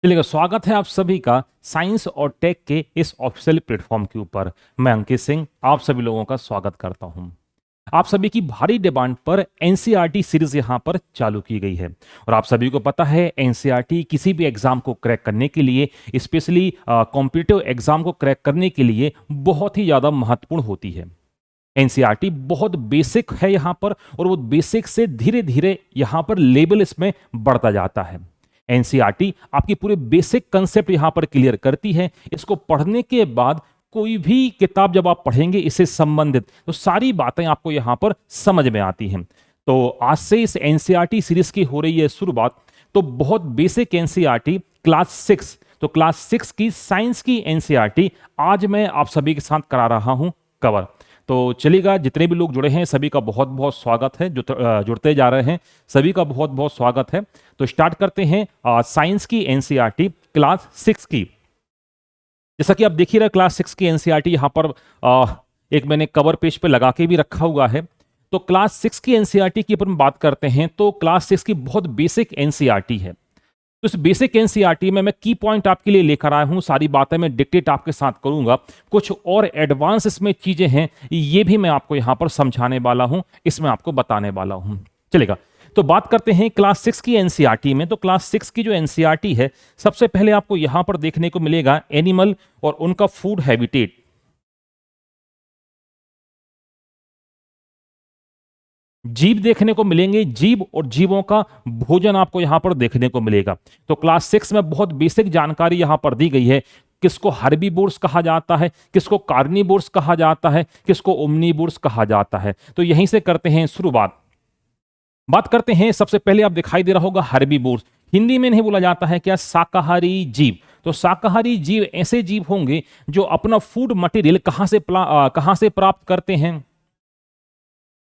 चलिए, स्वागत है आप सभी का साइंस और टेक के इस ऑफिशियल प्लेटफॉर्म के ऊपर। मैं अंकित सिंह आप सभी लोगों का स्वागत करता हूं। आप सभी की भारी डिमांड पर एनसीईआरटी सीरीज यहां पर चालू की गई है और आप सभी को पता है एनसीईआरटी किसी भी एग्जाम को क्रैक करने के लिए, स्पेशली कॉम्पिटिटिव एग्जाम को क्रैक करने के लिए बहुत ही ज़्यादा महत्वपूर्ण होती है। एनसीईआरटी बहुत बेसिक है यहाँ पर और वो बेसिक से धीरे धीरे यहाँ पर लेवल इसमें बढ़ता जाता है। एनसीईआरटी आपकी पूरे बेसिक कंसेप्ट यहां पर क्लियर करती है। इसको पढ़ने के बाद कोई भी किताब जब आप पढ़ेंगे इससे संबंधित तो सारी बातें आपको यहां पर समझ में आती हैं। तो आज से इस एनसीईआरटी सीरीज की हो रही है शुरुआत। तो बहुत बेसिक एनसीईआरटी क्लास 6, तो क्लास 6 की साइंस की एनसीईआरटी आज मैं आप सभी के साथ करा रहा हूं कवर। तो चलिएगा, जितने भी लोग जुड़े हैं सभी का बहुत बहुत स्वागत है, जो जुड़ते जा रहे हैं सभी का बहुत बहुत स्वागत है। तो स्टार्ट करते हैं साइंस की एनसीईआरटी क्लास 6 की। जैसा कि आप देख ही रहे क्लास 6 की एनसीईआरटी यहाँ पर एक मैंने कवर पेज पे लगा के भी रखा हुआ है। तो क्लास 6 की एनसीईआरटी की अपन बात करते हैं तो क्लास 6 की बहुत बेसिक एनसीईआरटी है। तो इस बेसिक एनसीईआरटी में मैं की पॉइंट आपके लिए लेकर आया हूं, सारी बातें मैं डिक्टेट आपके साथ करूंगा। कुछ और एडवांस इसमें चीजें हैं, ये भी मैं आपको यहां पर समझाने वाला हूं, इसमें आपको बताने वाला हूं। चलेगा, तो बात करते हैं क्लास 6 की एनसीईआरटी में। तो क्लास 6 की जो एनसीईआरटी है, सबसे पहले आपको यहां पर देखने को मिलेगा एनिमल और उनका फूड हैबिटेट। जीव देखने को मिलेंगे, जीव और जीवों का भोजन आपको यहां पर देखने को मिलेगा। तो क्लास 6 में बहुत बेसिक जानकारी यहां पर दी गई है। किसको हर्बीवोर्स कहा जाता है, किसको कार्निवोर्स कहा जाता है, किसको ओमनीवोर्स कहा जाता है। तो यहीं से करते हैं शुरुआत। बात करते हैं, सबसे पहले आप दिखाई दे रहा होगा हर्बीवोर्स। हिंदी में नहीं बोला जाता है क्या, शाकाहारी जीव। तो शाकाहारी जीव ऐसे जीव होंगे जो अपना फूड मटेरियल कहां से प्राप्त करते हैं।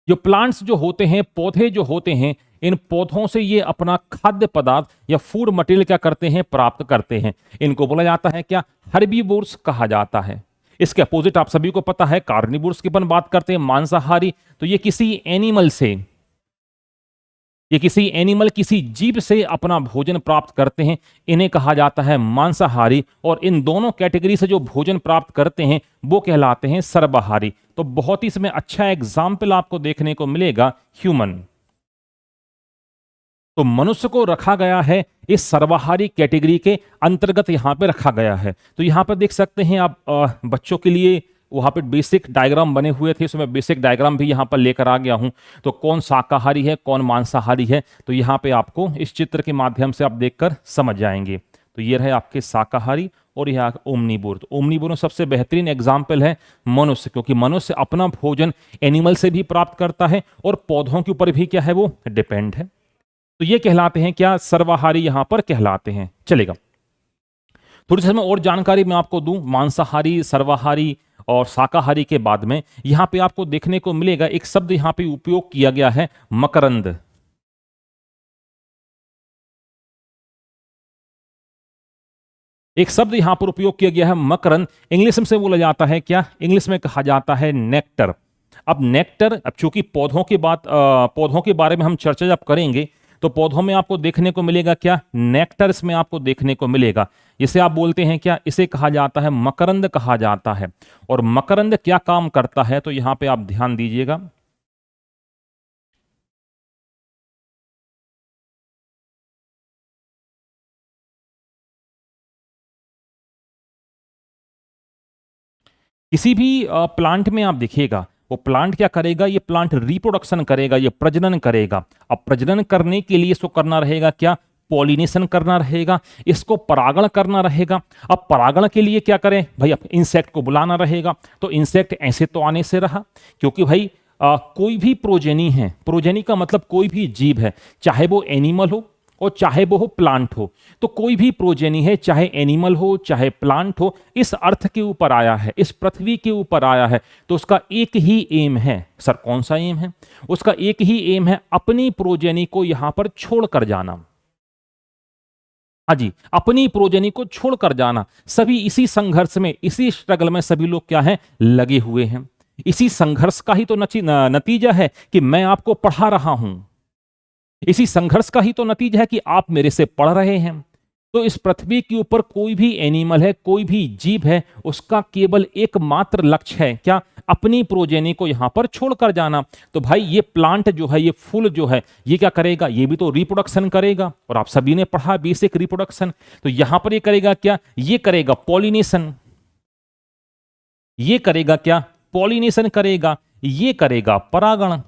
जो प्लांट्स जो होते हैं, पौधे जो होते हैं, इन पौधों से ये अपना खाद्य पदार्थ या फूड मटेरियल क्या करते हैं, प्राप्त करते हैं। इनको बोला जाता है क्या, हर्बीवोर्स कहा जाता है। इसके अपोजिट आप सभी को पता है कार्निवोर्स की अपन बात करते हैं, मांसाहारी। तो ये किसी एनिमल किसी जीव से अपना भोजन प्राप्त करते हैं, इन्हें कहा जाता है मांसाहारी। और इन दोनों कैटेगरी से जो भोजन प्राप्त करते हैं वो कहलाते हैं सर्वाहारी। तो बहुत ही इसमें अच्छा एग्जाम्पल आपको देखने को मिलेगा ह्यूमन। तो मनुष्य को रखा गया है इस सर्वाहारी कैटेगरी के अंतर्गत, यहां पे रखा गया है। तो यहां पर देख सकते हैं आप, बच्चों के लिए वहां पे बेसिक डायग्राम बने हुए थे, उसमें बेसिक डायग्राम भी यहां पर लेकर आ गया हूं। तो कौन शाकाहारी है कौन मांसाहारी है, तो यहां पे आपको इस चित्र के माध्यम से आप देखकर समझ जाएंगे। तो ये रहे आपके शाकाहारी और यह ओमनीवोर। तो ओमनीवोर सबसे बेहतरीन एग्जाम्पल है मनुष्य, क्योंकि मनुष्य अपना भोजन एनिमल से भी प्राप्त करता है और पौधों के ऊपर भी क्या है, वो डिपेंड है। तो ये कहलाते हैं क्या, सर्वाहारी यहां पर कहलाते हैं। चलेगा, थोड़ी सी मैं और जानकारी मैं आपको दूं मांसाहारी, सर्वाहारी और शाकाहारी के बाद में। यहां पे आपको देखने को मिलेगा एक शब्द यहां पे उपयोग किया गया है, मकरंद। एक शब्द यहां पर उपयोग किया गया है मकरंद। इंग्लिश में से बोला जाता है क्या, इंग्लिश में कहा जाता है नेक्टर। अब नेक्टर, अब चूंकि पौधों के बारे में हम चर्चा जब करेंगे तो पौधों में आपको देखने को मिलेगा क्या, नेक्टर इसमें आपको देखने को मिलेगा। इसे आप बोलते हैं क्या, इसे कहा जाता है मकरंद कहा जाता है। और मकरंद क्या काम करता है, तो यहां पे आप ध्यान दीजिएगा। किसी भी प्लांट में आप देखिएगा, वो प्लांट क्या करेगा, ये प्लांट रिप्रोडक्शन करेगा, ये प्रजनन करेगा। अब प्रजनन करने के लिए इसको करना रहेगा क्या, पॉलिनेशन करना रहेगा, इसको परागण करना रहेगा। अब परागण के लिए क्या करें भाई, अब इंसेक्ट को बुलाना रहेगा। तो इंसेक्ट ऐसे तो आने से रहा, क्योंकि भाई कोई भी प्रोजेनी है, प्रोजेनी का मतलब कोई भी जीव है, चाहे वो एनिमल हो और चाहे वो हो प्लांट हो। तो कोई भी प्रोजेनी है, चाहे एनिमल हो चाहे प्लांट हो, इस अर्थ के ऊपर आया है, इस पृथ्वी के ऊपर आया है, तो उसका एक ही एम है। सर कौन सा एम है, उसका एक ही एम है, अपनी प्रोजेनी को यहां पर छोड़कर जाना। हाँ जी, अपनी प्रोजेनी को छोड़कर जाना। सभी इसी संघर्ष में, इसी स्ट्रगल में सभी लोग क्या हैं, लगे हुए हैं। इसी संघर्ष का ही तो नतीजा है कि मैं आपको पढ़ा रहा हूं। इसी संघर्ष का ही तो नतीजा है कि आप मेरे से पढ़ रहे हैं। तो इस पृथ्वी के ऊपर कोई भी एनिमल है, कोई भी जीव है, उसका केवल एकमात्र लक्ष्य है क्या? अपनी प्रोजेनी को यहां पर छोड़कर जाना। तो भाई ये प्लांट जो है, ये फूल जो है, ये क्या करेगा? ये भी तो रिप्रोडक्शन करेगा, और आप सभी ने पढ़ा बेसिक रिप्रोडक्शन। तो यहां पर ये करेगा क्या? ये करेगा पॉलिनेशन। ये करेगा क्या? पॉलिनेशन करेगा। ये करेगा परागण।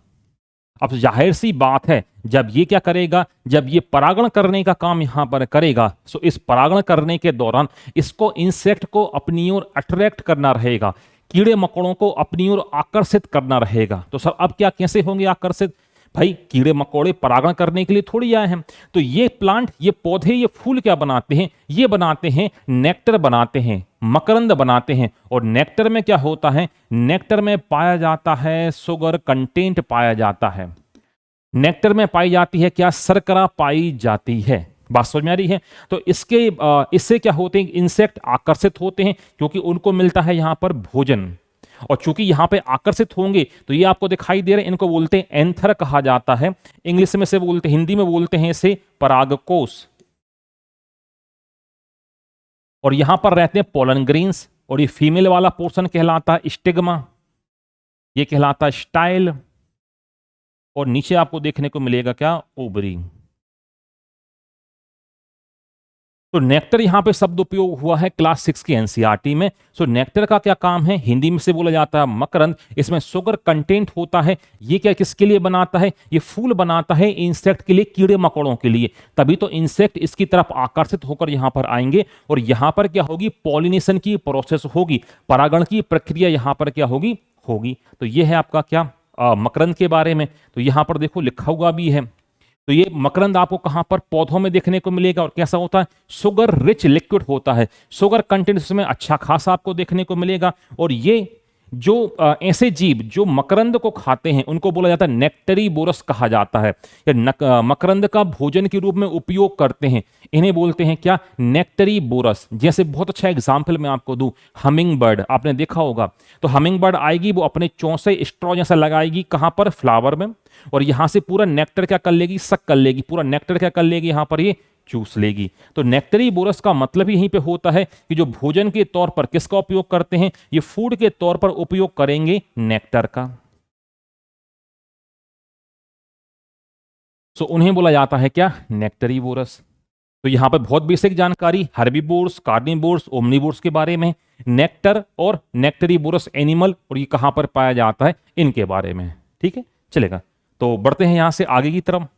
अब जाहिर सी बात है, जब ये क्या करेगा? जब ये परागण करने का काम यहां पर करेगा, तो इस परागण करने के दौरान इसको इंसेक्ट को अपनी ओर अट्रैक्ट करना रहेगा, कीड़े मकोड़ों को अपनी ओर आकर्षित करना रहेगा। तो सर अब क्या, कैसे होंगे आकर्षित? भाई कीड़े मकोड़े परागण करने के लिए थोड़ी आए हैं। तो ये प्लांट, ये पौधे, ये फूल क्या बनाते हैं? ये बनाते हैं नेक्टर, बनाते हैं मकरंद बनाते हैं। और नेक्टर में क्या होता है? नेक्टर में पाया जाता है शुगर कंटेंट पाया जाता है। नेक्टर में पाई जाती है क्या? शर्करा पाई जाती है। बात समझ में आ रही है? तो इससे क्या होते हैं? इंसेक्ट आकर्षित होते हैं, क्योंकि उनको मिलता है यहां पर भोजन। और चूंकि यहां पे आकर्षित होंगे, तो ये आपको दिखाई दे रहे हैं, इनको बोलते हैं एंथर कहा जाता है। इंग्लिश में से बोलते, हिंदी में बोलते हैं इसे परागकोश। और यहां पर रहते हैं पोलन ग्रेन्स, और ये फीमेल वाला पोर्शन कहलाता है स्टिग्मा, ये कहलाता है स्टाइल। और नीचे आपको देखने को मिलेगा क्या? ओवरी। तो नेक्टर यहां पे शब्द उपयोग हुआ है क्लास 6 की एनसीईआरटी में। सो नेक्टर का क्या काम है? हिंदी में से बोला जाता है मकरंद। इसमें शुगर कंटेंट होता है। ये क्या, किसके लिए बनाता है? ये फूल बनाता है इंसेक्ट के लिए, कीड़े मकोड़ों के लिए। तभी तो इंसेक्ट इसकी तरफ आकर्षित होकर यहां पर आएंगे, और यहां पर क्या होगी? पॉलिनेशन की प्रोसेस होगी, परागण की प्रक्रिया यहां पर क्या होगी? होगी। तो ये है आपका क्या, मकरंद के बारे में। तो यहां पर देखो लिखा हुआ भी है। तो ये मकरंद आपको कहां पर? पौधों में देखने को मिलेगा। और कैसा होता है? शुगर रिच लिक्विड होता है, शुगर कंटेंट इसमें अच्छा खासा आपको देखने को मिलेगा। और ये जो ऐसे जीव जो मकरंद को खाते हैं, उनको बोला जाता है नेक्टरीबोरस कहा जाता है, या मकरंद का भोजन के रूप में उपयोग करते हैं, इन्हें बोलते हैं क्या? नेक्टरीबोरस। जैसे बहुत अच्छा एग्जाम्पल मैं आपको दूं, हमिंग बर्ड आपने देखा होगा। तो हमिंग बर्ड आएगी, वो अपने चोंचे स्ट्रॉ जैसा लगाएगी कहां पर? फ्लावर में। और यहां से पूरा नेक्टर क्या कर लेगी? सक कर लेगी। पूरा नेक्टर क्या कर लेगी? यहां पर ये चूस लेगी। तो नेक्टरीबोरस का मतलब यहीं पे होता है कि जो भोजन के तौर पर किसका उपयोग करते हैं? ये फूड के तौर पर उपयोग करेंगे नेक्टर का। सो उन्हें बोला जाता है क्या? नेक्टरीबोरस। तो यहां पर बहुत बेसिक जानकारी हर्बीवोर्स, कार्निवोर्स, ओमनिवोर्स के बारे में, नेक्टर और नेक्टरीबोरस एनिमल, और ये कहां पर पाया जाता है, इनके बारे में। ठीक है, चलेगा। तो बढ़ते हैं यहां से आगे की तरफ।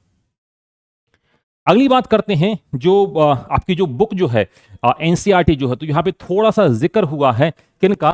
अगली बात करते हैं, जो आपकी जो बुक जो है एनसीईआरटी जो है, तो यहां पे थोड़ा सा जिक्र हुआ है किनका?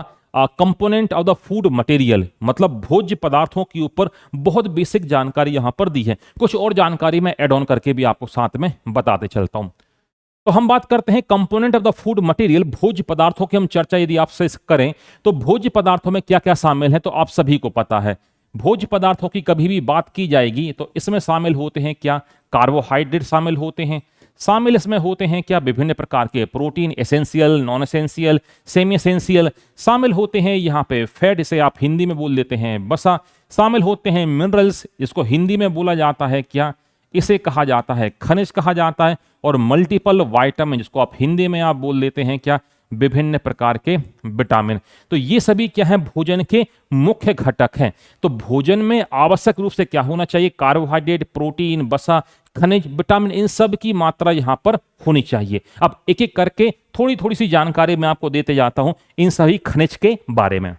Component of the food material, मतलब भोज्य पदार्थों के ऊपर बहुत बेसिक जानकारी यहां पर दी है। कुछ और जानकारी मैं एड ऑन करके भी आपको साथ में बताते चलता हूं। तो हम बात करते हैं component of the food material, भोज्य पदार्थों की हम चर्चा यदि आपसे करें, तो भोज्य पदार्थों में क्या क्या शामिल है? तो आप सभी को पता है, भोज्य पदार्थों की कभी भी बात की जाएगी तो इसमें शामिल होते हैं क्या? कार्बोहाइड्रेट शामिल होते हैं। शामिल इसमें होते हैं क्या? विभिन्न प्रकार के protein, essential, non essential, semi essential. शामिल होते हैं यहाँ पे फैट, इसे आप हिंदी में बोल देते हैं वसा। शामिल होते हैं मिनरल्स, इसको हिंदी में बोला जाता है क्या? इसे कहा जाता है खनिज कहा जाता है। और मल्टीपल वाइटामिन, जिसको आप हिंदी में आप बोल देते हैं क्या? विभिन्न प्रकार के विटामिन। तो ये सभी क्या है? भोजन के मुख्य घटक हैं। तो भोजन में आवश्यक रूप से क्या होना चाहिए? कार्बोहाइड्रेट, प्रोटीन, वसा, खनिज, विटामिन, इन सब की मात्रा यहां पर होनी चाहिए। अब एक एक करके थोड़ी थोड़ी सी जानकारी मैं आपको देते जाता हूं इन सभी खनिज के बारे में।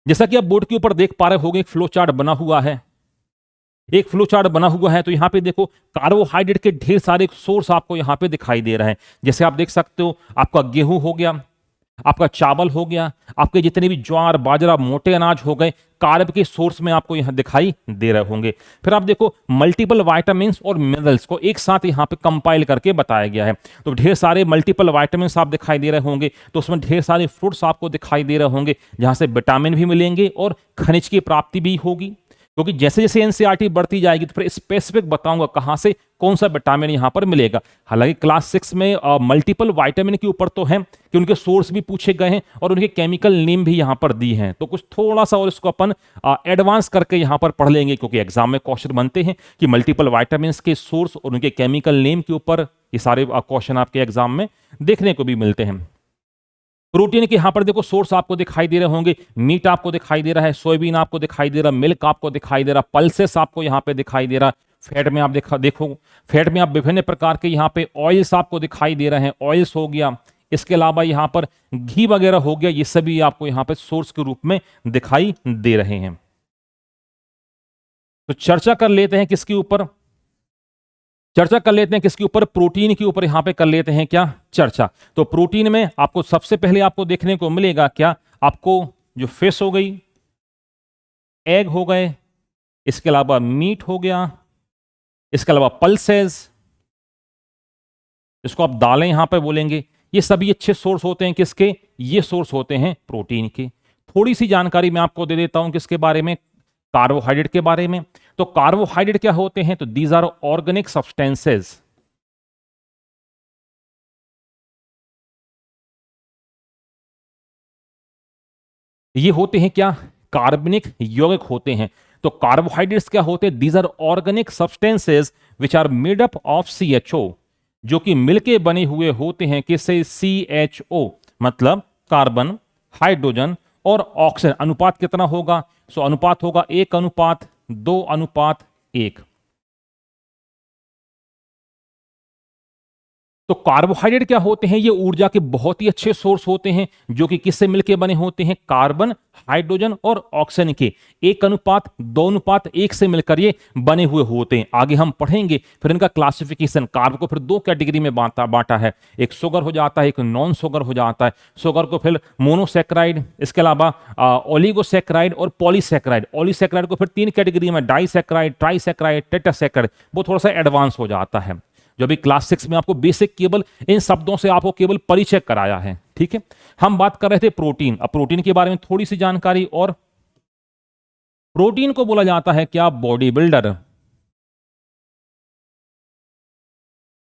जैसा कि आप बोर्ड के ऊपर देख पा रहे होंगे, एक फ्लो चार्ट बना हुआ है, एक फ्लो चार्ट बना हुआ है। तो यहां पे देखो कार्बोहाइड्रेट के ढेर सारे सोर्स आपको यहां पे दिखाई दे रहे हैं। जैसे आप देख सकते हो, आपका गेहूं हो गया, आपका चावल हो गया, आपके जितने भी ज्वार, बाजरा, मोटे अनाज हो गए, कार्ब के सोर्स में आपको यहां दिखाई दे रहे होंगे। फिर आप देखो मल्टीपल विटामिन्स और मिनरल्स को एक साथ यहां पे कंपाइल करके बताया गया है। तो ढेर सारे मल्टीपल विटामिन्स आप दिखाई दे रहे होंगे, तो उसमें ढेर सारे फ्रूट्स आपको दिखाई दे रहे होंगे, जहां से विटामिन भी मिलेंगे और खनिज की प्राप्ति भी होगी। क्योंकि जैसे जैसे एनसीईआरटी बढ़ती जाएगी तो फिर स्पेसिफिक बताऊंगा कहां से कौन सा विटामिन यहां पर मिलेगा। हालांकि क्लास 6 में मल्टीपल विटामिन के ऊपर तो है कि उनके सोर्स भी पूछे गए हैं और उनके केमिकल नेम भी यहां पर दी हैं, तो कुछ थोड़ा सा और इसको अपन एडवांस करके यहां पर पढ़ लेंगे, क्योंकि एग्जाम में क्वेश्चन बनते हैं कि मल्टीपल विटामिन के सोर्स और उनके केमिकल नेम के ऊपर ये सारे क्वेश्चन आपके एग्जाम में देखने को भी मिलते हैं। प्रोटीन के यहां पर देखो सोर्स आपको दिखाई दे रहे होंगे, मीट आपको दिखाई दे रहा है, सोयाबीन आपको दिखाई दे रहा है, मिल्क आपको दिखाई दे रहा, पल्सेस आपको यहां पे दिखाई दे रहा, फैट में आप देखो फैट में आप विभिन्न प्रकार के यहां पे ऑयल्स आपको दिखाई दे रहे हैं, ऑयल्स हो गया, इसके अलावा यहां पर घी वगैरह हो गया, ये सभी आपको यहां पे सोर्स के रूप में दिखाई दे रहे हैं। तो चर्चा कर लेते हैं किसके ऊपर, चर्चा कर लेते हैं किसके ऊपर, प्रोटीन के ऊपर यहां पे कर लेते हैं क्या चर्चा। तो प्रोटीन में आपको सबसे पहले आपको देखने को मिलेगा क्या, आपको जो फिश हो गई, एग हो गए, इसके अलावा मीट हो गया, इसके अलावा पल्सेस, इसको आप दालें यहां पे बोलेंगे, ये सभी अच्छे सोर्स होते हैं किसके, ये सोर्स होते हैं प्रोटीन के। थोड़ी सी जानकारी मैं आपको दे देता हूं किसके बारे में, कार्बोहाइड्रेट के बारे में। तो कार्बोहाइड्रेट क्या होते हैं, तो दीज आर ऑर्गेनिक सब्सटेंसेस, ये होते हैं क्या, कार्बनिक यौगिक होते हैं। तो कार्बोहाइड्रेट्स क्या होते हैं, these are organic substances which are made up of CHO, जो कि मिलके बने हुए होते हैं किससे, CHO, मतलब कार्बन, हाइड्रोजन और ऑक्सीजन। अनुपात कितना होगा, सो अनुपात होगा 1:2:1। तो कार्बोहाइड्रेट क्या होते हैं, ये ऊर्जा के बहुत ही अच्छे सोर्स होते हैं, जो कि किससे मिलके बने होते हैं, कार्बन, हाइड्रोजन और ऑक्सीजन के 1:2:1 से मिलकर ये बने हुए होते हैं। आगे हम पढ़ेंगे फिर इनका क्लासिफिकेशन। कार्ब को फिर दो कैटेगरी में बांटा है, एक शुगर हो जाता है, एक नॉन शुगर हो जाता है। शुगर को फिर मोनोसैकेराइड, इसके अलावा ओलिगोसैकेराइड और पॉलीसैकेराइड। ओलिसैकेराइड को फिर 3 कैटेगरी में, डाइसैकेराइड, ट्राइसैकेराइड, टेट्रासैकेराइड, वो थोड़ा सा एडवांस हो जाता है। जो भी क्लास 6 में आपको बेसिक केवल इन शब्दों से आपको केवल परिचय कराया है, ठीक है। हम बात कर रहे थे प्रोटीन। अब प्रोटीन के बारे में थोड़ी सी जानकारी और, प्रोटीन को बोला जाता है क्या, बॉडी बिल्डर,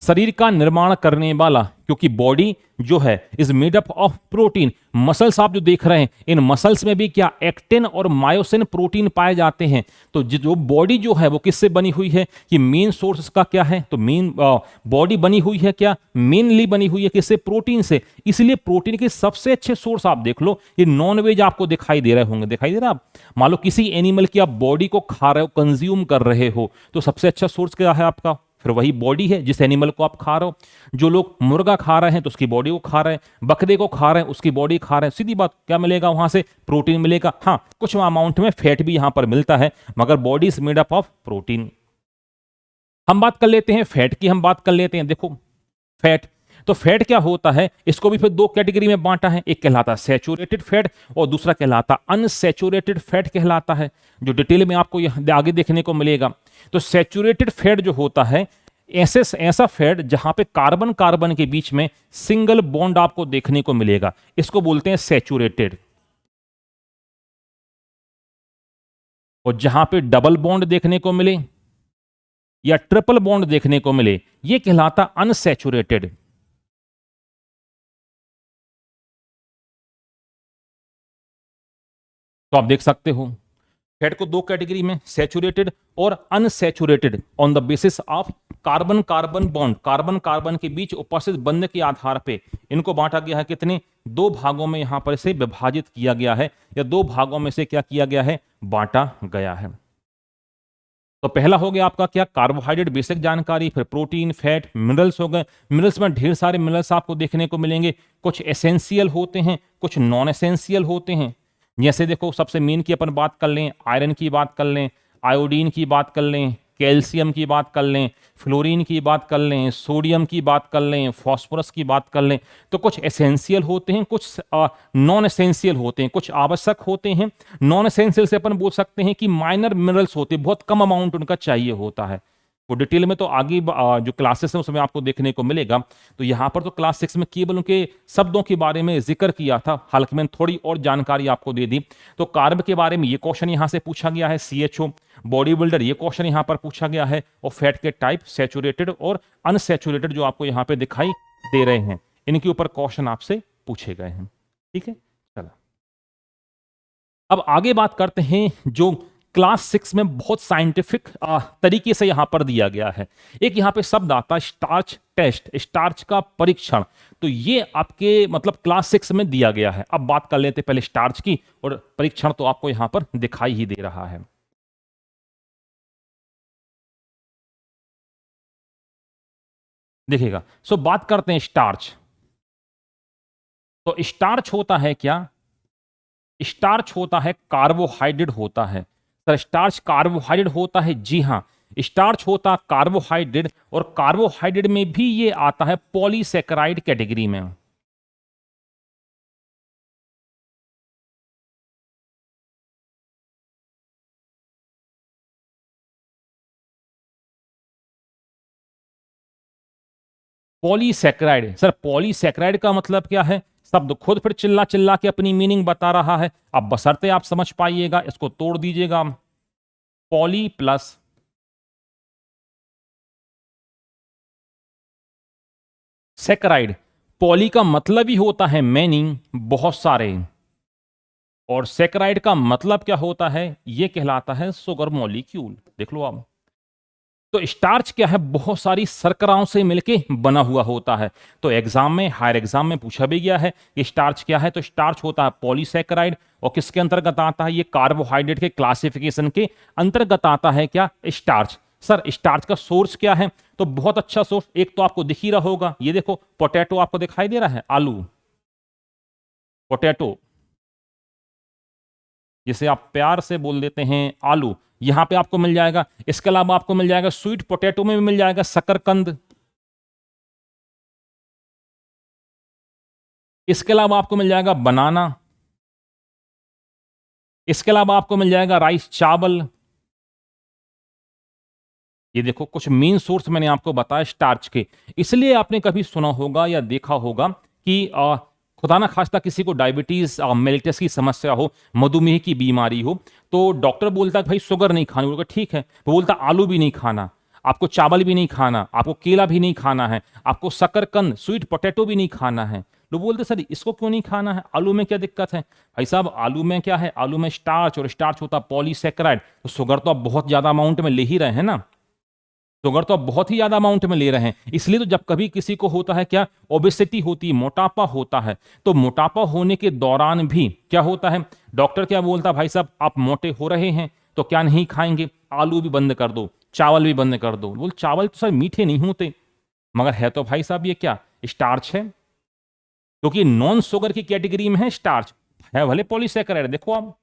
शरीर का निर्माण करने वाला, क्योंकि बॉडी जो है is made up of protein. Muscles आप जो देख रहे हैं, इन मसल्स में भी क्या एक्टिन और मायोसिन प्रोटीन पाए जाते हैं। तो जो बॉडी जो है वो किससे बनी हुई है, कि मेन सोर्स इसका क्या है, तो मेन बॉडी बनी हुई है क्या, मेनली बनी हुई है किससे, प्रोटीन से। इसलिए प्रोटीन के सबसे अच्छे सोर्स आप देख लो, ये नॉन वेज आपको दिखाई दे रहे होंगे, दिखाई दे रहा है। मान लो किसी एनिमल की आप बॉडी को खा रहे हो, कंज्यूम कर रहे हो, तो सबसे अच्छा सोर्स क्या है आपका, फिर वही बॉडी है जिस एनिमल को आप खा रहे हो। जो लोग मुर्गा खा रहे हैं तो उसकी बॉडी को खा रहे हैं, बकरे को खा रहे हैं उसकी बॉडी खा रहे हैं, सीधी बात क्या मिलेगा वहां से, प्रोटीन मिलेगा। हाँ, कुछ अमाउंट में फैट भी यहां पर मिलता है, मगर body is made up of protein. हम बात कर लेते हैं फैट की, हम बात कर लेते हैं, देखो फैट। तो फैट क्या होता है, इसको भी फिर 2 कैटेगरी में बांटा है, एक कहलाता है सैचुरेटेड फैट और दूसरा कहलाता अनसैचुरेटेड फैट कहलाता है, जो डिटेल में आपको आगे देखने को मिलेगा। तो सैचुरेटेड फैट जो होता है, ऐसा फैट जहां पे कार्बन कार्बन के बीच में सिंगल बॉन्ड आपको देखने को मिलेगा, इसको बोलते हैं सैचुरेटेड। और जहां पे डबल बॉन्ड देखने को मिले या ट्रिपल बॉन्ड देखने को मिले, यह कहलाता अनसैचुरेटेड। तो आप देख सकते हो फैट को 2 कैटेगरी में, सैचुरेटेड और unsaturated, on the basis of carbon carbon bond, carbon carbon के बीच उपस्थित बंध के आधार पे इनको बांटा गया है। कितने, 2 भागों में यहां पर इसे विभाजित किया गया है, या 2 भागों में से क्या किया गया है, बांटा गया है। तो पहला हो गया आपका क्या, कार्बोहाइड्रेट बेसिक जानकारी, फिर प्रोटीन, फैट, मिनरल्स हो गए। मिनरल्स में ढेर सारे मिनरल्स आपको देखने को मिलेंगे, कुछ एसेंशियल होते हैं, कुछ नॉन एसेंशियल होते हैं। जैसे देखो सबसे मेन की अपन बात कर लें, आयरन की बात कर लें, आयोडीन की बात कर लें, कैल्शियम की बात कर लें, फ्लोरीन की बात कर लें, सोडियम की बात कर लें, फास्फोरस की बात कर लें। तो कुछ एसेंशियल होते हैं, कुछ नॉन एसेंशियल होते हैं, कुछ आवश्यक होते हैं। नॉन एसेंशियल से अपन बोल सकते हैं कि माइनर मिनरल्स होते हैं, बहुत कम अमाउंट उनका चाहिए होता है। वो डिटेल में तो आगे जो क्लासेस हैं उसमें आपको देखने को मिलेगा। तो यहाँ पर तो क्लास 6 में केवल उनके शब्दों के बारे में जिक्र किया था, हालांकि मैंने थोड़ी और जानकारी आपको दे दी। तो कार्ब के बारे में ये क्वेश्चन यहाँ से पूछा गया है, CHO। बॉडी बिल्डर ये क्वेश्चन यहाँ पर पूछा गया है, और फैट के टाइप सैचुरेटेड और अनसैचुरेटेड जो आपको यहाँ पे दिखाई दे रहे हैं, इनके ऊपर क्वेश्चन आपसे पूछे गए हैं। ठीक है, चलो अब आगे बात करते हैं जो क्लास 6 में बहुत साइंटिफिक तरीके से यहां पर दिया गया है। एक यहां पे शब्द आता है स्टार्च टेस्ट, स्टार्च का परीक्षण। तो ये आपके मतलब क्लास 6 में दिया गया है। अब बात कर लेते हैं पहले स्टार्च की, और परीक्षण तो आपको यहां पर दिखाई ही दे रहा है। देखिएगा, सो बात करते हैं स्टार्च। तो स्टार्च होता है क्या? स्टार्च होता है कार्बोहाइड्रेट होता है। सर स्टार्च कार्बोहाइड्रेट होता है? जी हाँ, स्टार्च होता कार्बोहाइड्रेट, और कार्बोहाइड्रेट में भी ये आता है पॉलीसेकेराइड कैटेगरी में। पॉलीसेकेराइड, सर पॉलीसेकेराइड का मतलब क्या है? शब्द खुद फिर चिल्ला चिल्ला के अपनी मीनिंग बता रहा है। अब बशर्ते आप समझ पाइएगा, इसको तोड़ दीजिएगा। Poly plus saccharide. पॉली का मतलब ही होता है मैनी, बहुत सारे, और सेकेराइड का मतलब क्या होता है? ये कहलाता है शुगर मॉलिक्यूल। देख लो आप। तो स्टार्च क्या है? बहुत सारी शर्कराओं से मिलके बना हुआ होता है। तो एग्जाम में, हायर एग्जाम में पूछा भी गया है कि स्टार्च क्या है। तो स्टार्च होता है पॉलीसेकेराइड, और किसके अंतर्गत आता है? ये कार्बोहाइड्रेट के क्लासिफिकेशन के अंतर्गत आता है क्या? स्टार्च। सर स्टार्च का सोर्स क्या है? तो बहुत अच्छा सोर्स एक तो आपको दिख ही रहा होगा, ये देखो पोटैटो आपको दिखाई दे रहा है, आलू, पोटैटो, जिसे आप प्यार से बोल देते हैं आलू, यहां पे आपको मिल जाएगा। इसके अलावा आपको मिल जाएगा स्वीट पोटैटो में भी मिल जाएगा शकरकंद। इसके अलावा आपको मिल जाएगा बनाना। इसके अलावा आपको मिल जाएगा राइस, चावल। ये देखो कुछ मेन सोर्स मैंने आपको बताया स्टार्च के। इसलिए आपने कभी सुना होगा या देखा होगा कि खुदा ना खास्ता किसी को डायबिटीज, मेलिटस की समस्या हो, मधुमेह की बीमारी हो, तो डॉक्टर बोलता है भाई शुगर नहीं खानी। बोलता ठीक है। वो बोलता आलू भी नहीं खाना, आपको चावल भी नहीं खाना, आपको केला भी नहीं खाना है, आपको शकरकंद स्वीट पोटैटो भी नहीं खाना है। लोग बोलते सर इसको क्यों नहीं खाना है, आलू में क्या दिक्कत है? भाई साहब आलू में क्या है? आलू में स्टार्च, और स्टार्च होता पॉलीसेकेराइड। तो शुगर तो आप बहुत ज्यादा अमाउंट में ले ही रहे हैं ना, शुगर तो आप बहुत ही ज्यादा अमाउंट में ले रहे हैं। इसलिए तो जब कभी किसी को होता है क्या, ओबेसिटी होती है, मोटापा होता है, तो मोटापा होने के दौरान भी क्या होता है, डॉक्टर क्या बोलता है, भाई साहब आप मोटे हो रहे हैं तो क्या नहीं खाएंगे, आलू भी बंद कर दो, चावल भी बंद कर दो। बोल चावल तो सर मीठे नहीं होते, मगर है तो भाई साहब ये क्या, स्टार्च है, क्योंकि नॉन शुगर की कैटेगरी में है स्टार्च, है भले पॉलीसेकेराइड, देखो आप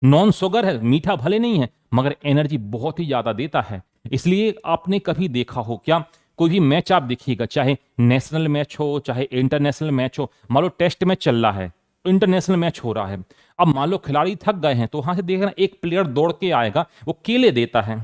नॉन शुगर है, मीठा भले नहीं है, मगर एनर्जी बहुत ही ज्यादा देता है। इसलिए आपने कभी देखा हो क्या, कोई भी मैच आप देखिएगा, चाहे नेशनल मैच हो चाहे इंटरनेशनल मैच हो, मान लो टेस्ट मैच चल रहा है, इंटरनेशनल मैच हो रहा है, अब मान लो खिलाड़ी थक गए हैं, तो वहां से देखना एक प्लेयर दौड़ के आएगा, वो केले देता है।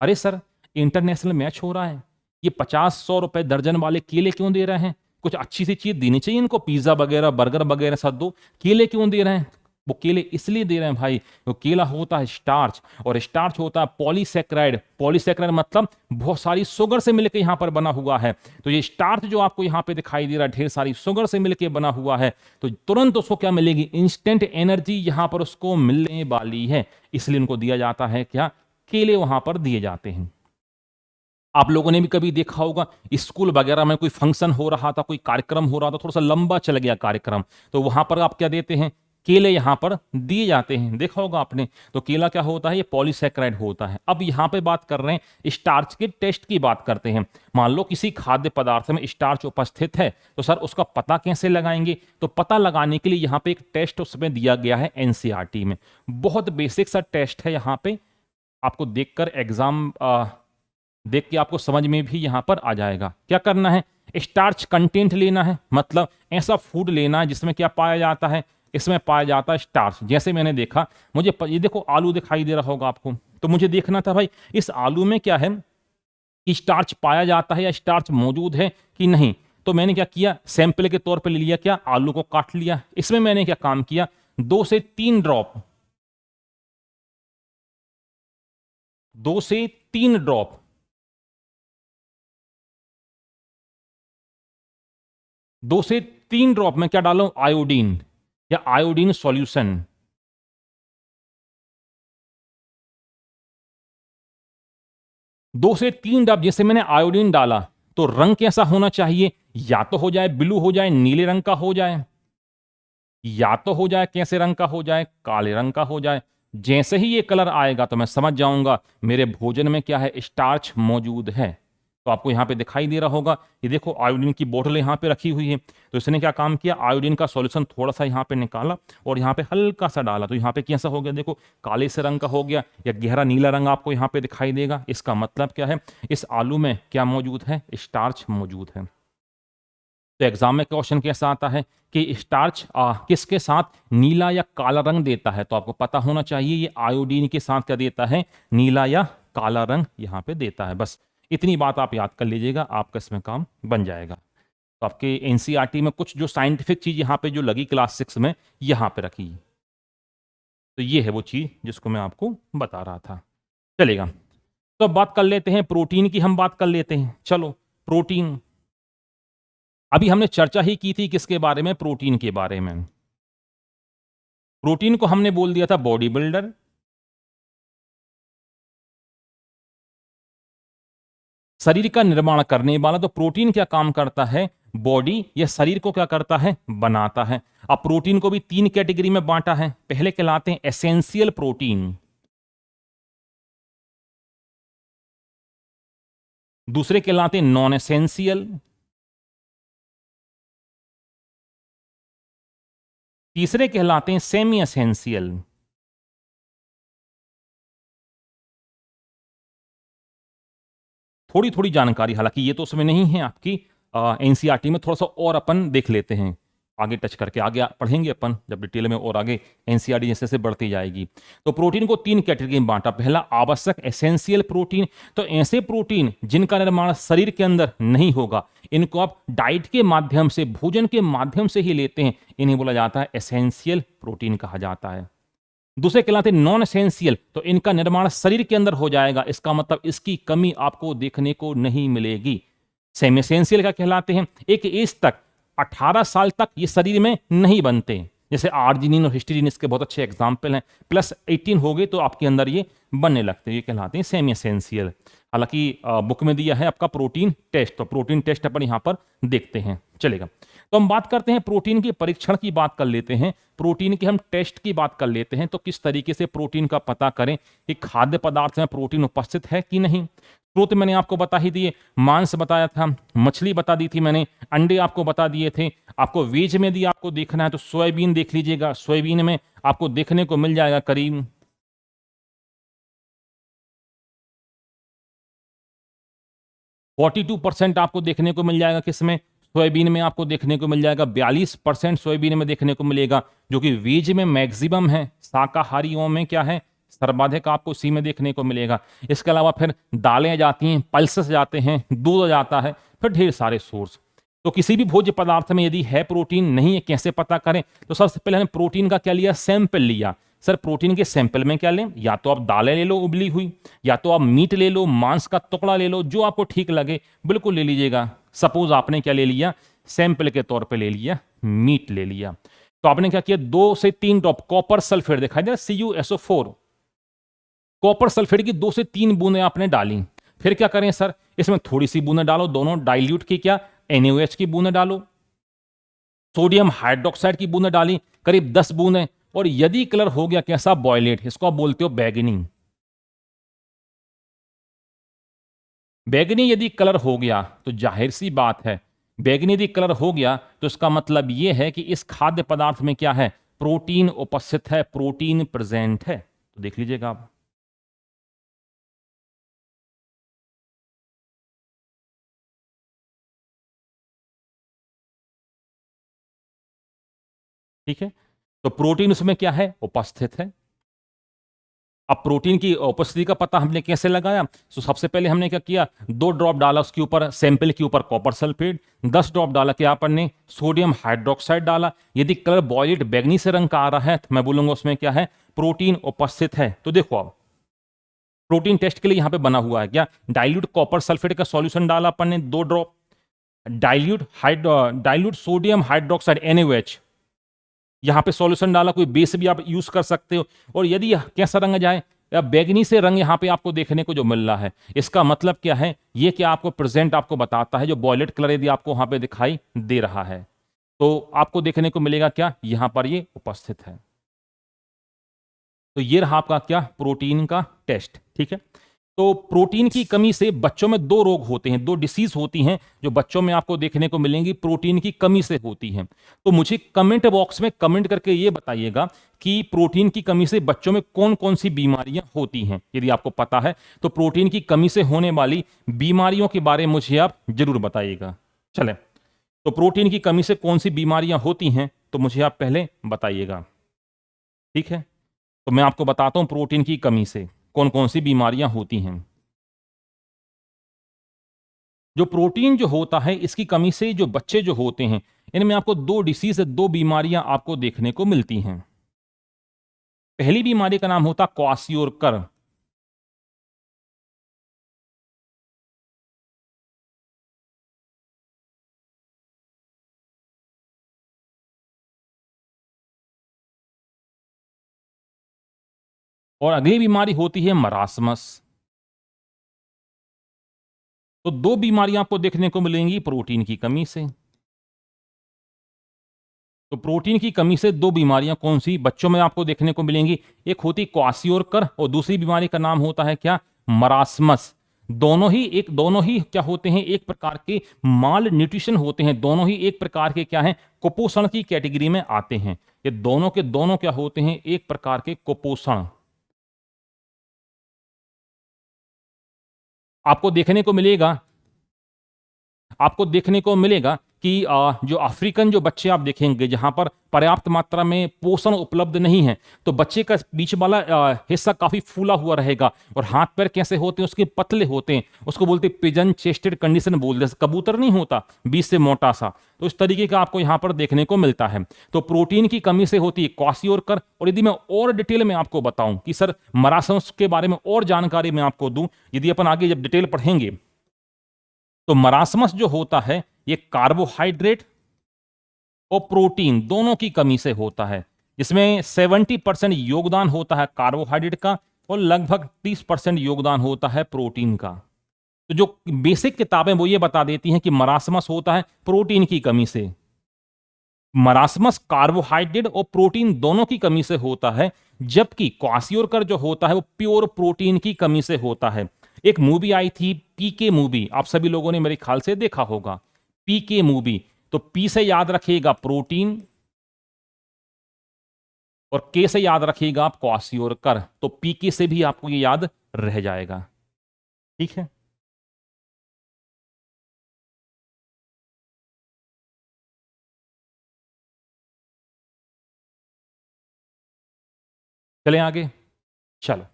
अरे सर इंटरनेशनल मैच हो रहा है, ये 50-100 रुपए दर्जन वाले केले क्यों दे रहे हैं? कुछ अच्छी सी चीज देनी चाहिए इनको, पिज्जा वगैरह बर्गर वगैरह सब दो, केले क्यों दे रहे हैं? वो केले इसलिए दे रहे हैं भाई, वो केला होता है स्टार्च, और स्टार्च होता है पॉलीसेकेराइड। पॉलीसेकेराइड मतलब बहुत सारी शुगर से मिलकर यहां पर बना हुआ है। तो ये स्टार्च जो आपको यहां पे दिखाई दे रहा है, ढेर सारी शुगर से मिलकर बना हुआ है, तो तुरंत उसको क्या मिलेगी, इंस्टेंट एनर्जी यहां पर उसको मिलने वाली है। इसलिए उनको दिया जाता है क्या, केले वहां पर दिए जाते हैं। आप लोगों ने भी कभी देखा होगा स्कूल वगैरह में कोई फंक्शन हो रहा था, कोई कार्यक्रम हो रहा था, थोड़ा सा लंबा चल गया कार्यक्रम, तो वहां पर आप क्या देते हैं, केले यहां पर दिए जाते हैं, देखा होगा आपने। तो केला क्या होता है, ये पॉलीसेकेराइड होता है। अब यहां पे बात कर रहे हैं स्टार्च के टेस्ट की बात करते हैं। मान लो किसी खाद्य पदार्थ में स्टार्च उपस्थित है, तो सर उसका पता कैसे लगाएंगे? तो पता लगाने के लिए यहां पे एक टेस्ट उसमें दिया गया है एनसीईआरटी में, बहुत बेसिक सा टेस्ट है। यहां पे आपको देखकर एग्जाम देख के आपको समझ में भी यहां पर आ जाएगा। क्या करना है, स्टार्च कंटेंट लेना है, मतलब ऐसा फूड लेना है जिसमें क्या पाया जाता है, इसमें पाया जाता है स्टार्च। जैसे मैंने देखा, ये देखो आलू दिखाई दे रहा होगा आपको, तो मुझे देखना था भाई इस आलू में क्या है कि स्टार्च पाया जाता है या स्टार्च मौजूद है कि नहीं। तो मैंने क्या किया, सैंपल के तौर पे ले लिया, क्या आलू को काट लिया। इसमें मैंने क्या काम किया, 2 से 3 ड्रॉप, 2 से 3 ड्रॉप, 2 से 3 ड्रॉप में क्या डालो, आयोडीन या आयोडीन सॉल्यूशन। 2 से 3 ड्रॉप जैसे मैंने आयोडीन डाला, तो रंग कैसा होना चाहिए, या तो हो जाए ब्लू, हो जाए नीले रंग का हो जाए, या तो हो जाए कैसे रंग का हो जाए, काले रंग का हो जाए। जैसे ही ये कलर आएगा तो मैं समझ जाऊंगा मेरे भोजन में क्या है, स्टार्च मौजूद है। तो आपको यहां पे दिखाई दे रहा होगा, ये देखो आयोडीन की बोतल यहां पे रखी हुई है। तो इसने क्या काम किया, आयोडीन का सॉल्यूशन थोड़ा सा यहां पे निकाला और यहां पे हल्का सा डाला, तो यहां पे कैसा हो गया, देखो काले से रंग का हो गया या गहरा नीला रंग आपको यहां पे दिखाई देगा। इसका मतलब क्या है, इस आलू में क्या मौजूद है, स्टार्च मौजूद है। तो एग्जाम में क्वेश्चन कैसा आता है कि स्टार्च किसके साथ नीला या काला रंग देता है, तो आपको पता होना चाहिए ये आयोडीन के साथ क्या देता है, नीला या काला रंग यहां पे देता है। बस इतनी बात आप याद कर लीजिएगा, आपका इसमें काम बन जाएगा। तो आपके एनसीईआरटी में कुछ जो साइंटिफिक चीज यहां पे जो लगी क्लास 6 में, यहां पे रखी। तो ये है वो चीज जिसको मैं आपको बता रहा था। चलेगा, तो अब बात कर लेते हैं प्रोटीन की, हम बात कर लेते हैं। चलो, प्रोटीन, अभी हमने चर्चा ही की थी किसके बारे में, प्रोटीन के बारे में। प्रोटीन को हमने बोल दिया था बॉडी बिल्डर, शरीर का निर्माण करने वाला। तो प्रोटीन क्या काम करता है, बॉडी या शरीर को क्या करता है, बनाता है। अब प्रोटीन को भी 3 कैटेगरी में बांटा है। पहले कहलाते हैं एसेंशियल प्रोटीन, दूसरे कहलाते हैं नॉन एसेंशियल, तीसरे कहलाते हैं सेमी एसेंशियल। थोड़ी थोड़ी जानकारी, हालांकि ये तो उसमें नहीं है आपकी एनसीईआरटी में, थोड़ा सा और अपन देख लेते हैं आगे टच करके, आगे पढ़ेंगे अपन जब डिटेल में और आगे एनसीईआरटी जैसे जैसे बढ़ती जाएगी। तो प्रोटीन को 3 कैटेगरी में बांटा। पहला आवश्यक एसेंशियल प्रोटीन, तो ऐसे प्रोटीन जिनका निर्माण शरीर के अंदर नहीं होगा, इनको आप डाइट के माध्यम से, भोजन के माध्यम से ही लेते हैं, इन्हें बोला जाता है एसेंशियल प्रोटीन कहा जाता है। दूसरे कहलाते हैं नॉन एसेंशियल, तो इनका निर्माण शरीर के अंदर हो जाएगा, इसका मतलब इसकी कमी आपको देखने को नहीं मिलेगी। सेमी एसेंशियल क्या कहलाते हैं, एक एज तक, 18 साल तक ये शरीर में नहीं बनते। जैसे आर्जिनिन और हिस्टीडीन इसके बहुत अच्छे एग्जाम्पल हैं। +18 हो गए तो आपके अंदर ये बनने लगते हैं, ये कहलाते हैं सेमी एसेंशियल। हालांकि बुक में दिया है आपका प्रोटीन टेस्ट, तो प्रोटीन टेस्ट अपन यहां पर देखते हैं, चलेगा। तो हम बात करते हैं प्रोटीन के परीक्षण की बात कर लेते हैं, प्रोटीन के हम टेस्ट की बात कर लेते हैं। तो किस तरीके से प्रोटीन का पता करें कि खाद्य पदार्थ में प्रोटीन उपस्थित है कि नहीं। स्रोत मैंने आपको बता ही दिए, मांस बताया था, मछली बता दी थी मैंने, अंडे आपको बता दिए थे। आपको वेज में यदि आपको देखना है तो सोयाबीन देख लीजिएगा, सोयाबीन में आपको देखने को मिल जाएगा करीब 42% आपको देखने को मिल जाएगा, किसमें, सोयाबीन में आपको देखने को मिल जाएगा। 42% सोयाबीन में देखने को मिलेगा, जो कि वेज में मैक्सिमम है। शाकाहारियों में क्या है, सर्वाधिक आपको उसी में देखने को मिलेगा। इसके अलावा फिर दालें जाती हैं, पल्सेस जाते हैं, दूध जाता है, फिर ढेर सारे सोर्स। तो किसी भी भोज्य पदार्थ में यदि है प्रोटीन नहीं है, कैसे पता करें, तो सबसे पहले हमने प्रोटीन का क्या लिया, सैंपल लिया। सर प्रोटीन के सैंपल में क्या लें, या तो आप दालें ले लो उबली हुई, या तो आप मीट ले लो, मांस का टुकड़ा ले लो, जो आपको ठीक लगे बिल्कुल ले लीजिएगा। सपोज आपने क्या ले लिया, सैंपल के तौर पे ले लिया, मीट ले लिया। तो आपने क्या किया, 2 से 3 ड्रॉप कॉपर सल्फेट दिखाई दे CuSO4, कॉपर सल्फेट की 2 से 3 बूंदें आपने डाली। फिर क्या करें सर, इसमें थोड़ी सी बूंदें डालो, दोनों डाइल्यूट की, क्या NaOH की बूंदें डालो, सोडियम हाइड्रोक्साइड की बूंदें डाली करीब 10 बूंदें। और यदि कलर हो गया कैसा, बॉयलेट, इसको आप बोलते हो बैगनी। बैगनी यदि कलर हो गया तो जाहिर सी बात है, बैगनी यदि कलर हो गया तो इसका मतलब यह है कि इस खाद्य पदार्थ में क्या है, प्रोटीन उपस्थित है, प्रोटीन प्रेजेंट है। तो देख लीजिएगा आप, ठीक है। तो प्रोटीन उसमें क्या है, उपस्थित है। अब प्रोटीन की उपस्थिति का पता हमने कैसे लगाया? तो सबसे पहले हमने क्या किया, 2 ड्रॉप डाला उसके ऊपर, सैंपल के ऊपर कॉपर सल्फेट, 10 ड्रॉप डाला क्या अपन ने, सोडियम हाइड्रोक्साइड डाला। यदि कलर वॉयलेट बैंगनी से रंग का आ रहा है तो मैं बोलूंगा उसमें क्या है, प्रोटीन उपस्थित है। तो देखो अब प्रोटीन टेस्ट के लिए यहां पे बना हुआ है क्या, डाइल्यूट कॉपर सल्फेट का सॉल्यूशन डाला अपन ने 2 drop, dilute sodium hydroxide NaOH, यहां पे सॉल्यूशन डाला, कोई बेस भी आप यूज कर सकते हो। और यदि कैसा रंग जाए, या बैगनी से रंग यहां पे आपको देखने को जो मिल रहा है, इसका मतलब क्या है, ये क्या आपको प्रेजेंट आपको बताता है, जो वॉयलेट कलर यदि आपको वहां पे दिखाई दे रहा है तो आपको देखने को मिलेगा क्या, यहां पर ये उपस्थित है। तो ये रहा आपका क्या, प्रोटीन का टेस्ट। ठीक है, तो प्रोटीन की कमी से बच्चों में 2 रोग होते हैं, 2 डिसीज होती हैं जो बच्चों में आपको देखने को मिलेंगी, प्रोटीन की कमी से होती हैं। तो मुझे कमेंट बॉक्स में कमेंट करके ये बताइएगा कि प्रोटीन की कमी से बच्चों में कौन कौन सी बीमारियां होती हैं। यदि आपको पता है तो प्रोटीन की कमी से होने वाली बीमारियों के बारे में मुझे आप जरूर बताइएगा। चले, तो प्रोटीन की कमी से कौन सी बीमारियां होती हैं तो मुझे आप पहले बताइएगा। ठीक है, तो मैं आपको बताता हूं प्रोटीन की कमी से कौन कौन सी बीमारियां होती हैं। जो प्रोटीन जो होता है, इसकी कमी से जो बच्चे जो होते हैं, इनमें आपको 2 डिसीज, 2 बीमारियां आपको देखने को मिलती हैं। पहली बीमारी का नाम होता क्वासियोरकर। और अगली बीमारी होती है मरासमस। तो 2 बीमारियां आपको देखने को मिलेंगी प्रोटीन की कमी से। तो प्रोटीन की कमी से 2 बीमारियां कौन सी बच्चों में आपको देखने को मिलेंगी, एक होती क्वासियोरकर और दूसरी बीमारी का नाम होता है क्या, मरासमस। दोनों ही क्या होते हैं, एक प्रकार के माल न्यूट्रिशन होते हैं, दोनों ही एक प्रकार के क्या हैं, कुपोषण की कैटेगरी में आते हैं। ये दोनों के दोनों क्या होते हैं, एक प्रकार के कुपोषण। आपको देखने को मिलेगा, आपको देखने को मिलेगा कि जो अफ्रीकन जो बच्चे आप देखेंगे जहां पर पर्याप्त मात्रा में पोषण उपलब्ध नहीं है, तो बच्चे का बीच वाला हिस्सा काफी फूला हुआ रहेगा और हाथ पैर कैसे होते हैं, उसके पतले होते हैं, उसको बोलते हैं पिजन चेस्टेड कंडीशन बोलते हैं, कबूतर नहीं होता बीच से मोटा सा, तो इस तरीके का आपको यहां पर देखने को मिलता है। तो प्रोटीन की कमी से होती है क्वासियोरकर। और यदि मैं और डिटेल में आपको बताऊं कि सर मरासमस के बारे में और जानकारी मैं आपको दूं, यदि अपन आगे जब डिटेल पढ़ेंगे, तो मरासमस जो होता है ये कार्बोहाइड्रेट और प्रोटीन दोनों की कमी से होता है। इसमें 70% योगदान होता है कार्बोहाइड्रेट का और लगभग 30% योगदान होता है प्रोटीन का। तो जो बेसिक किताबें वो ये बता देती हैं कि मरासमस होता है प्रोटीन की कमी से। मरासमस कार्बोहाइड्रेट और प्रोटीन दोनों की कमी से होता है, जबकि क्वासियोरकर जो होता है वो प्योर प्रोटीन की कमी से होता है। एक मूवी आई थी पीके मूवी, आप सभी लोगों ने मेरे ख्याल से देखा होगा पीके मूवी। तो पी से याद रखिएगा प्रोटीन और के से याद रखिएगा आप क्वासियोरकर, तो पीके से भी आपको ये याद रह जाएगा। ठीक है, चलें आगे। चलो,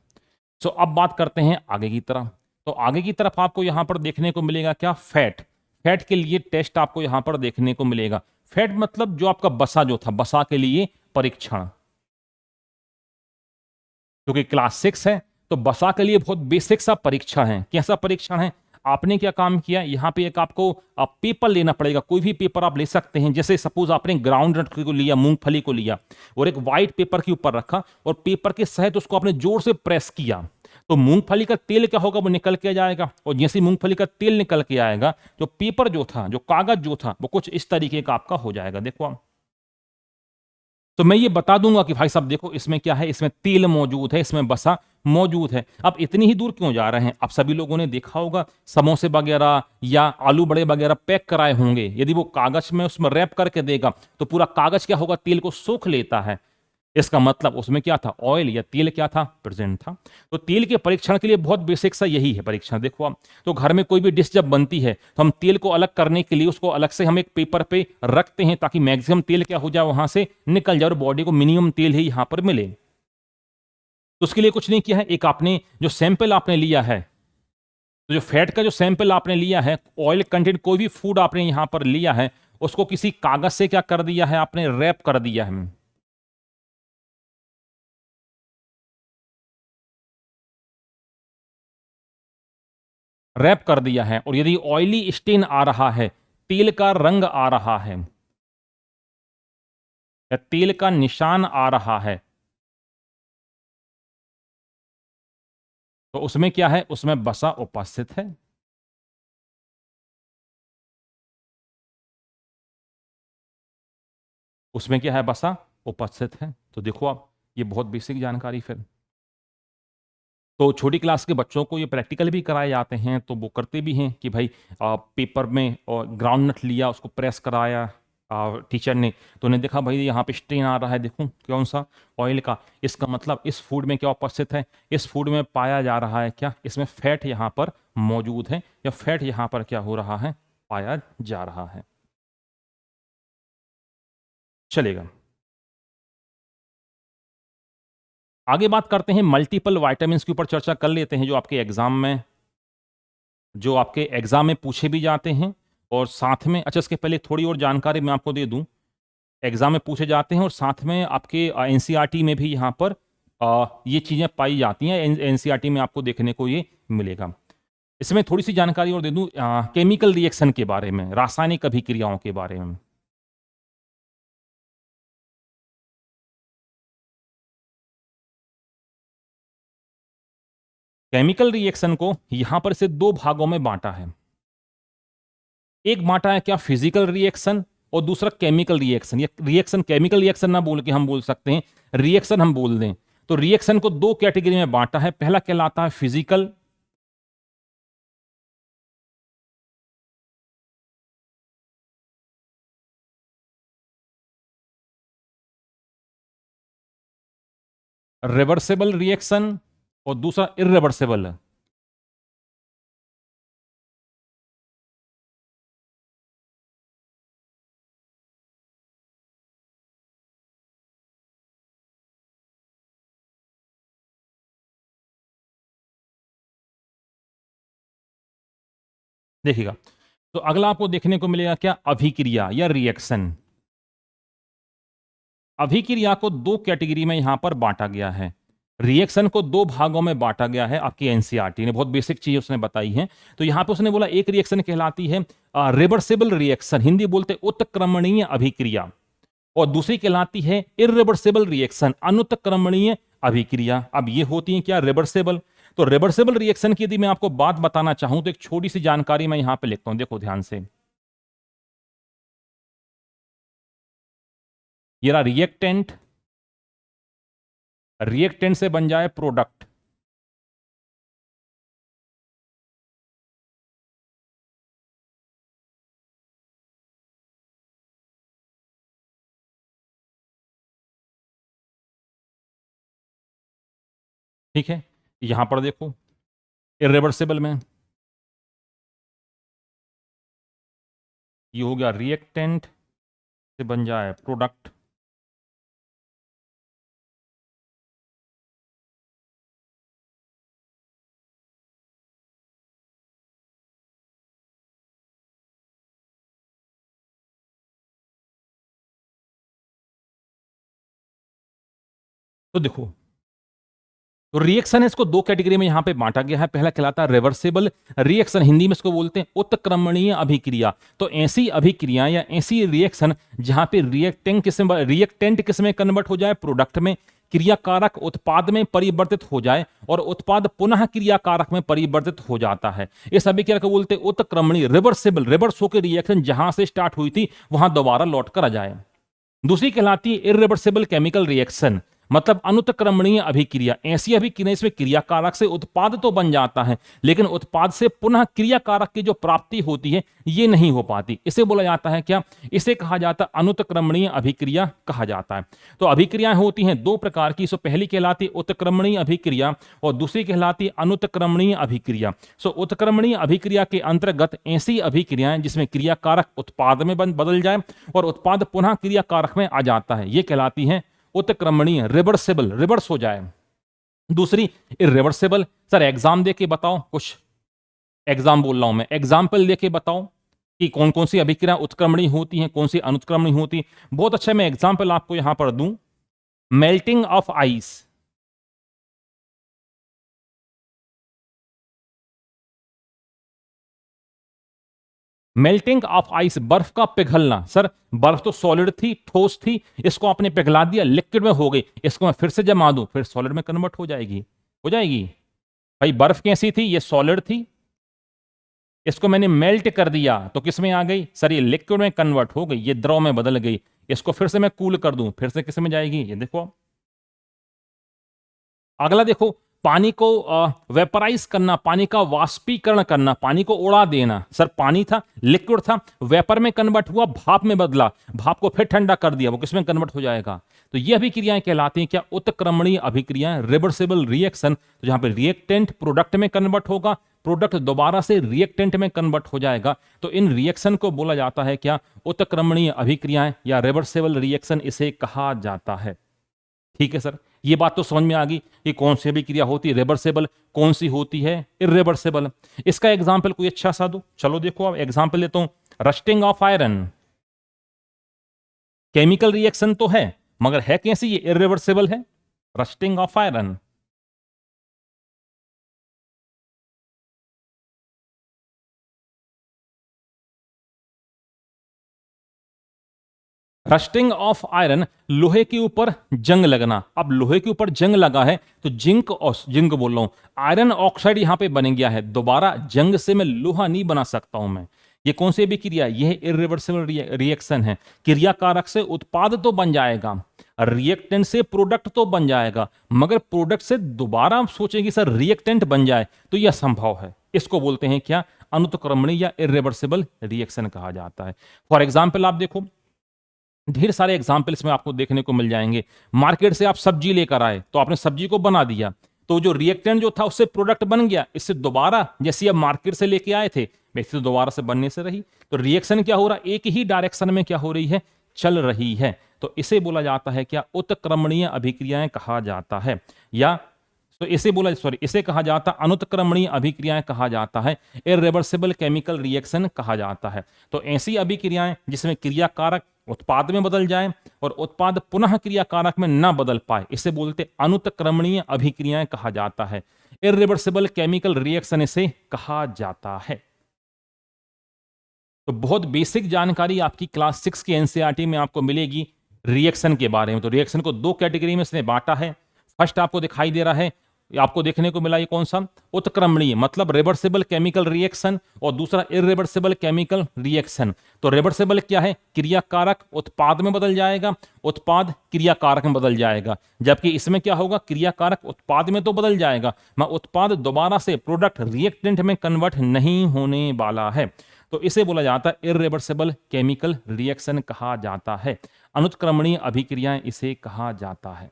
सो अब बात करते हैं आगे की तरफ। तो आगे की तरफ आपको यहां पर देखने को मिलेगा क्या, फैट। फैट के लिए टेस्ट आपको यहां पर देखने को मिलेगा। फैट मतलब जो आपका बसा जो था, बसा के लिए परीक्षण, क्योंकि क्लास 6 है तो बसा के लिए बहुत बेसिक सा परीक्षण है। कैसा परीक्षण है, आपने क्या काम किया, यहाँ पे एक आपको पेपर लेना पड़ेगा, कोई भी पेपर आप ले सकते हैं। जैसे सपोज आपने ग्राउंड नट को लिया, मूंगफली को लिया और एक व्हाइट पेपर के ऊपर रखा और पेपर के सहित उसको आपने जोर से प्रेस किया, तो मूंगफली का तेल क्या होगा, वो निकल के जाएगा। और जैसे मूंगफली का तेल निकल के आएगा, जो पेपर जो था, जो कागज जो था, वो कुछ इस तरीके का आपका हो जाएगा। देखो आप, तो मैं ये बता दूंगा कि भाई साहब देखो इसमें क्या है, इसमें तेल मौजूद है, इसमें बसा मौजूद है। अब इतनी ही दूर क्यों जा रहे हैं, आप सभी लोगों ने देखा होगा समोसे वगैरह या आलू बड़े वगैरह पैक कराए होंगे, यदि वो कागज में उसमें रैप करके देगा तो पूरा कागज क्या होगा, तेल को सोख लेता है। इसका मतलब उसमें क्या था, ऑयल या तेल क्या था, प्रेजेंट था। तो तेल के परीक्षण के लिए बहुत बेसिक सा यही है परीक्षण। देखो आप, तो घर में कोई भी डिश जब बनती है तो हम तेल को अलग करने के लिए उसको अलग से हम एक पेपर पे रखते हैं ताकि मैक्सिमम तेल क्या हो जाए, वहां से निकल जाए और बॉडी को मिनिमम तेल ही यहां पर मिले। तो उसके लिए कुछ नहीं किया है, एक आपने जो सैंपल आपने लिया है, तो जो फैट का जो सैंपल आपने लिया है, ऑयल कंटेंट कोई भी फूड आपने यहां पर लिया है, उसको किसी कागज से क्या कर दिया है आपने, रैप कर दिया है। रैप कर दिया है, और यदि ऑयली स्टेन आ रहा है, तेल का रंग आ रहा है या तेल का निशान आ रहा है, तो उसमें क्या है, उसमें वसा उपस्थित है। उसमें क्या है, वसा उपस्थित है। तो देखो आप, ये बहुत बेसिक जानकारी फिर। तो छोटी क्लास के बच्चों को ये प्रैक्टिकल भी कराए जाते हैं, तो वो करते भी हैं कि भाई पेपर में ग्राउंड नट लिया, उसको प्रेस कराया टीचर ने, तो उन्हें देखा भाई यहाँ पे स्ट्रेन आ रहा है, देखो कौन सा, ऑयल का। इसका मतलब इस फूड में क्या उपस्थित है, इस फूड में पाया जा रहा है क्या, इसमें फैट यहाँ पर मौजूद है, या फैट यहाँ पर क्या हो रहा है, पाया जा रहा है। चलेगा, आगे बात करते हैं मल्टीपल वाइटामिन के ऊपर, चर्चा कर लेते हैं जो आपके एग्जाम में पूछे भी जाते हैं। और साथ में, अच्छा इसके पहले थोड़ी और जानकारी मैं आपको दे दूं, एग्जाम में पूछे जाते हैं और साथ में आपके एनसीईआरटी में भी यहाँ पर ये चीजें पाई जाती हैं, एनसीईआरटी में आपको देखने को ये मिलेगा। इसमें थोड़ी सी जानकारी और दे दूं केमिकल रिएक्शन के बारे में, रासायनिक अभिक्रियाओं के बारे में। केमिकल रिएक्शन को यहां पर से दो भागों में बांटा है। एक बांटा है क्या, फिजिकल रिएक्शन, और दूसरा केमिकल रिएक्शन। ये रिएक्शन केमिकल रिएक्शन ना बोल के हम बोल सकते हैं रिएक्शन हम बोल दें। तो रिएक्शन को दो कैटेगरी में बांटा है, पहला कहलाता है फिजिकल, रिवर्सेबल रिएक्शन, और दूसरा इरिवर्सेबल। देखिएगा, तो अगला आपको देखने को मिलेगा क्या, अभिक्रिया या रिएक्शन। अभिक्रिया को दो कैटेगरी में यहां पर बांटा गया है, रिएक्शन को दो भागों में बांटा गया है, आपकी एनसीईआरटी ने बहुत बेसिक चीज उसने बताई है। तो यहां पे उसने बोला एक रिएक्शन कहलाती है रिवर्सिबल रिएक्शन, हिंदी बोलते उत्क्रमणीय अभिक्रिया, और दूसरी कहलाती है इरिवर्सिबल रिएक्शन, अनुत्क्रमणीय अभिक्रिया। अब ये होती है क्या, रिवर्सिबल। तो रिवर्सिबल रिएक्शन की यदि मैं आपको बात बताना चाहूं तो एक छोटी सी जानकारी मैं यहां पे लिखता हूं, देखो ध्यान से। ये रहा रिएक्टेंट, रिएक्टेंट से बन जाए प्रोडक्ट, ठीक है। यहां पर देखो इरिवर्सिबल में ये हो गया रिएक्टेंट से बन जाए प्रोडक्ट। तो देखो, तो रिएक्शन है, इसको दो कैटेगरी में यहां पे बांटा गया है। पहला कहलाता है रिवर्सिबल रिएक्शन, हिंदी में इसको बोलते हैं उत्क्रमणीय अभिक्रिया। तो ऐसी अभिक्रिया या ऐसी रिएक्शन जहां पे रिएक्टेंट किस में कन्वर्ट हो जाए, प्रोडक्ट में, क्रियाकारक उत्पाद में परिवर्तित हो जाए, और उत्पाद पुनः क्रियाकारक में परिवर्तित हो जाता है। इस अभिक्रिया को बोलते हैं उत्क्रमणीय, रिवर्सिबल, रिवर्स होकर रिएक्शन जहां से स्टार्ट हुई थी वहां दोबारा लौट कर आ जाए। दूसरी कहलाती है इरिवर्सिबल केमिकल रिएक्शन। मतलब अनुत्क्रमणीय अभिक्रिया, ऐसी अभिक्रिया इसमें क्रियाकारक से उत्पाद तो बन जाता है लेकिन उत्पाद से पुनः क्रियाकारक की जो प्राप्ति होती है ये नहीं हो पाती। इसे बोला जाता है क्या? इसे कहा जाता है अनुत्क्रमणीय अभिक्रिया कहा जाता है। तो अभिक्रियाएं होती हैं दो प्रकार की। सो पहली कहलाती उत्क्रमणीय अभिक्रिया और दूसरी कहलाती अनुत्क्रमणीय अभिक्रिया। सो उत्क्रमणीय अभिक्रिया के अंतर्गत ऐसी अभिक्रियाएं जिसमें क्रियाकारक उत्पाद में बदल जाए और उत्पाद पुनः क्रियाकारक में आ जाता है, ये कहलाती है उत्क्रमणीय, रिवर्सिबल, रिवर्स हो जाए। दूसरी इरिवर्सिबल। सर एग्जाम दे के बताओ, कुछ एग्जाम बोल रहा हूं मैं, एग्जाम्पल दे के बताओ कि कौन कौन सी अभिक्रिया उत्क्रमणीय होती हैं, कौन सी अनुत्क्रमणीय होती है। बहुत अच्छा, मैं एग्जाम्पल आपको यहां पर दूं। Melting of ice, melting of ice, बर्फ का पिघलना। सर बर्फ तो सॉलिड थी, ठोस थी, इसको आपने पिघला दिया, लिक्विड में हो गई, इसको मैं फिर से जमा दूं, फिर सॉलिड में कन्वर्ट हो जाएगी, हो जाएगी। भाई बर्फ कैसी थी? ये सॉलिड थी, इसको मैंने मेल्ट कर दिया तो किस में आ गई? सर ये लिक्विड में कन्वर्ट हो गई, ये द्रव में बदल गई। इसको फिर से मैं कूल कर दूं, फिर से किस में जाएगी? ये देखो। अगला देखो, पानी को वेपराइज करना, पानी का वाष्पीकरण करना, पानी को उड़ा देना। सर पानी था, लिक्विड था, वेपर में कन्वर्ट हुआ, भाप में बदला, भाप को फिर ठंडा कर दिया, वो किसमें कन्वर्ट हो जाएगा? तो ये अभिक्रियाएं कहलाती हैं क्या? उत्क्रमणीय अभिक्रियाएं, रिवर्सिबल रिएक्शन। तो जहां पे रिएक्टेंट प्रोडक्ट में कन्वर्ट होगा, प्रोडक्ट दोबारा से रिएक्टेंट में कन्वर्ट हो जाएगा, तो इन रिएक्शन को बोला जाता है क्या? उत्क्रमणीय अभिक्रियाएं या रिवर्सिबल रिएक्शन इसे कहा जाता है। ठीक है सर, ये बात तो समझ में आ गई कि कौन सी अभिक्रिया होती है रिवर्सिबल, कौन सी होती है इरिवर्सिबल। इसका एग्जाम्पल कोई अच्छा सा दो। चलो देखो, अब एग्जाम्पल लेता हूं, rusting of iron. Chemical reaction तो है मगर है कैसी? ये इरिवर्सिबल है, rusting of iron. Rusting of iron, लोहे के ऊपर जंग लगना। अब लोहे के ऊपर जंग लगा है तो जिंक, और जिंक बोल रहा हूं, आयरन ऑक्साइड यहां पे बन गया है, दोबारा जंग से मैं लोहा नहीं बना सकता हूं मैं। ये कौन सी भी क्रिया? यह इरिवर्सिबल रिएक्शन है। क्रियाकारक से उत्पाद तो बन जाएगा, रिएक्टेंट से प्रोडक्ट तो बन जाएगा, मगर प्रोडक्ट से दोबारा आप सोचेंगे सर रिएक्टेंट बन जाए, तो यह संभव है। इसको बोलते हैं क्या? अनुत्क्रमणीय या इरिवर्सिबल रिएक्शन कहा जाता है। फॉर एग्जाम्पल आप देखो, ढेर सारे एग्जाम्पल्स में आपको देखने को मिल जाएंगे। मार्केट से आप सब्जी लेकर आए तो आपने सब्जी को बना दिया, तो जो रिएक्टेंट जो था उससे प्रोडक्ट बन गया, इससे दोबारा जैसे आप मार्केट से लेके आए थे वैसे तो दोबारा से बनने से रही। तो रिएक्शन क्या हो रहा है? एक ही डायरेक्शन में क्या हो रही है? चल रही है। तो इसे बोला जाता है क्या? उत्क्रमणीय अभिक्रियाएं कहा जाता है। या तो इसे बोला, सॉरी, इसे कहा जाता है अनुत्क्रमणीय अभिक्रियाएं कहा जाता है, इरिवर्सिबल केमिकल रिएक्शन कहा जाता है। तो ऐसी अभिक्रियाएं जिसमें क्रियाकारक उत्पाद में बदल जाए और उत्पाद पुनः क्रियाकारक में न बदल पाए, इसे बोलते अनुत्क्रमणीय अभिक्रियाएं कहा जाता है। इरिवर्सिबल केमिकल रिएक्शन इसे कहा जाता है। तो बहुत बेसिक जानकारी आपकी क्लास 6 की एनसीईआरटी में आपको मिलेगी रिएक्शन के बारे में। तो रिएक्शन को दो कैटेगरी में इसने बांटा है। फर्स्ट आपको दिखाई दे रहा है, आपको देखने को मिला ये कौन सा? उत्क्रमणीय, मतलब रिवर्सिबल केमिकल रिएक्शन, और दूसरा इरिवर्सिबल केमिकल रिएक्शन। तो रिवर्सिबल क्या है? क्रियाकारक उत्पाद में बदल जाएगा, उत्पाद क्रियाकारक में बदल जाएगा। जबकि इसमें क्या होगा? क्रियाकारक उत्पाद में तो बदल जाएगा मगर उत्पाद दोबारा से प्रोडक्ट रिएक्टेंट में कन्वर्ट नहीं होने वाला है। तो इसे बोला जाता है इरिवर्सिबल केमिकल रिएक्शन कहा जाता है। अनुत्क्रमणीय अभिक्रियाएं इसे कहा जाता है।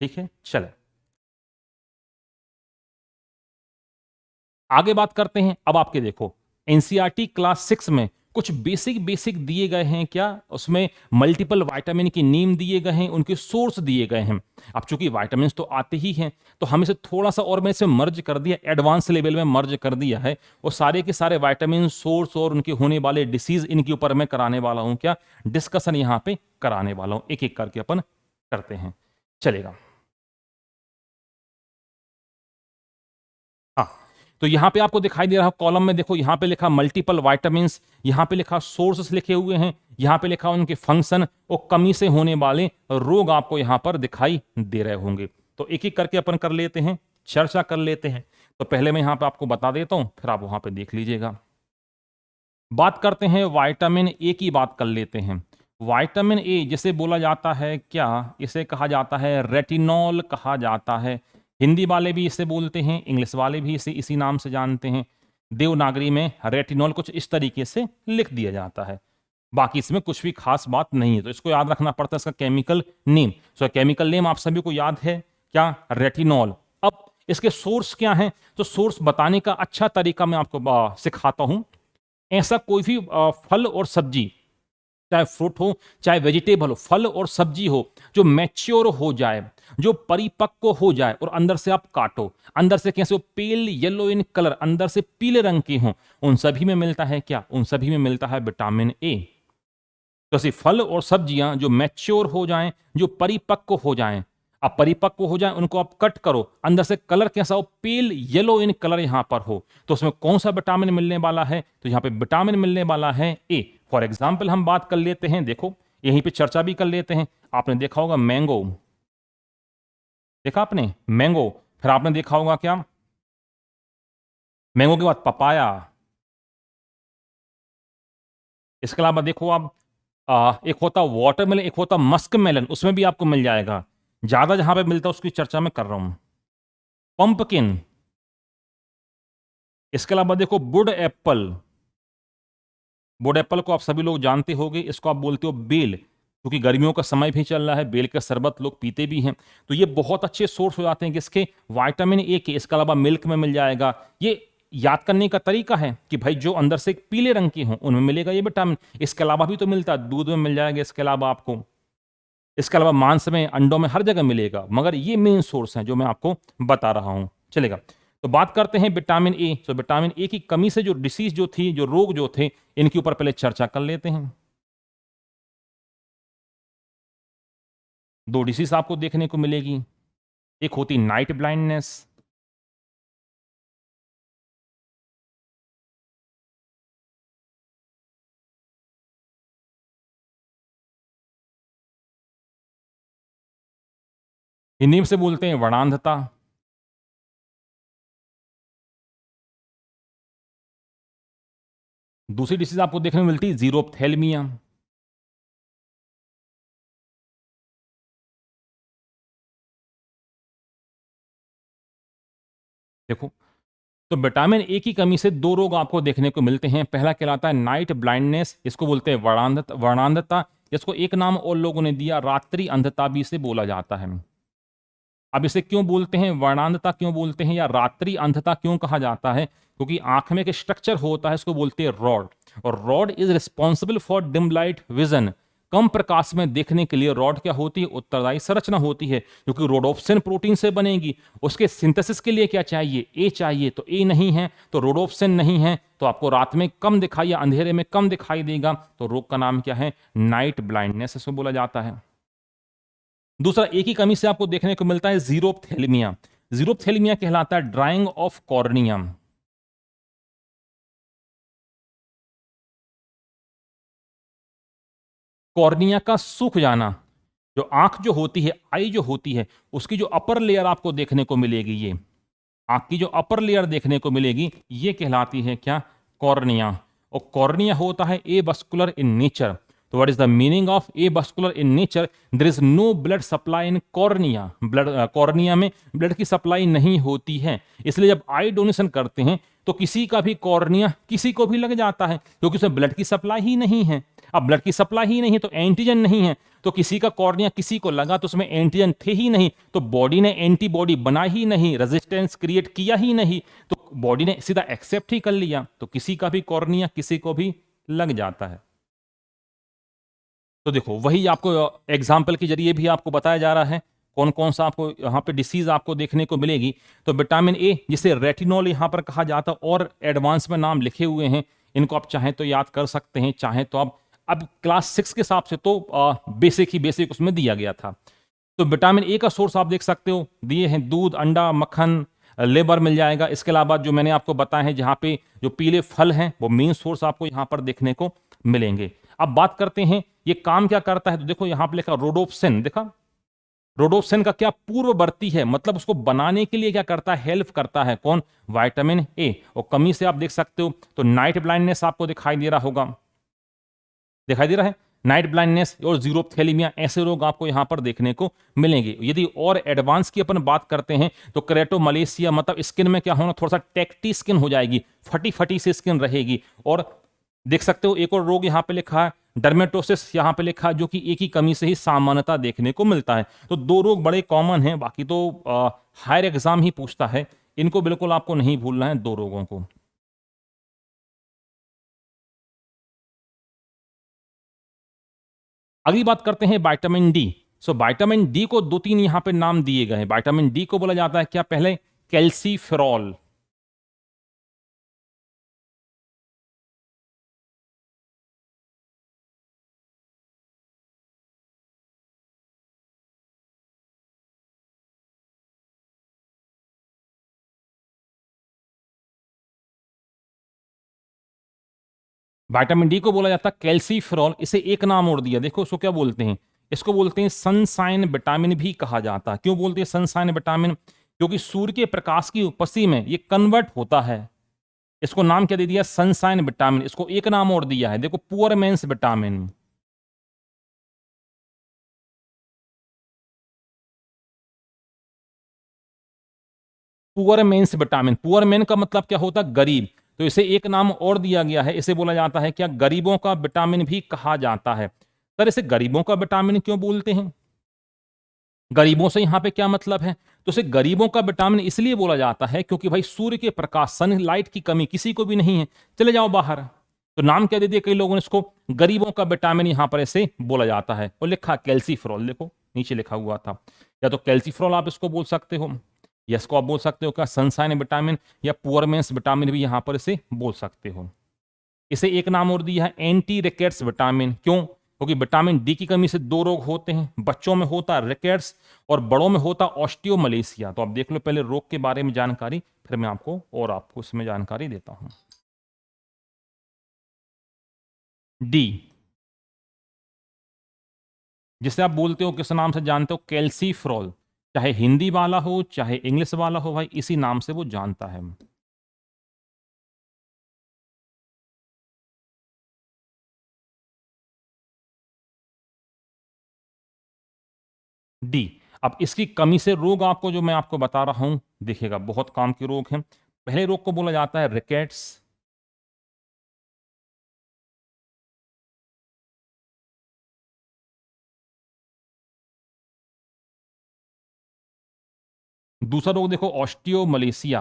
ठीक है, चले आगे बात करते हैं। अब आपके देखो एनसीईआरटी क्लास 6 में कुछ बेसिक बेसिक दिए गए हैं क्या? उसमें मल्टीपल विटामिन की नेम दिए गए हैं, उनके सोर्स दिए गए हैं। अब चूंकि विटामिन तो आते ही हैं तो हम इसे थोड़ा सा और मैं इसे मर्ज कर दिया, एडवांस लेवल में मर्ज कर दिया है। और सारे के सारे विटामिन सोर्स और उनके होने वाले डिसीज, इनके ऊपर मैं कराने वाला हूं क्या? डिस्कशन यहां पे कराने वाला हूं। एक एक करके अपन करते हैं, चलेगा। हाँ, तो यहां पे आपको दिखाई दे रहा है कॉलम में, देखो यहां पे लिखा मल्टीपल विटामिन्स, यहां पे लिखा सोर्सेस लिखे हुए हैं, यहां पे लिखा उनके फंक्शन और कमी से होने वाले रोग आपको यहां पर दिखाई दे रहे होंगे। तो एक एक करके अपन कर लेते हैं, चर्चा कर लेते हैं। तो पहले मैं यहां पे आपको बता देता हूं, फिर आप वहां पे देख लीजिएगा। बात करते हैं विटामिन ए की, बात कर लेते हैं। विटामिन ए जिसे बोला जाता है क्या, इसे कहा जाता है रेटिनॉल कहा जाता है। हिंदी वाले भी इसे बोलते हैं, इंग्लिश वाले भी इसे इसी नाम से जानते हैं। देवनागरी में रेटिनॉल कुछ इस तरीके से लिख दिया जाता है, बाकी इसमें कुछ भी खास बात नहीं है, तो इसको याद रखना पड़ता है इसका केमिकल नेम। सो केमिकल नेम आप सभी को याद है क्या, रेटिनॉल। अब इसके सोर्स क्या हैं, तो सोर्स बताने का अच्छा तरीका मैं आपको सिखाता हूं। ऐसा कोई भी फल और सब्जी, चाहे फ्रूट हो चाहे वेजिटेबल हो, फल और सब्जी हो, जो मैच्योर हो जाए, जो परिपक्व हो जाए और अंदर से आप काटो, अंदर से कैसे वो पेल येलो इन कलर, अंदर से पीले रंग के हों, उन सभी में मिलता है क्या, उन सभी में मिलता है विटामिन ए। तो ऐसे फल और सब्जियां जो मैच्योर हो जाएं, जो परिपक्व हो जाएं, अब परिपक्व हो जाएं उनको आप कट करो, अंदर से कलर कैसा हो, पेल येलो इन कलर यहां पर हो, तो उसमें कौन सा विटामिन मिलने वाला है, तो यहां पे विटामिन मिलने वाला है ए। फॉर एग्जाम्पल हम बात कर लेते हैं, देखो यहीं पे चर्चा भी कर लेते हैं। आपने देखा होगा मैंगो, देखा आपने मैंगो, फिर आपने देखा होगा क्या, मैंगो के बाद पपाया, इसके अलावा देखो आप एक होता वाटरमेलन, एक होता मस्क मेलन, उसमें भी आपको मिल जाएगा। ज्यादा जहां पे मिलता है उसकी चर्चा मैं कर रहा हूं। पंपकिन, इसके अलावा देखो वुड एप्पल, वुड एप्पल को आप सभी लोग जानते होंगे, इसको आप बोलते हो बेल, क्योंकि गर्मियों का समय भी चल रहा है, बेल का शरबत लोग पीते भी हैं। तो ये बहुत अच्छे सोर्स हो जाते हैं किसके, विटामिन ए के। इसके अलावा मिल्क में मिल जाएगा। ये याद करने का तरीका है कि भाई जो अंदर से पीले रंग के हों उनमें मिलेगा ये विटामिन। इसके अलावा भी तो मिलता है, दूध में मिल जाएगा, इसके अलावा आपको, इसके अलावा मांस में, अंडों में, हर जगह मिलेगा, मगर ये मेन सोर्स हैं जो मैं आपको बता रहा हूं। चलेगा, तो बात करते हैं विटामिन ए। तो विटामिन ए की कमी से जो डिसीज जो थी, जो रोग जो थे, इनके ऊपर पहले चर्चा कर लेते हैं। दो डिसीज आपको देखने को मिलेगी, एक होती नाइट ब्लाइंडनेस, हिंदी में से बोलते हैं वर्णांधता। दूसरी डिसीज आपको देखने को मिलती है जीरोप्थेल्मिया। देखो, तो विटामिन ए की कमी से दो रोग आपको देखने को मिलते हैं। पहला कहलाता है नाइट ब्लाइंडनेस, इसको बोलते हैं वर्णांधता, इसको एक नाम और लोगों ने दिया, रात्रि अंधता भी इसे बोला जाता है। अब इसे क्यों बोलते हैं वर्णांधता, क्यों बोलते हैं या रात्रि अंधता क्यों कहा जाता है, क्योंकि आंख में एक स्ट्रक्चर होता है, इसको बोलते हैं रॉड, और rod is responsible for dim light vision. कम प्रकाश में देखने के लिए रॉड क्या होती है, उत्तरदायी संरचना होती है, क्योंकि रोडोप्सिन प्रोटीन से बनेगी। उसके सिंथेसिस के लिए क्या चाहिए, ए चाहिए, तो ए नहीं है तो रोडोप्सिन नहीं है, तो आपको रात में कम दिखाई या अंधेरे में कम दिखाई देगा, तो रोग का नाम क्या है, नाइट ब्लाइंडनेस इसको बोला जाता है। दूसरा, एक ही कमी से आपको देखने को मिलता है जीरोप्थेल्मिया। जीरोप्थेल्मिया कहलाता है ड्राइंग ऑफ कॉर्निया। कॉर्निया का सूख जाना, जो आंख जो होती है, आई जो होती है, उसकी जो अपर लेयर आपको देखने को मिलेगी, ये आंख की जो अपर लेयर देखने को मिलेगी, ये कहलाती है क्या, कॉर्निया। और कॉर्निया होता है ए बस्कुलर इन नेचर। तो what is the meaning of avascular in nature, there is no blood supply in cornea, blood cornea में ब्लड की सप्लाई नहीं होती है। इसलिए जब आई डोनेशन करते हैं तो किसी का भी कॉर्निया किसी को भी लग जाता है, क्योंकि उसमें ब्लड की सप्लाई ही नहीं है। अब ब्लड की सप्लाई ही नहीं है तो एंटीजन नहीं है, तो किसी का कॉर्निया किसी को लगा तो उसमें एंटीजन थे ही नहीं, तो बॉडी ने एंटीबॉडी बनाई ही नहीं, रेजिस्टेंस क्रिएट किया ही नहीं, तो बॉडी ने सीधा एक्सेप्ट ही कर लिया, तो किसी का भी कॉर्निया किसी को भी लग जाता है। तो देखो, वही आपको एग्जाम्पल के जरिए भी आपको बताया जा रहा है कौन कौन सा आपको यहाँ पे डिसीज आपको देखने को मिलेगी। तो विटामिन ए, जिसे रेटिनॉल यहाँ पर कहा जाता है, और एडवांस में नाम लिखे हुए हैं, इनको आप चाहें तो याद कर सकते हैं, चाहें तो आप, अब क्लास 6 के हिसाब से तो बेसिक ही बेसिक उसमें दिया गया था। तो विटामिन ए का सोर्स आप देख सकते हो, दिए हैं दूध, अंडा, मक्खन, लेबर मिल जाएगा। इसके अलावा जो मैंने आपको बताया है, जहाँ पे जो पीले फल हैं वो मेन सोर्स आपको यहाँ पर देखने को मिलेंगे। अब बात करते हैं ये काम क्या करता है, तो देखो यहाँ पे लिखा रोडोप्सिन, देखा रोडोप्सिन का क्या पूर्ववर्ती है, मतलब उसको बनाने के लिए क्या करता है, हेल्प करता है, कौन, विटामिन ए। और कमी से आप देख सकते हो तो नाइट ब्लाइंडनेस आपको दिखाई दे रहा होगा, दिखाई दे रहा है, नाइट ब्लाइंडनेस और जीरोप्थेलिमिया, ऐसे रोग आपको यहाँ पर देखने को मिलेंगे। यदि और एडवांस की अपन बात करते हैं तो क्रेटोमलेशिया, मतलब स्किन में क्या होना, थोड़ा सा टेक्टी स्किन हो जाएगी, फटी फटी सी स्किन रहेगी। और देख सकते हो एक और रोग यहाँ पे लिखा है डर्मेटोसिस, यहाँ पे लिखा है, जो कि एक ही कमी से ही सामान्यता देखने को मिलता है। तो दो रोग बड़े कॉमन हैं, बाकी तो हायर एग्जाम ही पूछता है, इनको बिल्कुल आपको नहीं भूलना है, दो रोगों को। अगली बात करते हैं vitamin D. So vitamin D को दो तीन यहां पे नाम दिए गए हैं। विटामिन डी को बोला जाता है क्या, पहले कैल्सीफेरॉल। विटामिन डी को बोला जाता है कैल्सीफेरॉल। इसे एक नाम और दिया, देखो उसको क्या बोलते हैं, इसको बोलते हैं सनसाइन विटामिन भी कहा जाता है। क्यों बोलते हैं सनसाइन विटामिन, क्योंकि सूर्य के प्रकाश की उपस्थिति में ये कन्वर्ट होता है। इसको नाम क्या दे दिया, सनसाइन विटामिन। इसको एक नाम और दिया है, देखो poor man's vitamin. Poor man's vitamin, poor man का मतलब क्या होता है, गरीब। तो इसे एक नाम और दिया गया है, इसे बोला जाता है क्या, गरीबों का विटामिन भी कहा जाता है। सर इसे गरीबों का विटामिन क्यों बोलते हैं, गरीबों से यहां पे क्या मतलब है, तो इसे गरीबों का विटामिन इसलिए बोला जाता है क्योंकि भाई सूर्य के प्रकाश, सनलाइट की कमी किसी को भी नहीं है, चले जाओ बाहर। तो नाम क्या दे दिया कई लोगों ने इसको, गरीबों का विटामिन यहां पर ऐसे बोला जाता है। और लिखा कैल्सीफ्रॉल, देखो नीचे लिखा हुआ था, या तो कैल्सीफ्रॉल आप इसको बोल सकते हो, या इसको आप बोल सकते हो क्या सनसाइन विटामिन, या पुअरमेंस विटामिन भी यहां पर इसे बोल सकते हो। इसे एक नाम और दिया है एंटी रिकेट्स विटामिन। क्यों, क्योंकि विटामिन डी की कमी से दो रोग होते हैं, बच्चों में होता है रिकेट्स और बड़ों में होता ऑस्टियोमलेशिया। तो आप देख लो पहले रोग के बारे में जानकारी, फिर मैं आपको इसमें जानकारी देता हूं। डी, जिसे आप बोलते हो किस नाम से जानते हो, कैल्सीफ्रॉल। चाहे हिंदी वाला हो चाहे इंग्लिश वाला हो, भाई इसी नाम से वो जानता है। डी, अब इसकी कमी से रोग आपको जो मैं आपको बता रहा हूं, देखिएगा बहुत काम के रोग हैं। पहले रोग को बोला जाता है रिकेट्स, दूसरा रोग देखो ऑस्टियोमलेशिया,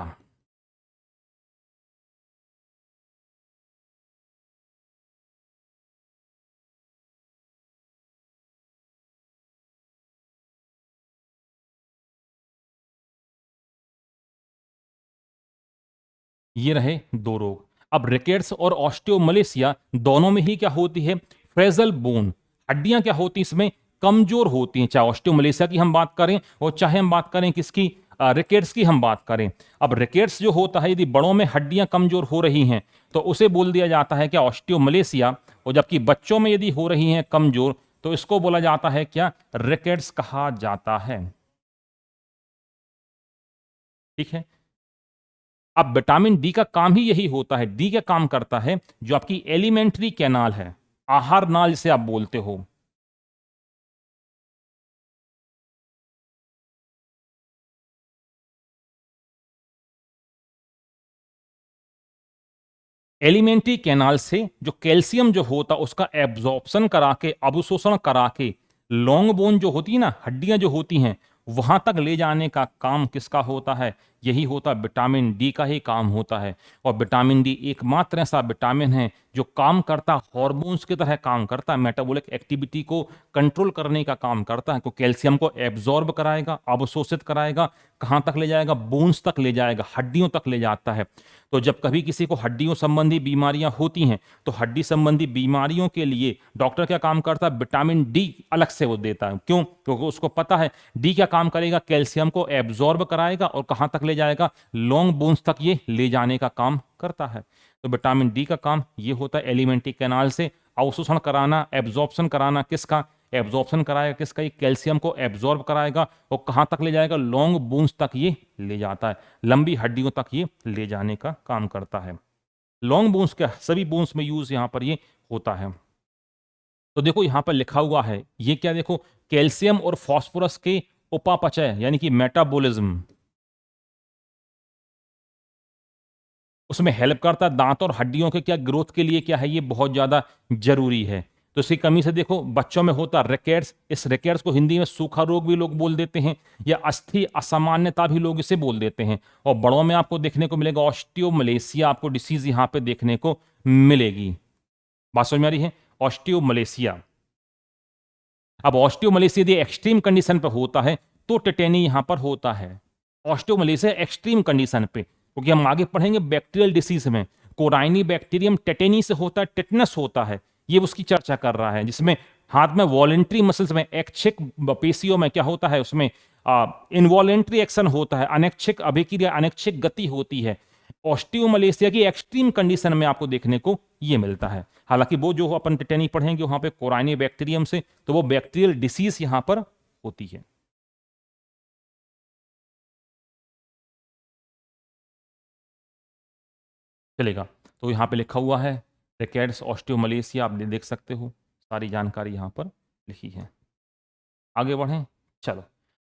ये रहे दो रोग। अब रिकेट्स और ऑस्टियोमलेशिया दोनों में ही क्या होती है, फ्रेजल बोन, हड्डियां क्या होती हैं इसमें, कमजोर होती हैं। चाहे ऑस्टियोमलेशिया की हम बात करें और चाहे हम बात करें किसकी, रिकेट्स की हम बात करें। अब रिकेट्स जो होता है, यदि बड़ों में हड्डियां कमजोर हो रही हैं तो उसे बोल दिया जाता है क्या, ऑस्टियोमलेशिया। और जबकि बच्चों में यदि हो रही हैं कमजोर तो इसको बोला जाता है क्या, रिकेट्स कहा जाता है। ठीक है। अब विटामिन डी का काम ही यही होता है। डी क्या काम करता है, जो आपकी एलिमेंट्री कैनाल है, आहार नाल जिसे आप बोलते हो, एलिमेंट्री कैनाल से जो कैल्शियम जो होता उसका एब्जॉर्प्शन करा के, अवशोषण करा के, लॉन्ग बोन जो होती है ना, हड्डियां जो होती हैं, वहां तक ले जाने का काम किसका होता है, यही होता है विटामिन डी का ही काम होता है। और विटामिन डी एकमात्र ऐसा विटामिन है जो काम करता, हॉर्मोन्स की तरह काम करता है, मेटाबॉलिक एक्टिविटी को कंट्रोल करने का काम करता है। तो कैल्शियम को एब्जॉर्ब कराएगा, अवशोषित कराएगा, कहां तक ले जाएगा, बोन्स तक ले जाएगा, हड्डियों तक ले जाता है। तो जब कभी किसी को हड्डियों संबंधी बीमारियां होती हैं तो हड्डी संबंधी बीमारियों के लिए डॉक्टर क्या काम करता है, विटामिन डी अलग से वो देता है। क्यों, क्योंकि उसको पता है डी क्या काम करेगा, कैल्शियम को एब्जॉर्ब कराएगा और कहां तक ले जाएगा, लॉन्ग बोन्स तक ये ले जाने का काम करता है। तो विटामिन डी का काम ये होता है एलिमेंट्री कैनाल से अवशोषण कराना, एब्जॉर्प्शन कराना, किसका, एब्जॉर्प्शन कराएगा किसका, ये कैल्शियम को एब्जॉर्ब कराएगा और कहां तक ले जाएगा, लॉन्ग बोन्स तक ये ले जाता है, लंबी हड्डियों तक ये ले जाने का काम करता है। लॉन्ग बोन्स क्या, सभी बोन्स में यूज यहां पर ये होता है। तो देखो यहां पर लिखा हुआ है, ये क्या, देखो कैल्शियम और फास्फोरस के उपापचय यानी कि मेटाबॉलिज्म, उसमें हेल्प करता है। दांत और हड्डियों के क्या ग्रोथ के लिए क्या है, ये बहुत ज्यादा जरूरी है। तो इसकी कमी से देखो बच्चों में होता रिकेट्स, इस रिकेट्स को हिंदी में सूखा रोग भी लोग बोल देते हैं, या अस्थि असामान्यता भी लोग इसे बोल देते हैं। और बड़ों में आपको देखने को मिलेगा ऑस्टियोमलेसिया, आपको डिसीज यहां पे देखने को मिलेगी। बात समझ में आ रही है, ऑस्टियोमलेसिया। अब ऑस्टियोमलेसिया यदि एक्सट्रीम कंडीशन पे होता है तो टेटेनी यहां पर होता है। ऑस्टियोमलेसिया एक्सट्रीम कंडीशन पे, क्योंकि हम आगे पढ़ेंगे बैक्टीरियल डिसीज में कोराइनी बैक्टीरियम टेटेनी से होता है, टेटनस होता है, ये उसकी चर्चा कर रहा है, जिसमें हाथ में वॉलेंट्री मसल्स में ऐच्छिक पेशियों में क्या होता है, उसमें इनवॉलेंट्री एक्शन होता है, अनैच्छिक अभिक्रिया अनैच्छिक गति होती है। ऑस्टियोमलेशिया की एक्सट्रीम कंडीशन में आपको देखने को ये मिलता है। हालांकि वो जो अपन टेटेनी पढ़ेंगे वहां पे कोराइनी बैक्टीरियम से, तो वो बैक्टीरियल डिसीज यहां पर होती है। चलेगा, तो यहां पे लिखा हुआ है रिकेट्स ऑस्टियोमलेशिया, आप देख सकते हो सारी जानकारी यहां पर लिखी है। आगे बढ़ें, चलो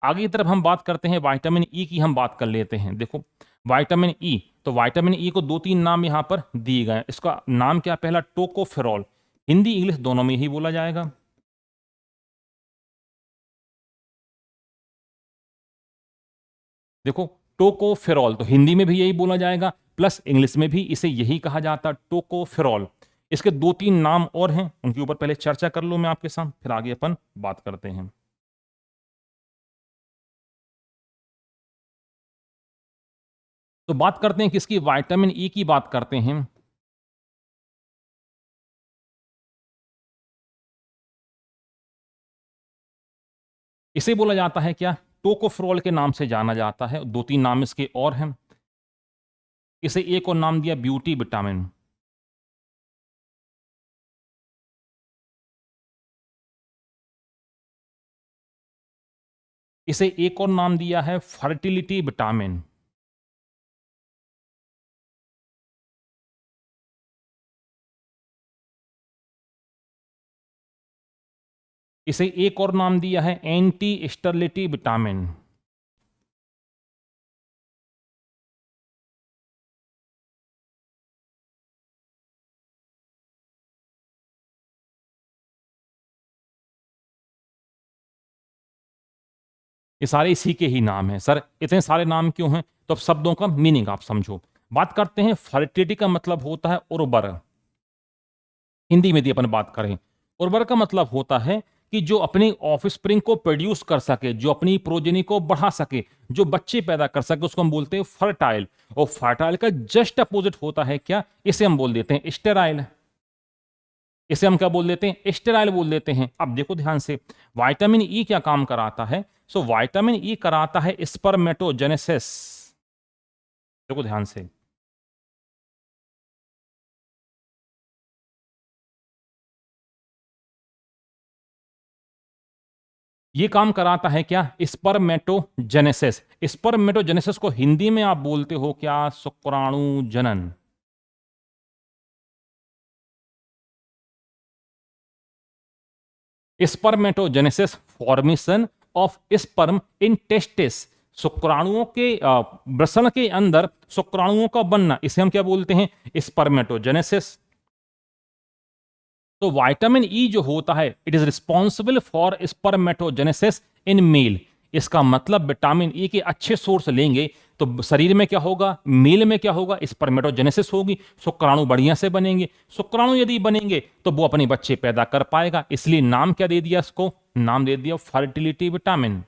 आगे की तरफ हम बात करते हैं, विटामिन ई की हम बात कर लेते हैं। देखो विटामिन ई, तो विटामिन ई को दो तीन नाम यहां पर दिए गए हैं। इसका नाम क्या, पहला टोकोफेरॉल, हिंदी इंग्लिश दोनों में ही बोला जाएगा। देखो टोकोफेरॉल तो हिंदी में भी यही बोला जाएगा, प्लस इंग्लिश में भी इसे यही कहा जाता है, टोकोफेरॉल। इसके दो तीन नाम और हैं, उनके ऊपर पहले चर्चा कर लो मैं आपके साथ, फिर आगे अपन बात करते हैं। तो बात करते हैं किसकी, विटामिन ई की बात करते हैं। इसे बोला जाता है क्या, टोकोफेरॉल के नाम से जाना जाता है, दो तीन नाम इसके और हैं। इसे एक और नाम दिया ब्यूटी विटामिन, इसे एक और नाम दिया है फर्टिलिटी विटामिन, इसे एक और नाम दिया है एंटी स्टरलिटी विटामिन। ये सारे इसी के ही नाम हैं। सर इतने सारे नाम क्यों हैं, तो अब शब्दों का मीनिंग आप समझो। बात करते हैं फर्टिलिटी का मतलब होता है उर्वर, हिंदी में यदि अपन बात करें, उर्वर का मतलब होता है कि जो अपनी ऑफस्प्रिंग को प्रोड्यूस कर सके, जो अपनी प्रोजेनी को बढ़ा सके, जो बच्चे पैदा कर सके, उसको हम बोलते हैं फर्टाइल। और फर्टाइल का जस्ट अपोजिट होता है क्या, इसे हम बोल देते हैं स्टेराइल। इसे हम क्या बोल देते हैं, स्टेराइल बोल देते हैं। अब देखो ध्यान से, विटामिन ई क्या काम कराता है, सो विटामिन ई कराता है स्पर्मेटोजेनेसिस। देखो ध्यान से, ये काम कराता है क्या, स्पर्मेटोजेनेसिस। स्पर्मेटोजेनेसिस को हिंदी में आप बोलते हो क्या, शुक्राणु जनन। Spermatogenesis, formation of sperm in testis, शुक्राणुओं के वृषण के अंदर शुक्राणुओं का बनना, इसे हम क्या बोलते हैं, स्पर्मेटोजेनेसिस। तो विटामिन ई जो होता है, it is responsible for spermatogenesis in male. इसका मतलब विटामिन ई के अच्छे सोर्स लेंगे तो शरीर में क्या होगा, मेल में क्या होगा, स्पर्मेटोजेनेसिस होगी, शुक्राणु बढ़िया से बनेंगे। शुक्राणु यदि बनेंगे तो वो अपने बच्चे पैदा कर पाएगा, इसलिए नाम क्या दे दिया इसको, नाम दे दिया फर्टिलिटी विटामिन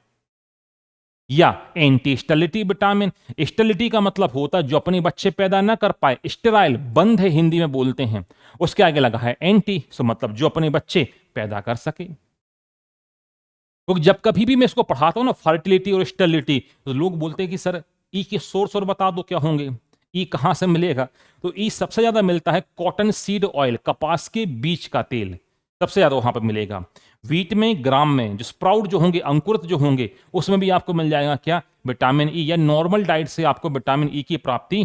या एंटी स्टेरिलिटी विटामिन। स्टेरिलिटी का मतलब होता है जो अपने बच्चे पैदा ना कर पाए, स्टेराइल बंद है हिंदी में बोलते हैं, उसके आगे लगा है एंटी, सो मतलब जो अपने बच्चे पैदा कर सके। क्योंकि जब कभी भी मैं इसको पढ़ाता हूं ना, फर्टिलिटी और स्टेरिलिटी, तो लोग बोलते हैं कि सर ई के सोर्स और बता दो क्या होंगे, ई कहां से मिलेगा। तो ई सबसे ज्यादा मिलता है कॉटन सीड ऑयल, कपास के बीज का तेल सबसे ज्यादा वहां पर मिलेगा। वीट में, ग्राम में, जो स्प्राउट जो होंगे, अंकुरित जो होंगे, उसमें भी आपको मिल जाएगा क्या, विटामिन ई। या नॉर्मल डाइट से आपको विटामिन ई की प्राप्ति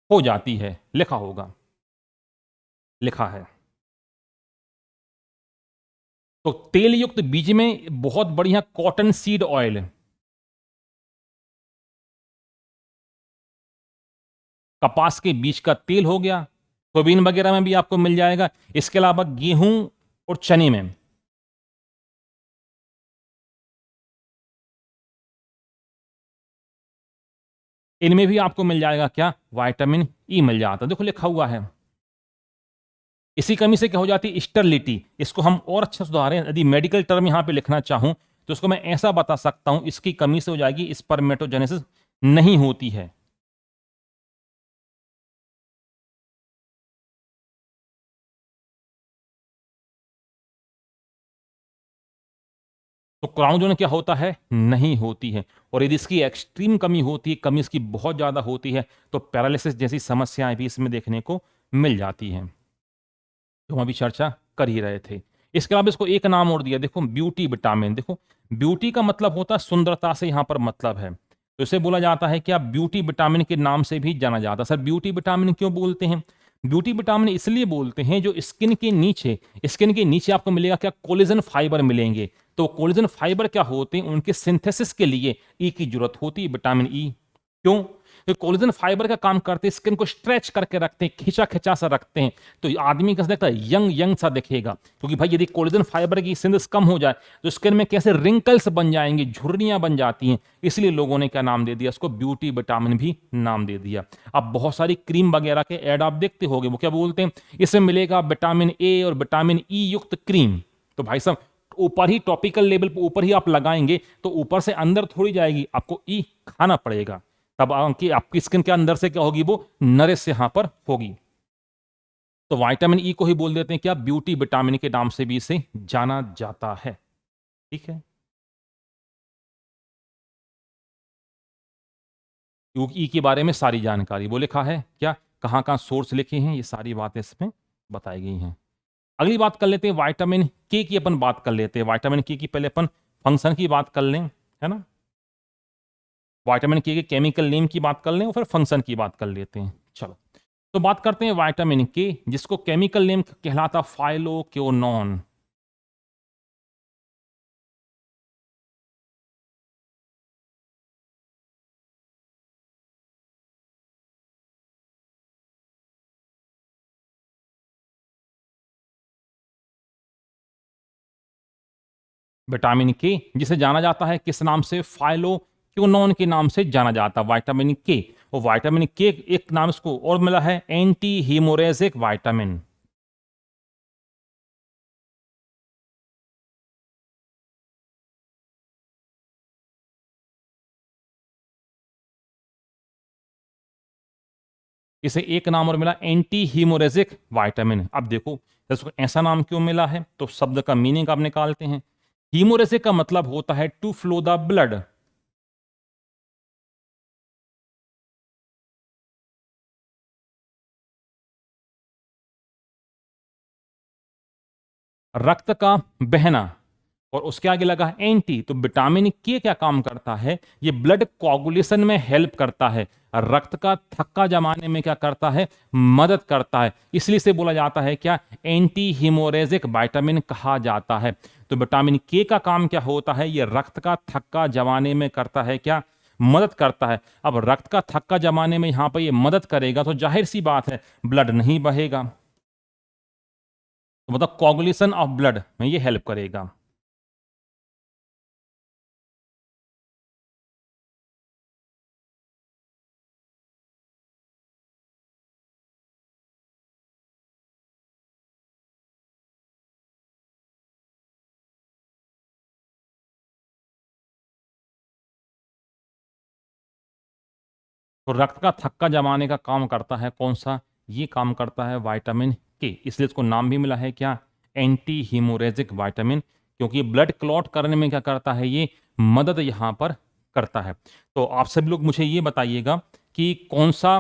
हो जाती है, लिखा होगा, लिखा है। तो तेल युक्त बीज में बहुत बढ़िया कॉटन सीड ऑयल, कपास के बीज का तेल हो गया, सोयाबीन वगैरह में भी आपको मिल जाएगा। इसके अलावा गेहूं और चने में, इनमें भी आपको मिल जाएगा क्या, विटामिन ई मिल जाता है। देखो लिखा हुआ है। इसी कमी से क्या हो जाती है, स्टरलिटी। इसको हम और अच्छा सुधारें, यदि मेडिकल टर्म यहां पे लिखना चाहूं तो उसको मैं ऐसा बता सकता हूं, इसकी कमी से हो जाएगी स्पर्मेटोजेनेसिस नहीं होती है। तो क्राउन जोन क्या होता है, नहीं होती है। और यदि इसकी एक्सट्रीम कमी होती है, कमी इसकी बहुत ज्यादा होती है, तो पैरालिसिस जैसी समस्याएं भी इसमें देखने को मिल जाती हैं, जो हम अभी चर्चा कर ही रहे थे। इसके अलावा इसको एक नाम और दिया, देखो ब्यूटी विटामिन। देखो ब्यूटी का मतलब होता है सुंदरता से, यहां पर मतलब है, तो इसे बोला जाता है क्या, ब्यूटी विटामिन के नाम से भी जाना जाता है। सर ब्यूटी विटामिन क्यों बोलते हैं, ब्यूटी विटामिन इसलिए बोलते हैं, जो स्किन के नीचे आपको मिलेगा क्या, कोलेजन फाइबर मिलेंगे। तो कोलेजन फाइबर क्या होते हैं, उनके सिंथेसिस के लिए ई की जरूरत होती है, विटामिन ई। क्यों, तो कोलेजन फाइबर का काम करते हैं, स्किन को स्ट्रेच करके रखते हैं, खिंचा खिंचा सा रखते हैं, तो आदमी कैसा दिखता है, यंग यंग सा दिखेगा। क्योंकि भाई यदि कोलेजन फाइबर की सिंथेसिस कम हो जाए तो स्किन में कैसे रिंकल्स बन जाएंगे, झुर्रियां बन जाती हैं। इसलिए लोगों ने क्या नाम दे दिया इसको, ब्यूटी विटामिन भी नाम दे दिया। अब बहुत सारी क्रीम वगैरह के ऐड आप देखते होंगे, वो क्या बोलते हैं, इसमें मिलेगा विटामिन ए और विटामिन ई युक्त क्रीम। तो भाई साहब ऊपर ही टॉपिकल लेवल पर ऊपर ही आप लगाएंगे तो ऊपर से अंदर थोड़ी जाएगी, आपको ई खाना पड़ेगा, तब आपकी स्किन के अंदर से क्या होगी, वो नरिश यहां पर होगी। तो विटामिन ई को ही बोल देते हैं क्या, ब्यूटी विटामिन के नाम से भी इसे जाना जाता है। ठीक है, क्योंकि ई के बारे में सारी जानकारी वो लिखा है क्या, कहां कहां सोर्स लिखे हैं, ये सारी बातें इसमें बताई गई हैं। अगली बात कर लेते हैं विटामिन के की, अपन बात कर लेते हैं विटामिन के की। पहले अपन फंक्शन की बात कर लें, है ना, विटामिन के केमिकल नेम की बात कर लें और फिर फंक्शन की बात कर लेते हैं। चलो तो बात करते हैं विटामिन के, जिसको केमिकल नेम कहलाता फाइलोक्विनोन। विटामिन के जिसे जाना जाता है किस नाम से, फाइलोक्विनोन के नाम से जाना जाता है विटामिन के। और विटामिन के एक नाम इसको और मिला है, एंटी हीमोरेजिक विटामिन। इसे एक नाम और मिला, एंटी हीमोरेजिक विटामिन। अब देखो इसको ऐसा नाम क्यों मिला है, तो शब्द का मीनिंग आप निकालते हैं। हीमोरेजिक का मतलब होता है टू फ्लो द ब्लड। रक्त का बहना, और उसके आगे लगा है एंटी, तो विटामिन के क्या काम करता है, ये ब्लड कोगुलेशन में हेल्प करता है, रक्त का थक्का जमाने में क्या करता है, मदद करता है। इसलिए से बोला जाता है क्या, एंटी हीमोरेजिक विटामिन कहा जाता है। तो विटामिन के का काम क्या होता है, ये रक्त का थक्का जमाने में करता है क्या, मदद करता है। अब रक्त का थक्का जमाने में यहां पर ये मदद करेगा, तो जाहिर सी बात है ब्लड नहीं बहेगा, तो मतलब कोगुलेशन ऑफ ब्लड में ये हेल्प करेगा। तो रक्त का थक्का जमाने का काम करता है कौन सा, ये काम करता है विटामिन के, इसलिए इसको नाम भी मिला है क्या, एंटी हीमोरेजिक विटामिन। क्योंकि ब्लड क्लॉट करने में क्या करता है, ये मदद यहां पर करता है। तो आप सभी लोग मुझे ये बताइएगा कि कौन सा,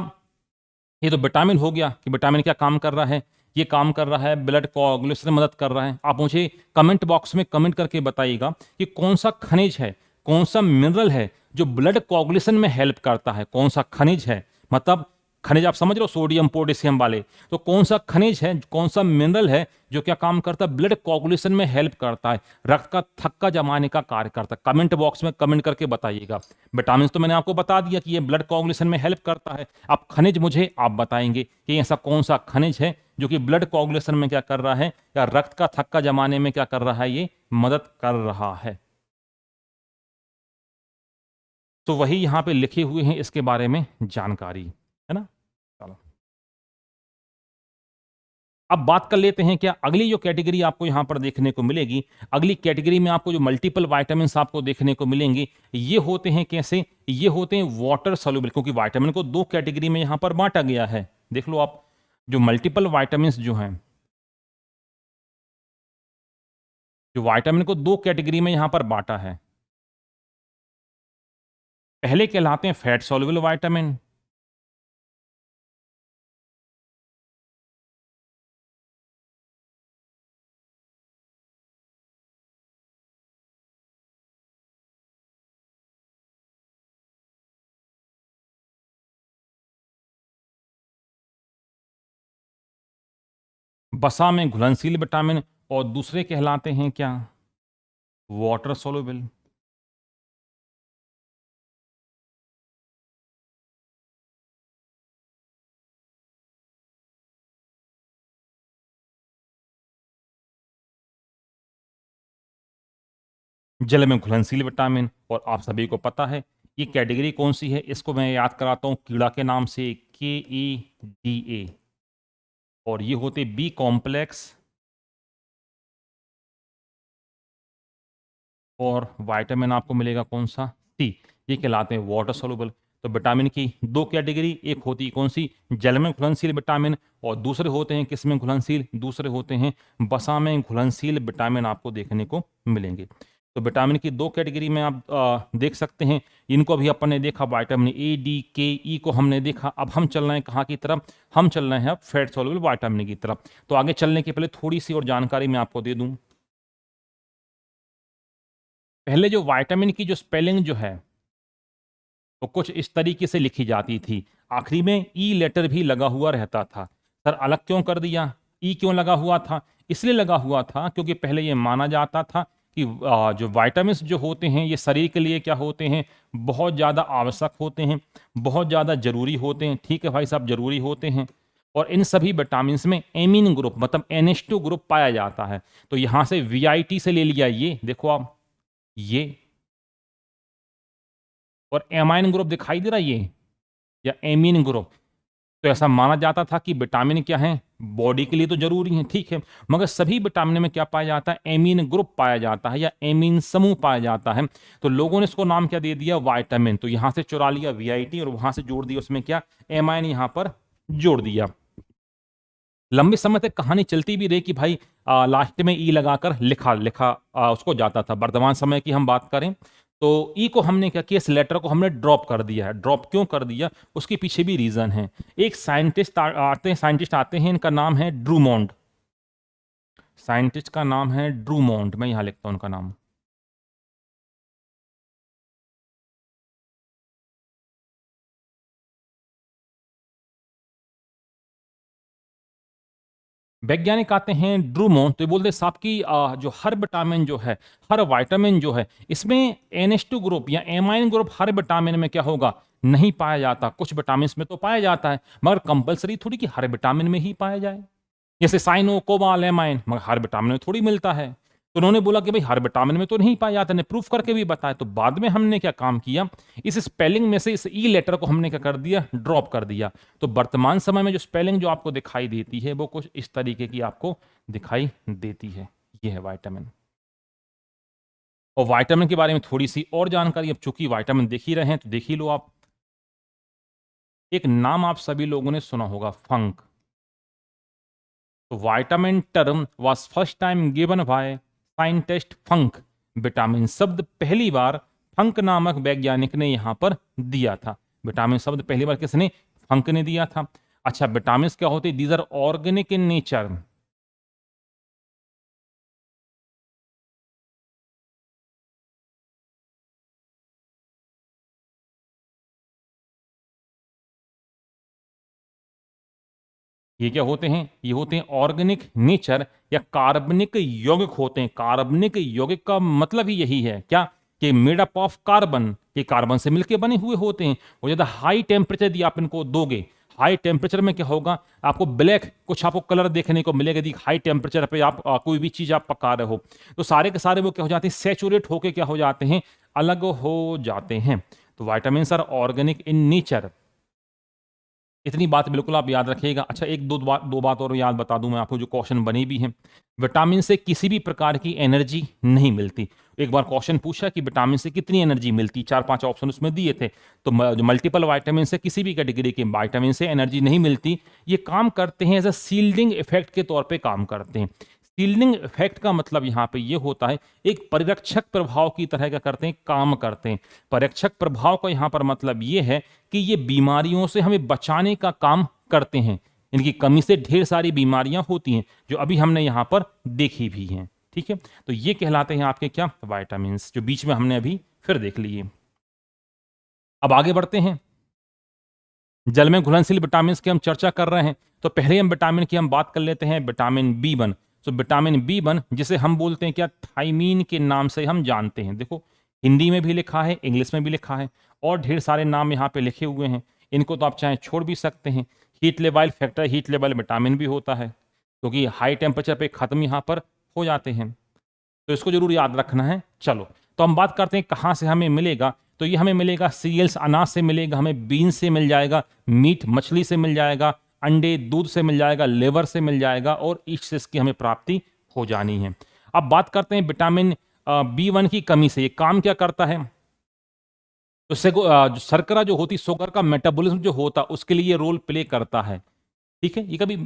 ये तो विटामिन हो गया कि विटामिन क्या काम कर रहा है, ये काम कर रहा है ब्लड कोआगुलेशन में मदद कर रहा है। आप मुझे कमेंट बॉक्स में कमेंट करके बताइएगा कि कौन सा खनिज है, कौन सा मिनरल है जो ब्लड कोआगुलेशन में हेल्प करता है, कौन सा खनिज है, मतलब खनिज आप समझ रहे हो, सोडियम पोटेशियम वाले। तो कौन सा खनिज है, कौन सा मिनरल है जो क्या काम करता है, ब्लड कोगुलेशन में हेल्प करता है, रक्त का थक्का जमाने का कार्य करता है। कमेंट बॉक्स में कमेंट करके बताइएगा। विटामिन तो मैंने आपको बता दिया कि ये ब्लड कोगुलेशन में हेल्प करता है। अब खनिज मुझे आप बताएंगे कि ऐसा कौन सा खनिज है जो कि ब्लड कोगुलेशन में क्या कर रहा है, या रक्त का थक्का जमाने में क्या कर रहा है, ये मदद कर रहा है। तो वही यहां पे लिखे हुए हैं इसके बारे में जानकारी, है ना। चलो, अब बात कर लेते हैं क्या अगली जो कैटेगरी आपको यहां पर देखने को मिलेगी। अगली कैटेगरी में आपको जो मल्टीपल विटामिन आपको देखने को मिलेंगे, ये होते हैं कैसे, ये होते हैं वाटर सॉल्युबल, क्योंकि विटामिन को दो कैटेगरी में यहां पर बांटा गया है। देख लो आप, जो मल्टीपल विटामिन जो हैं, जो विटामिन को दो कैटेगरी में यहां पर बांटा है। पहले कहलाते हैं फैट सॉल्युबल विटामिन, बसा में घुलनशील विटामिन, और दूसरे कहलाते हैं क्या, वाटर सॉल्युबल। जल में घुलनशील विटामिन, और आप सभी को पता है ये कैटेगरी कौन सी है, इसको मैं याद कराता हूं कीड़ा के नाम से, KEDA। और ये होते बी कॉम्प्लेक्स और विटामिन आपको मिलेगा कौन सा, सी। ये कहलाते हैं वाटर सॉल्युबल। तो विटामिन की दो कैटेगरी, एक होती है कौन सी, जल में घुलनशील विटामिन, और दूसरे होते हैं किस में घुलनशील, दूसरे होते हैं वसा में घुलनशील विटामिन आपको देखने को मिलेंगे। तो विटामिन की दो कैटेगरी में आप देख सकते हैं। इनको भी अपन ने देखा, vitamin A, D, K, E को हमने देखा। अब हम चल रहे हैं कहाँ की तरफ, हम चल रहे हैं अब फैट सॉल्युबल विटामिन की तरफ। तो आगे चलने के पहले थोड़ी सी और जानकारी मैं आपको दे दूं। पहले जो विटामिन की जो स्पेलिंग जो है वो कुछ इस तरीके से लिखी जाती थी, आखिरी में ई लेटर भी लगा हुआ रहता था। सर अलग क्यों कर दिया, ई क्यों लगा हुआ था, इसलिए लगा हुआ था क्योंकि पहले ये माना जाता था कि जो विटामिन जो होते हैं ये शरीर के लिए क्या होते हैं, बहुत ज़्यादा आवश्यक होते हैं, बहुत ज़्यादा जरूरी होते हैं। ठीक है भाई साहब, जरूरी होते हैं। और इन सभी विटामिन में एमीन ग्रुप मतलब NH2 ग्रुप पाया जाता है। तो यहां से VIT से ले लिया, ये देखो आप, ये, और एमाइन ग्रुप दिखाई दे रहा है ये, या एमीन ग्रुप। तो ऐसा माना जाता था कि विटामिन क्या है, बॉडी के लिए तो जरूरी है, ठीक है, मगर सभी विटामिन में क्या पाया जाता है, एमीन ग्रुप पाया जाता है, या एमीन समूह पाया जाता है। तो लोगों ने इसको नाम क्या दे दिया, विटामिन। तो यहां से चुरा लिया VIT, और वहां से जोड़ दिया उसमें क्या, एमाइन यहां पर जोड़ दिया। लंबे समय तक कहानी चलती भी रही कि भाई लास्ट में ई लगाकर लिखा लिखा उसको जाता था। वर्तमान समय की हम बात करें तो ई को हमने क्या किया, इस लेटर को हमने ड्रॉप कर दिया है। ड्रॉप क्यों कर दिया, उसके पीछे भी रीजन है। एक साइंटिस्ट आते हैं, इनका नाम है ड्रूमोंड। साइंटिस्ट का नाम है ड्रूमोंड, मैं यहां लिखता हूं उनका नाम। वैज्ञानिक आते हैं ड्रूमोंड, तो ये बोलते हैं साहब की जो हर विटामिन जो है, हर विटामिन जो है, इसमें NH2 ग्रुप या एमाइन ग्रुप हर विटामिन में क्या होगा, नहीं पाया जाता। कुछ विटामिन में तो पाया जाता है, मगर कंपलसरी थोड़ी कि हर विटामिन में ही पाया जाए। जैसे साइनो कोबालेमाइन, मगर हर विटामिन में थोड़ी मिलता है। तो उन्होंने बोला कि भाई हर विटामिन में तो नहीं पाया जाता, ने प्रूफ करके भी बताया। तो बाद में हमने क्या काम किया, इस स्पेलिंग में से इस ई लेटर को हमने क्या कर दिया, ड्रॉप कर दिया। तो वर्तमान समय में जो स्पेलिंग जो आपको दिखाई देती है वो कुछ इस तरीके की आपको दिखाई देती है। ये है विटामिन। और विटामिन के बारे में थोड़ी सी और जानकारी, अब चूंकि विटामिन देख ही रहे हैं तो देख ही लो आप। एक नाम आप सभी लोगों ने सुना होगा, फंक। तो vitamin term was first time given by scientist funk. Vitamin शब्द पहली बार फंक नामक वैज्ञानिक ने यहां पर दिया था। विटामिन शब्द पहली बार किसने, फंक ने दिया था। अच्छा, विटामिन क्या होते हैं, these are organic in nature. ये क्या होते हैं? ये होते हैं ऑर्गेनिक नेचर या कार्बनिक यौगिक होते हैं। कार्बनिक यौगिक का मतलब ही यही है क्या, कि मेड अप ऑफ कार्बन, ये कार्बन से मिलकर बने हुए होते हैं। और ज्यादा हाई टेम्परेचर यदि आप इनको दोगे, हाई टेम्परेचर में क्या होगा, आपको ब्लैक कुछ आपको कलर देखने को मिलेगा यदि हाई टेम्परेचर पे आप कोई भी चीज आप पका रहे हो, तो सारे के सारे वो क्या हो जाते हैं, सेचुरेट होके क्या हो जाते हैं, अलग हो जाते हैं। तो vitamin are organic in nature, इतनी बात बिल्कुल आप याद रखिएगा। अच्छा, एक दो बात और याद बता दूं मैं आपको, जो क्वेश्चन बनी भी है। विटामिन से किसी भी प्रकार की एनर्जी नहीं मिलती। एक बार क्वेश्चन पूछा कि विटामिन से कितनी एनर्जी मिलती, 4-5 ऑप्शन उसमें दिए थे। तो जो मल्टीपल विटामिन से किसी भी कैटेगरी के विटामिन से एनर्जी नहीं मिलती। ये काम करते हैं एज अ सील्डिंग इफेक्ट के तौर पे काम करते हैं। सील्डिंग इफेक्ट का मतलब यहाँ पे ये होता है, एक परिरक्षक प्रभाव की तरह क्या करते हैं, काम करते हैं। परिरक्षक प्रभाव का यहाँ पर मतलब ये है कि ये बीमारियों से हमें बचाने का काम करते हैं। इनकी कमी से ढेर सारी बीमारियां होती हैं, जो अभी हमने यहाँ पर देखी भी हैं। ठीक है, तो ये कहलाते हैं आपके क्या, विटामिन, जो बीच में हमने अभी फिर देख लिए। अब आगे बढ़ते हैं। जल में घुलनशील विटामिन की हम चर्चा कर रहे हैं, तो पहले हम विटामिन की हम बात कर लेते हैं, विटामिन B1। तो विटामिन B1 जिसे हम बोलते हैं क्या, थाइमीन के नाम से हम जानते हैं। देखो, हिंदी में भी लिखा है, इंग्लिश में भी लिखा है, और ढेर सारे नाम यहाँ पे लिखे हुए हैं। इनको तो आप चाहे छोड़ भी सकते हैं। Heat level factor, heat level vitamin भी होता है, क्योंकि हाई टेम्परेचर पे खत्म यहाँ पर हो जाते हैं, तो इसको जरूर याद रखना है। चलो, तो हम बात करते हैं कहाँ से हमें मिलेगा। तो ये हमें मिलेगा सीरियल्स, अनाज से मिलेगा, हमें बीन से मिल जाएगा, मीट मछली से मिल जाएगा, अंडे दूध से मिल जाएगा, लेवर से मिल जाएगा, और ईस्ट से इसकी हमें प्राप्ति हो जानी है। अब बात करते हैं विटामिन B1 की कमी से ये काम क्या करता है। तो जो शर्करा जो होती, शुगर का मेटाबॉलिज्म जो होता, उसके लिए ये रोल प्ले करता है। ठीक है, ये कभी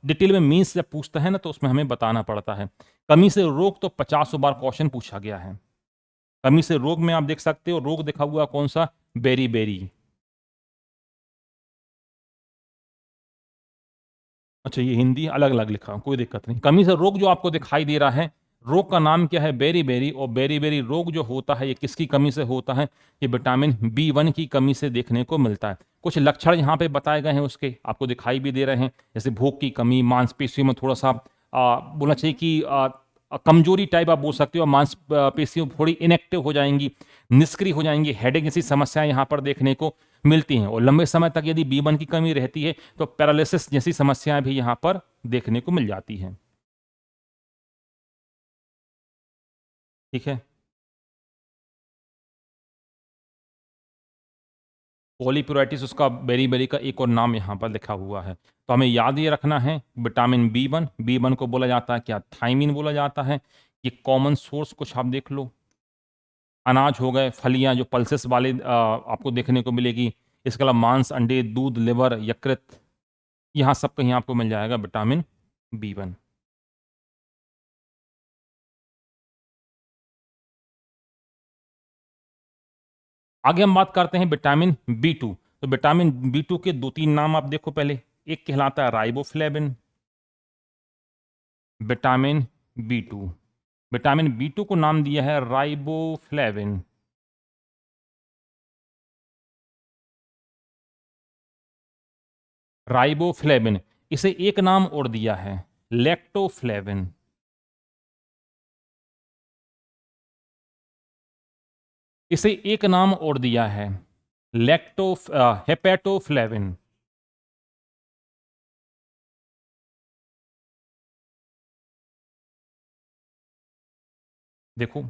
डिटेल में मीन्स जब पूछता है ना, तो उसमें हमें बताना पड़ता है। कमी से रोग तो 50 बार क्वेश्चन पूछा गया है। कमी से रोग में आप देख सकते हो, रोग देखा हुआ कौन सा, बेरी बेरी। अच्छा, ये हिंदी अलग अलग लिखा, कोई दिक्कत नहीं। कमी से रोग जो आपको दिखाई दे रहा है, रोग का नाम क्या है, बेरी बेरी। और बेरी बेरी रोग जो होता है, ये किसकी कमी से होता है, ये विटामिन B1 की कमी से देखने को मिलता है। कुछ लक्षण यहाँ पे बताए गए हैं, उसके आपको दिखाई भी दे रहे हैं, जैसे भूख की कमी, मांसपेशियों में थोड़ा सा बोलना चाहिए कि कमजोरी टाइप आप बोल सकते हो, मांसपेशियों थोड़ी इनएक्टिव हो जाएंगी, निष्क्रिय हो जाएंगी, हेडेक जैसी समस्याएं यहाँ पर देखने को मिलती हैं। और लंबे समय तक यदि B1 की कमी रहती है, तो पैरालिसिस जैसी समस्याएं भी यहाँ पर देखने को मिल जाती हैं। ठीक है, पॉलीप्यूराइटिस उसका बेरी बेरी का एक और नाम यहाँ पर लिखा हुआ है। तो हमें याद ये रखना है, विटामिन B1 को बोला जाता है क्या, थाइमीन बोला जाता है। ये कॉमन सोर्स कुछ आप देख लो, अनाज हो गए, फलियां जो पल्सेस वाले आपको देखने को मिलेगी। इसके अलावा मांस, अंडे, दूध, लिवर, यकृत, यहाँ सब कहीं आपको मिल जाएगा विटामिन B1। आगे हम बात करते हैं विटामिन B2। तो विटामिन B2 के 2-3 नाम आप देखो पहले। एक कहलाता है riboflavin. Vitamin B2, vitamin B2 को नाम दिया है राइबोफ्लेविन। राइबोफ्लेविन, इसे एक नाम और दिया है, लैक्टोफ्लेविन। इसे एक नाम और दिया है, लैक्टो हेपेटोफ्लेविन। देखो,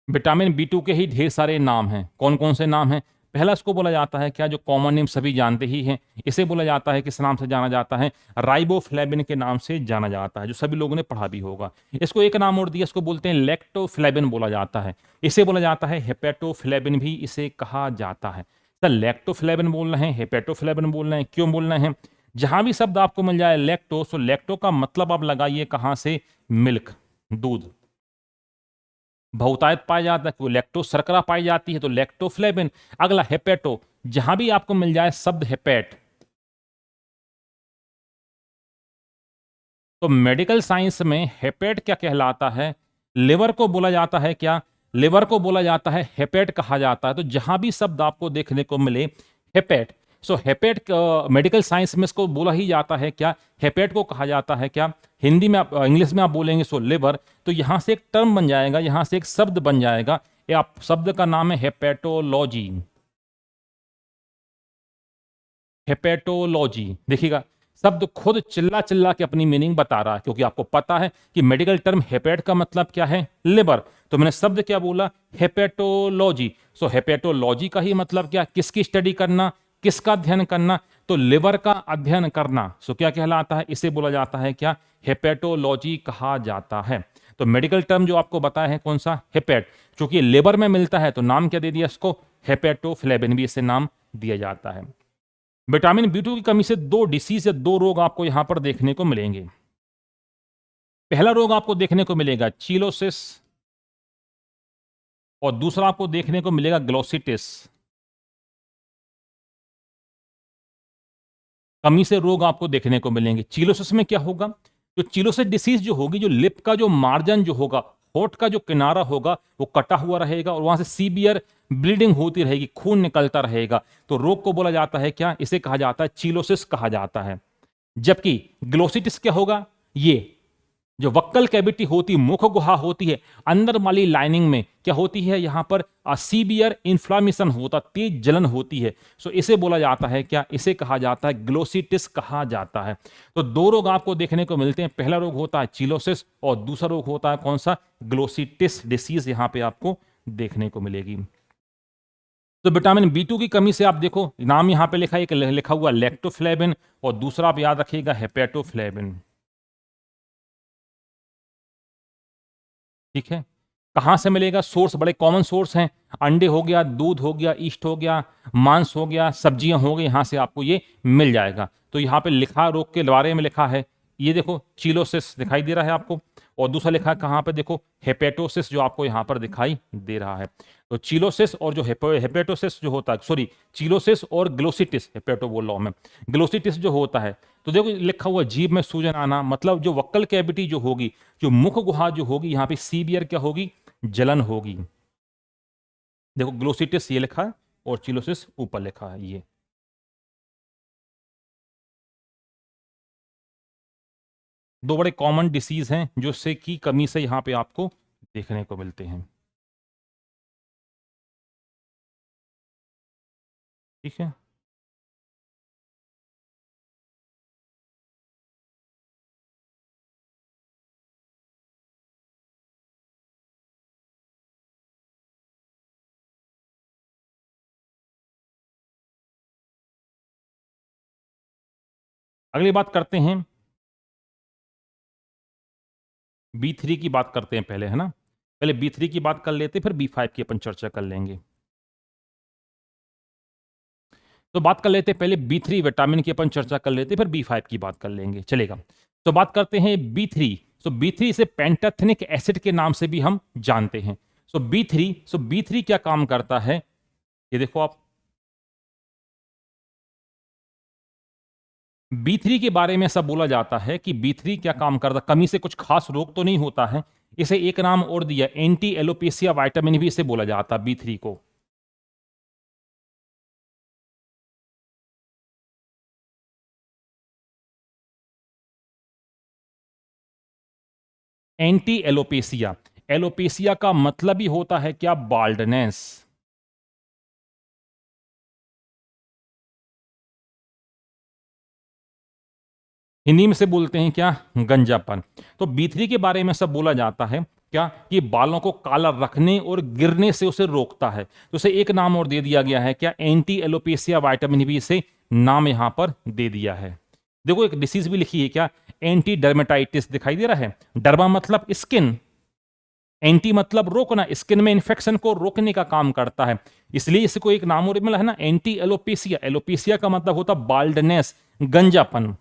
विटामिन B2 के ही ढेर सारे नाम हैं। कौन कौन से नाम हैं? पहला इसको बोला जाता है क्या, जो कॉमन नेम सभी जानते ही हैं, इसे बोला जाता है, किस नाम से जाना जाता है, राइबोफ्लेविन के नाम से जाना जाता है, जो सभी लोगों ने पढ़ा भी होगा। इसको एक नाम और दिया, इसको बोलते हैं लैक्टोफ्लेविन बोला जाता है। इसे बोला जाता है हेपेटोफ्लेविन भी इसे कहा जाता है। सर, लैक्टोफ्लेविन बोल रहे हैं, हेपेटोफ्लेविन बोल रहे हैं, क्यों बोल रहे हैं? जहां भी शब्द आपको मिल जाए लैक्टो, तो लैक्टो का मतलब आप लगाइए कहां से, मिल्क, दूध। बहुतायत पाया जाता है, वो लैक्टोज शर्करा पाई जाती है, तो लैक्टोफ्लेविन। अगला हेपेटो, जहां भी आपको मिल जाए शब्द हेपेट, तो मेडिकल साइंस में हेपेट क्या कहलाता है, लिवर को बोला जाता है क्या, लिवर को बोला जाता है हेपेट कहा जाता है। तो जहां भी शब्द आपको देखने को मिले हेपेट, सो हेपेट मेडिकल साइंस में इसको बोला ही जाता है क्या, हेपेट को कहा जाता है क्या, हिंदी में आप इंग्लिश में आप बोलेंगे सो लिवर। तो यहां से एक टर्म बन जाएगा, यहां से एक शब्द बन जाएगा, ये आप शब्द का नाम है हेपेटोलॉजी। हेपेटोलॉजी देखिएगा, शब्द खुद चिल्ला चिल्ला के अपनी मीनिंग बता रहा है, क्योंकि आपको पता है कि मेडिकल टर्म हेपेट का मतलब क्या है, लिवर। तो मैंने शब्द क्या बोला, हेपेटोलॉजी। सो हेपेटोलॉजी का ही मतलब क्या, किसकी स्टडी करना, किसका अध्ययन करना, तो लिवर का अध्ययन करना। सो क्या कहलाता है, इसे बोला जाता है क्या, हेपेटोलॉजी कहा जाता है। तो मेडिकल टर्म जो आपको बताया है कौन सा, हेपेट। चूंकि लिवर में मिलता है तो नाम क्या दे दिया इसको, हेपेटोफ्लेबिन भी इसे नाम दिया जाता है। विटामिन बी2 की कमी से दो डिसीज या दो रोग आपको यहां पर देखने को मिलेंगे। पहला रोग आपको देखने को मिलेगा चीलोसिस, और दूसरा आपको देखने को मिलेगा ग्लोसिटिस। कमी से रोग आपको देखने को मिलेंगे। चीलोसिस में क्या होगा, जो चीलोसिस डिसीज जो होगी, जो लिप का जो मार्जिन जो होगा, होठ का जो किनारा होगा वो कटा हुआ रहेगा, और वहां से सीवियर ब्लीडिंग होती रहेगी, खून निकलता रहेगा। तो रोग को बोला जाता है क्या, इसे कहा जाता है चीलोसिस कहा जाता है। जबकि ग्लोसिटिस क्या होगा, ये जो वक्कल कैविटी होती, मुख गुहा होती है, अंदर वाली लाइनिंग में क्या होती है, यहां पर सीवियर इन्फ्लामेशन होता, तेज जलन होती है। सो इसे बोला जाता है क्या, इसे कहा जाता है ग्लोसिटिस कहा जाता है। तो दो रोग आपको देखने को मिलते हैं, पहला रोग होता है चीलोसिस और दूसरा रोग होता है कौन सा, ग्लोसिटिस डिसीज यहां पे आपको देखने को मिलेगी। तो विटामिन बी2 की कमी से आप देखो, नाम यहां पे लिखा है, एक लिखा हुआ लैक्टोफ्लेविन और दूसरा आप याद रखिएगा हेपेटोफ्लेविन। ठीक है, कहां से मिलेगा, सोर्स बड़े कॉमन सोर्स हैं, अंडे हो गया, दूध हो गया, ईस्ट हो गया, मांस हो गया, सब्जियां हो गई, यहां से आपको ये मिल जाएगा। तो यहां पे लिखा रोग के बारे में लिखा है, ये देखो चीलोसिस दिखाई दे रहा है आपको, और दूसरा लिखा है कहां पे, देखो हेपेटोसिस जो आपको यहां पर दिखाई दे रहा है। तो चीलोसिस और जो हेपेटोसिस जो होता है, सॉरी चीलोसिस और ग्लोसिटिस, हेपेटो बोल रहा हूं मैं, ग्लोसिटिस जो होता है, तो देखो लिखा हुआ जीभ में सूजन आना, मतलब जो वक्कल कैविटी जो होगी, जो मुख गुहा जो होगी, यहां पे सीवियर क्या होगी, जलन होगी। देखो ग्लोसिटिस ये लिखा है और चिलोसिस ऊपर लिखा है। ये दो बड़े कॉमन डिसीज हैं जो से की कमी से यहां पे आपको देखने को मिलते हैं। ठीक है, अगली बात करते हैं, बी3 की बात करते हैं पहले, है ना, पहले बी3 की बात कर लेते हैं, फिर बी5 की अपन चर्चा कर लेंगे। तो बात कर लेते हैं पहले बी3 विटामिन की, अपन चर्चा कर लेते हैं, फिर बी5 की बात कर लेंगे, चलेगा। तो बात करते हैं बी3। सो बी3 इसे पेंटाथेनिक एसिड के नाम से भी हम जानते हैं। सो बी3 क्या काम करता है, ये देखो आप, बी3 के बारे में सब बोला जाता है कि बी3 क्या काम करता, कमी से कुछ खास रोग तो नहीं होता है, इसे एक नाम और दिया, एंटी एलोपेसिया वाइटामिन भी इसे बोला जाता है बी3 को। एंटी एलोपेसिया, एलोपेसिया का मतलब ही होता है क्या, बाल्डनेस। हिंदी में से बोलते हैं क्या, गंजापन। तो बी3 के बारे में सब बोला जाता है क्या, कि बालों को काला रखने और गिरने से उसे रोकता है। तो उसे एक नाम और दे दिया गया है क्या, एंटी एलोपेसिया वाइटामिन भी इसे नाम यहां पर दे दिया है। देखो एक डिसीज भी लिखी है क्या, एंटी डर्मेटाइटिस दिखाई दे रहा है, डर्मा मतलब स्किन, एंटी मतलब रोकना, स्किन में इंफेक्शन को रोकने का काम करता है, इसलिए इसको एक नाम और मिला है ना, एंटी एलोपेसिया। एलोपेसिया का मतलब होता बाल्डनेस, गंजापन,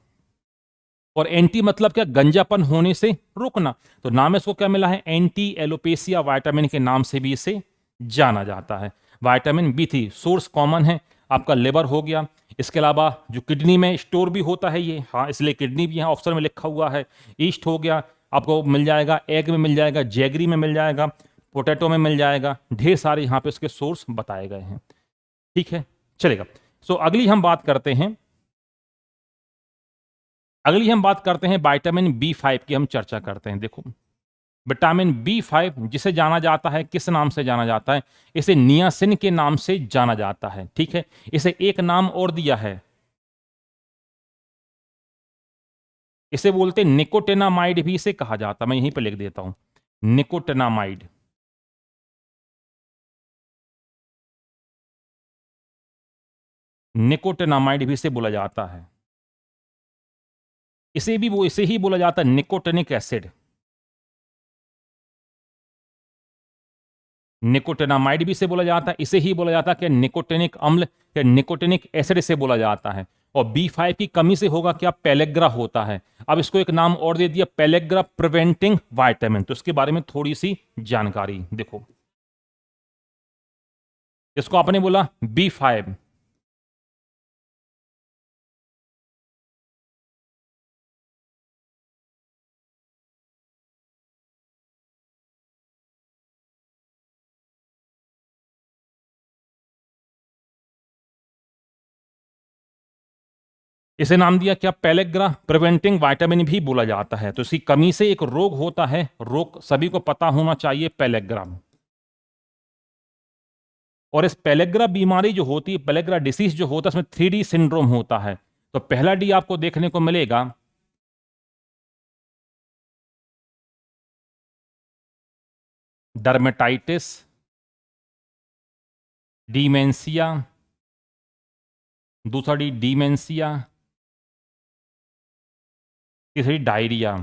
और एंटी मतलब क्या, गंजापन होने से रोकना। तो नाम इसको क्या मिला है, एंटी एलोपेसिया वाइटामिन के नाम से भी इसे जाना जाता है। विटामिन बी3 सोर्स कॉमन है, आपका लिवर हो गया, इसके अलावा जो किडनी में स्टोर भी होता है ये, हाँ इसलिए किडनी भी यहाँ ऑप्शन में लिखा हुआ है। ईस्ट हो गया, आपको मिल जाएगा, एग में मिल जाएगा, जैगरी में मिल जाएगा, पोटैटो में मिल जाएगा, ढेर सारे यहाँ पे इसके सोर्स बताए गए हैं। ठीक है, चलेगा। सो अगली हम बात करते हैं विटामिन बी 5 की। हम चर्चा करते हैं। देखो, विटामिन बी 5 जिसे जाना जाता है, किस नाम से जाना जाता है? इसे नियासिन के नाम से जाना जाता है। ठीक है, इसे एक नाम और दिया है, इसे बोलते हैं निकोटिनामाइड भी इसे कहा जाता है। मैं यहीं पे लिख देता हूं, निकोटिनामाइड। निकोटिनामाइड भी इसे बोला जाता है। इसे ही बोला जाता है निकोटिनिक एसिड। निकोटिनामाइड भी इसे बोला जाता है, इसे ही बोला जाता है कि निकोटिनिक अम्ल या निकोटिनिक एसिड इसे बोला जाता है। और बी 5 की कमी से होगा क्या? पेलेग्रा होता है। अब इसको एक नाम और दे दिया, पेलेग्रा प्रिवेंटिंग वाइटामिन। तो इसके बारे में थोड़ी सी जानकारी देखो। इसको आपने बोला बी 5, इसे नाम दिया क्या? पेलेग्रा प्रिवेंटिंग वाइटामिन भी बोला जाता है। तो इसकी कमी से एक रोग होता है, रोग सभी को पता होना चाहिए, पेलेग्रा। और इस पेलेग्रा बीमारी जो होती है, पेलेग्रा डिसीज जो होता है, इसमें 3D सिंड्रोम होता है। तो पहला डी आपको देखने को मिलेगा डर्मेटाइटिस, डीमेंशिया, दूसरा डी डीमेंशिया, तीसरी डायरिया।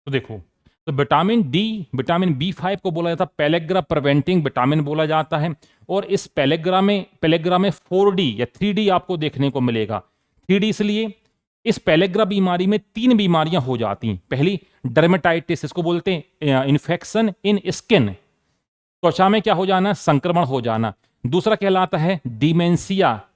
तो देखो, तो विटामिन बी 5 को बोला जाता है पेलेग्रा प्रिवेंटिंग विटामिन बोला जाता है। और इस पेलेग्रा में 4D या 3D आपको देखने को मिलेगा। 3D इसलिए, इस पेलेग्रा बीमारी में 3 बीमारियां हो जाती हैं। पहली डर्मेटाइटिस, इसको बोलते हैं इन्फेक्शन इन स्किन, त्वचा में क्या हो जाना? संक्रमण हो जाना। दूसरा कहलाता है डिमेंशिया,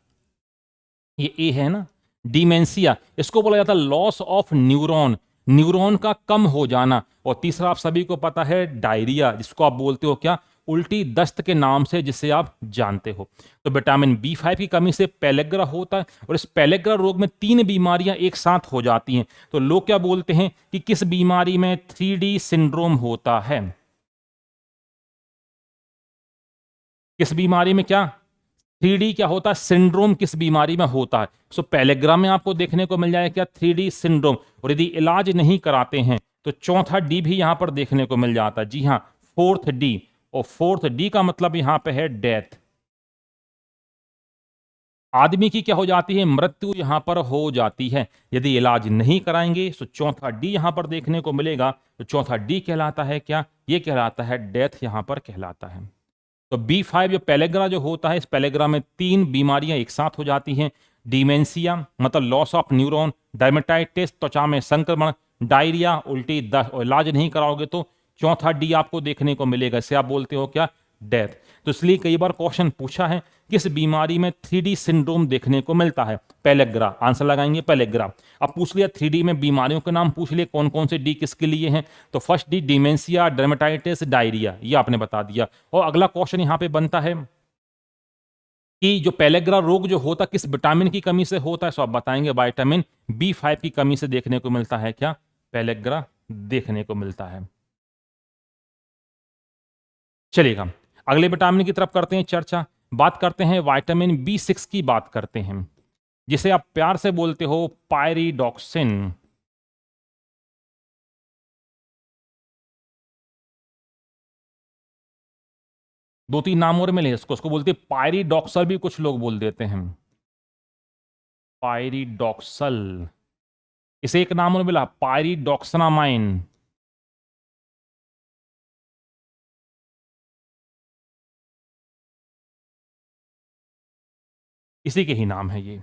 ये ए है ना, डिमेंशिया। इसको बोला जाता है लॉस ऑफ न्यूरॉन, न्यूरॉन का कम हो जाना। और तीसरा आप सभी को पता है डायरिया, जिसको आप बोलते हो क्या? उल्टी दस्त के नाम से, जिसे आप जानते हो। तो विटामिन बी 5 की कमी से पेलेग्रा होता है। और इस पेलेग्रा रोग में 3 बीमारियां एक साथ हो जाती हैं। तो लोग क्या बोलते हैं कि किस बीमारी में 3D सिंड्रोम होता है? किस बीमारी में क्या 3D क्या होता है? सिंड्रोम किस बीमारी में होता है? सो पेलेग्राम में आपको देखने को मिल जाएगा क्या? 3D syndrome. और यदि इलाज नहीं कराते हैं तो चौथा डी भी यहां पर देखने को मिल जाता है। जी हां, 4th D। और 4th D का मतलब यहां पे है डेथ। आदमी की क्या हो जाती है? मृत्यु यहां पर हो जाती है यदि इलाज नहीं कराएंगे। सो चौथा डी यहां पर देखने को मिलेगा। तो चौथा डी कहलाता है क्या? ये कहलाता है डेथ, यहां पर कहलाता है। तो बी 5 जो पेलेग्रा जो होता है, इस पेलेग्रा में 3 बीमारियां एक साथ हो जाती हैं। डिमेंशिया मतलब लॉस ऑफ न्यूरॉन, डायमेटाइटिस त्वचा में संक्रमण, डायरिया उल्टी दस्त। और इलाज नहीं कराओगे तो चौथा डी आपको देखने को मिलेगा, इसे आप बोलते हो क्या? डेथ। तो इसलिए कई बार क्वेश्चन पूछा है किस बीमारी में 3D सिंड्रोम देखने को मिलता है? पेलेग्रा। आंसर लगाएंगे पेलेग्रा। अब पूछ लिया 3D में बीमारियों के नाम पूछ लिए, कौन कौन से डी किसके लिए हैं? तो first D dementia, dermatitis, diarrhoea, ये आपने बता दिया। और अगला क्वेश्चन यहां पे बनता है कि जो पेलेग्रा रोग जो होता किस विटामिन की कमी से होता है? सो आप बताएंगे विटामिन बी 5 की कमी से देखने को मिलता है क्या? पेलेग्रा देखने को मिलता है। चलिएगा, अगले विटामिन की तरफ करते हैं चर्चा। बात करते हैं विटामिन बी 6 की, बात करते हैं, जिसे आप प्यार से बोलते हो पायरिडॉक्सिन। 2-3 नाम और मिले इसको, उसको बोलते हैं पायरिडॉक्सल भी कुछ लोग बोल देते हैं, पायरिडॉक्सल। इसे एक नाम और मिला, पायरिडॉक्सनामाइन। इसी के ही नाम है ये।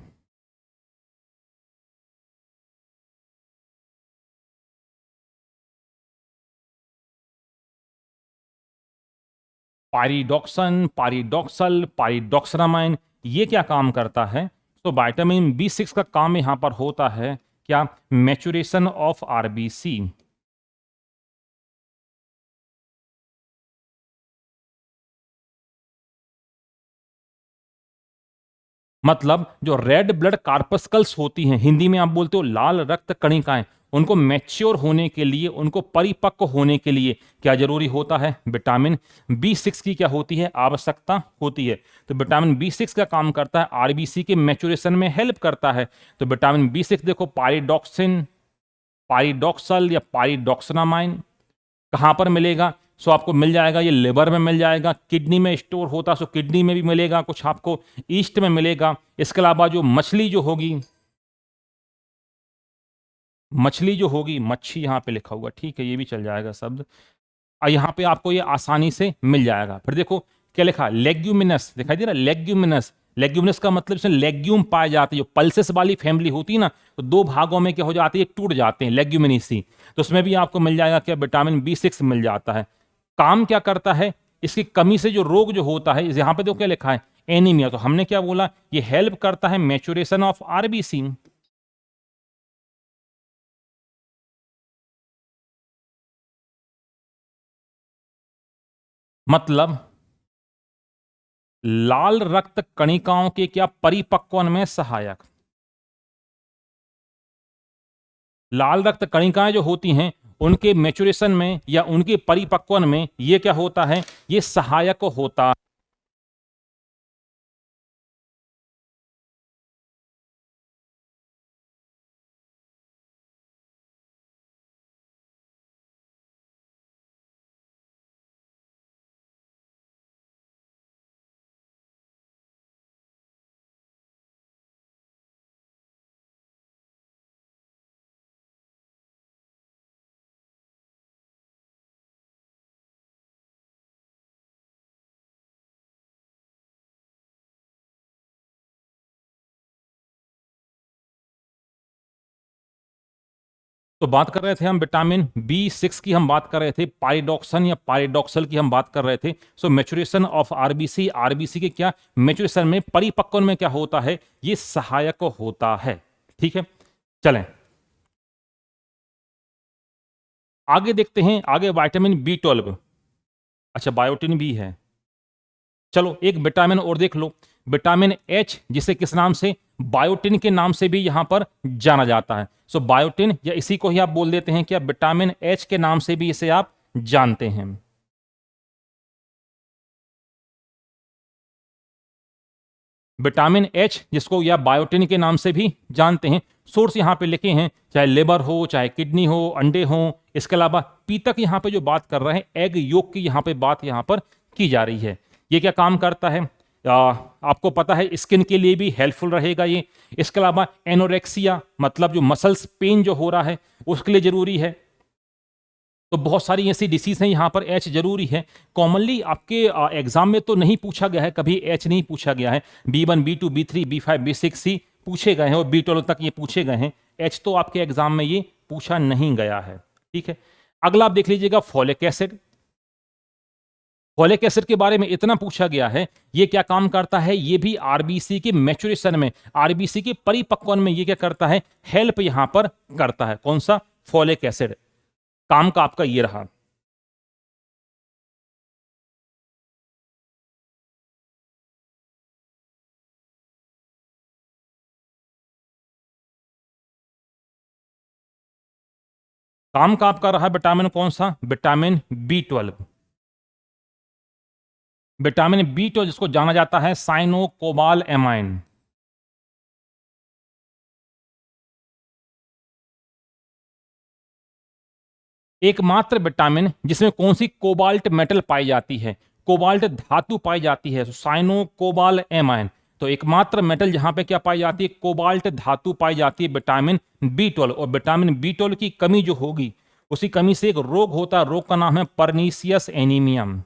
पायरिडॉक्सन, पायरिडॉक्सल, पायरिडॉक्सनामाइन, ये क्या काम करता है? तो विटामिन बी 6 का काम यहां पर होता है क्या? Maturation of RBC. मतलब जो रेड ब्लड कार्पस्कल्स होती हैं, हिंदी में आप बोलते हो लाल रक्त कणिकाएं, उनको मैच्योर होने के लिए, उनको परिपक्व होने के लिए क्या जरूरी होता है? विटामिन बी 6 की क्या होती है? आवश्यकता होती है। तो विटामिन बी 6 का काम करता है आरबीसी के मैच्योरेशन में हेल्प करता है। तो विटामिन बी 6 देखो पारिडॉक्सिन, पारिडॉक्सल या पारिडॉक्सनामाइन कहाँ पर मिलेगा? सो आपको मिल जाएगा, ये लिवर में मिल जाएगा, किडनी में स्टोर होता सो किडनी में भी मिलेगा, कुछ आपको ईस्ट में मिलेगा। इसके अलावा जो मछली जो होगी, मछली जो होगी, मच्छी यहाँ पे लिखा हुआ, ठीक है, ये भी चल जाएगा शब्द। यहाँ पे आपको ये आसानी से मिल जाएगा। फिर देखो क्या लिखा, लेग्यूमिनस दिखाई दे रहा है, लेग्यूमिनस। लेग्यूमिनस का मतलब इसमें लेग्यूम पाए जाते हैं, जो पल्सेस वाली फैमिली होती है ना, तो दो भागों में क्या हो जाती है, टूट जाते हैं, लेग्यूमिनेसी। तो उसमें भी आपको मिल जाएगा क्या? विटामिन बी 6 मिल जाता है। काम क्या करता है? इसकी कमी से जो रोग जो होता है, यहाँ पे तो क्या लिखा है, एनीमिया, तो हमने क्या बोला, ये हेल्प करता है मैच्योरेशन ऑफ आरबीसी। मतलब लाल रक्त कणिकाओं के क्या परिपक्वन में सहायक। लाल रक्त कणिकाएं जो होती हैं, उनके मैच्योरेशन में या उनके परिपक्वन में ये क्या होता है? ये सहायक होता। तो बात कर रहे थे हम विटामिन बी 6 की, हम बात कर रहे थे पाइरोक्सन या पाइरोक्सल की हम बात कर रहे थे। सो मैच्योरेशन ऑफ आरबीसी, आरबीसी के क्या मैच्योरेशन में, परिपक्वन में क्या होता है? ये सहायक होता है। ठीक है, चलें आगे देखते हैं। आगे विटामिन बी 12, अच्छा बायोटिन भी है। चलो एक विटामिन और देख लो, विटामिन एच, जिसे किस नाम से, बायोटिन के नाम से भी यहां पर जाना जाता है। सो बायोटिन, या इसी को ही आप बोल देते हैं क्या, विटामिन एच के नाम से भी इसे आप जानते हैं। विटामिन एच, जिसको या बायोटिन के नाम से भी जानते हैं, सोर्स यहां पे लिखे हैं, चाहे लिवर हो, चाहे किडनी हो, अंडे हो। इसके अलावा पीतक यहां पे जो बात कर रहे हैं, एग योक की यहां पे बात यहां पर की जा रही है। ये क्या काम करता है? आपको पता है, स्किन के लिए भी हेल्पफुल रहेगा ये। इसके अलावा एनोरेक्सिया, मतलब जो मसल्स पेन जो हो रहा है, उसके लिए जरूरी है। तो बहुत सारी ऐसी डिसीज हैं, यहाँ पर एच जरूरी है। कॉमनली आपके एग्जाम में तो नहीं पूछा गया है, कभी एच नहीं पूछा गया है। B1 B2 B3 B5 B6 सी पूछे गए हैं, और B12 तक ये पूछे गए हैं। एच तो आपके एग्जाम में ये पूछा नहीं गया है। ठीक है, अगला आप देख लीजिएगा फॉलिक एसिड। फॉलिक एसिड के बारे में इतना पूछा गया है, ये क्या काम करता है? ये भी आरबीसी के मैच्योरेशन में, आरबीसी के परिपक्वन में ये क्या करता है? हेल्प यहां पर करता है। कौन सा? Folic acid. काम का आपका ये रहा। काम का आपका रहा विटामिन कौन सा? Vitamin B 12। विटामिन बी 12 जिसको जाना जाता है साइनो कोबाल एमाइन। एकमात्र विटामिन जिसमें कौन सी कोबाल्ट मेटल पाई जाती है, कोबाल्ट धातु पाई जाती है, साइनो कोबाल एमाइन। तो एकमात्र मेटल जहां पे क्या पाई जाती है, कोबाल्ट धातु पाई जाती है विटामिन बी 12। और विटामिन बी 12 की कमी जो होगी, उसी कमी से एक रोग होता है, रोग का नाम है परनीसियस एनीमियम।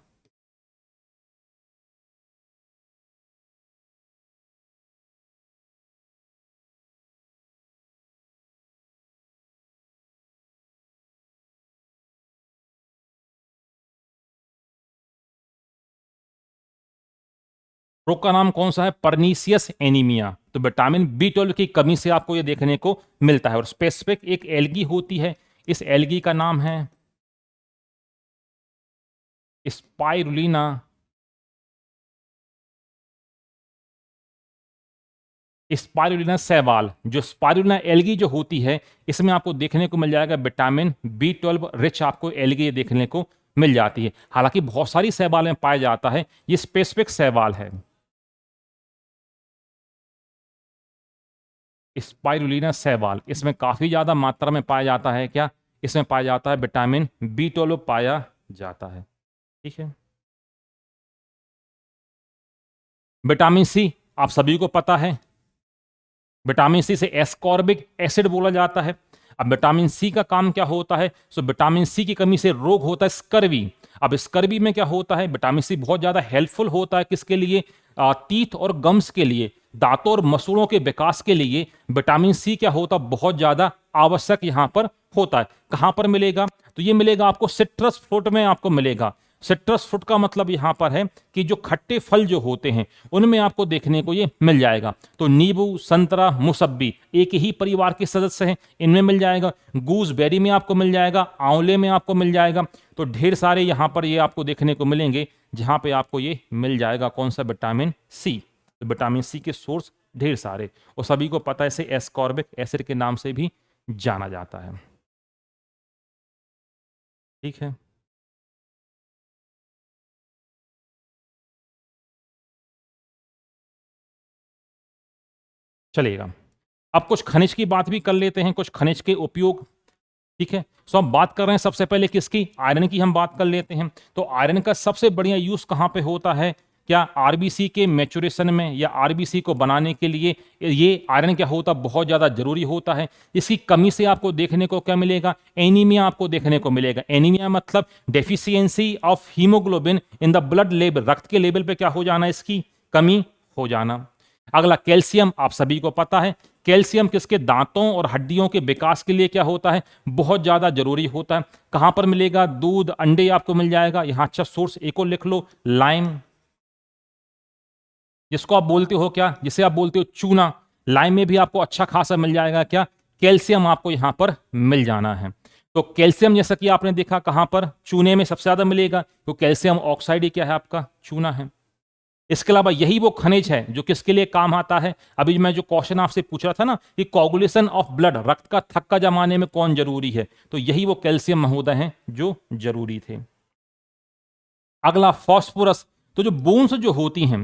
रोग का नाम कौन सा है? Pernicious anaemia. तो विटामिन B12 की कमी से आपको ये देखने को मिलता है। और स्पेसिफिक एक एल्गी होती है, इस एल्गी का नाम है स्पाइरुलिना। स्पाइरुलिना शैवाल, जो स्पाइरुलिना एल्गी जो होती है, इसमें आपको देखने को मिल जाएगा विटामिन B12 रिच आपको एल्गी देखने को मिल जाती है। हालांकि बहुत सारी शैवाल में पाया जाता है, ये स्पेसिफिक शैवाल है स्पाइरुलिना शैवाल। इसमें काफी ज्यादा मात्रा में पाया जाता है क्या, इसमें पाया जाता है विटामिन B12 पाया जाता है। ठीक है। विटामिन सी आप सभी को पता है, विटामिन सी से एस्कॉर्बिक एसिड बोला जाता है। अब विटामिन सी का काम क्या होता है, सो विटामिन सी की कमी से रोग होता है स्कर्वी। अब स्कर्वी में क्या होता है, विटामिन सी बहुत ज्यादा हेल्पफुल होता है किसके लिए, टीथ और गम्स के लिए, दांतों और मसूड़ों के विकास के लिए विटामिन सी क्या होता है, बहुत ज्यादा आवश्यक यहां पर होता है। कहां पर मिलेगा, तो ये मिलेगा आपको सिट्रस फ्रूट में आपको मिलेगा। सिट्रस फ्रूट का मतलब यहां पर है कि जो खट्टे फल जो होते हैं उनमें आपको देखने को ये मिल जाएगा। तो नींबू, संतरा, मुसब्बी एक ही परिवार के सदस्य हैं, इनमें मिल जाएगा। गूसबेरी में आपको मिल जाएगा, आंवले में आपको मिल जाएगा। तो ढेर सारे यहां पर ये आपको देखने को मिलेंगे जहां पे आपको ये मिल जाएगा कौन सा, विटामिन सी। तो विटामिन सी के सोर्स ढेर सारे, और सभी को पता है इसे एस्कॉर्बिक एसिड के नाम से भी जाना जाता है। ठीक है। चलेगा। अब कुछ खनिज की बात भी कर लेते हैं, कुछ खनिज के उपयोग। ठीक है। सो हम बात कर रहे हैं सबसे पहले किसकी, आयरन की हम बात कर लेते हैं। तो आयरन का सबसे बढ़िया यूज कहां पे होता है, क्या आरबीसी के मैच्योरेशन में या आरबीसी को बनाने के लिए ये आयरन क्या होता बहुत ज्यादा जरूरी होता है। इसकी कमी से आपको देखने को क्या मिलेगा, एनीमिया आपको देखने को मिलेगा। एनीमिया मतलब deficiency of haemoglobin in the blood level, रक्त के लेवल पे क्या हो जाना, इसकी कमी हो जाना। अगला कैल्शियम, आप सभी को पता है कैल्शियम किसके, दांतों और हड्डियों के विकास के लिए क्या होता है, बहुत ज्यादा जरूरी होता है। कहां पर मिलेगा, दूध, अंडे आपको मिल जाएगा। यहां अच्छा सोर्स एक और लिख लो, लाइम, जिसको आप बोलते हो क्या, जिसे आप बोलते हो चूना। लाइम में भी आपको अच्छा खासा मिल जाएगा क्या, कैल्शियम आपको यहां पर मिल जाना है। तो कैल्शियम जैसा कि आपने देखा कहां पर, चूने में सबसे ज्यादा मिलेगा। तो कैल्शियम ऑक्साइड ही क्या है आपका, चूना है। इसके अलावा यही वो खनिज है जो किसके लिए काम आता है, अभी मैं जो क्वेश्चन आपसे पूछ रहा था ना कि कोगुलेशन ऑफ ब्लड, रक्त का थक्का जमाने में कौन जरूरी है, तो यही वो कैल्शियम महोदय हैं जो जरूरी थे। अगला फॉस्फोरस। तो जो बोन्स जो होती हैं,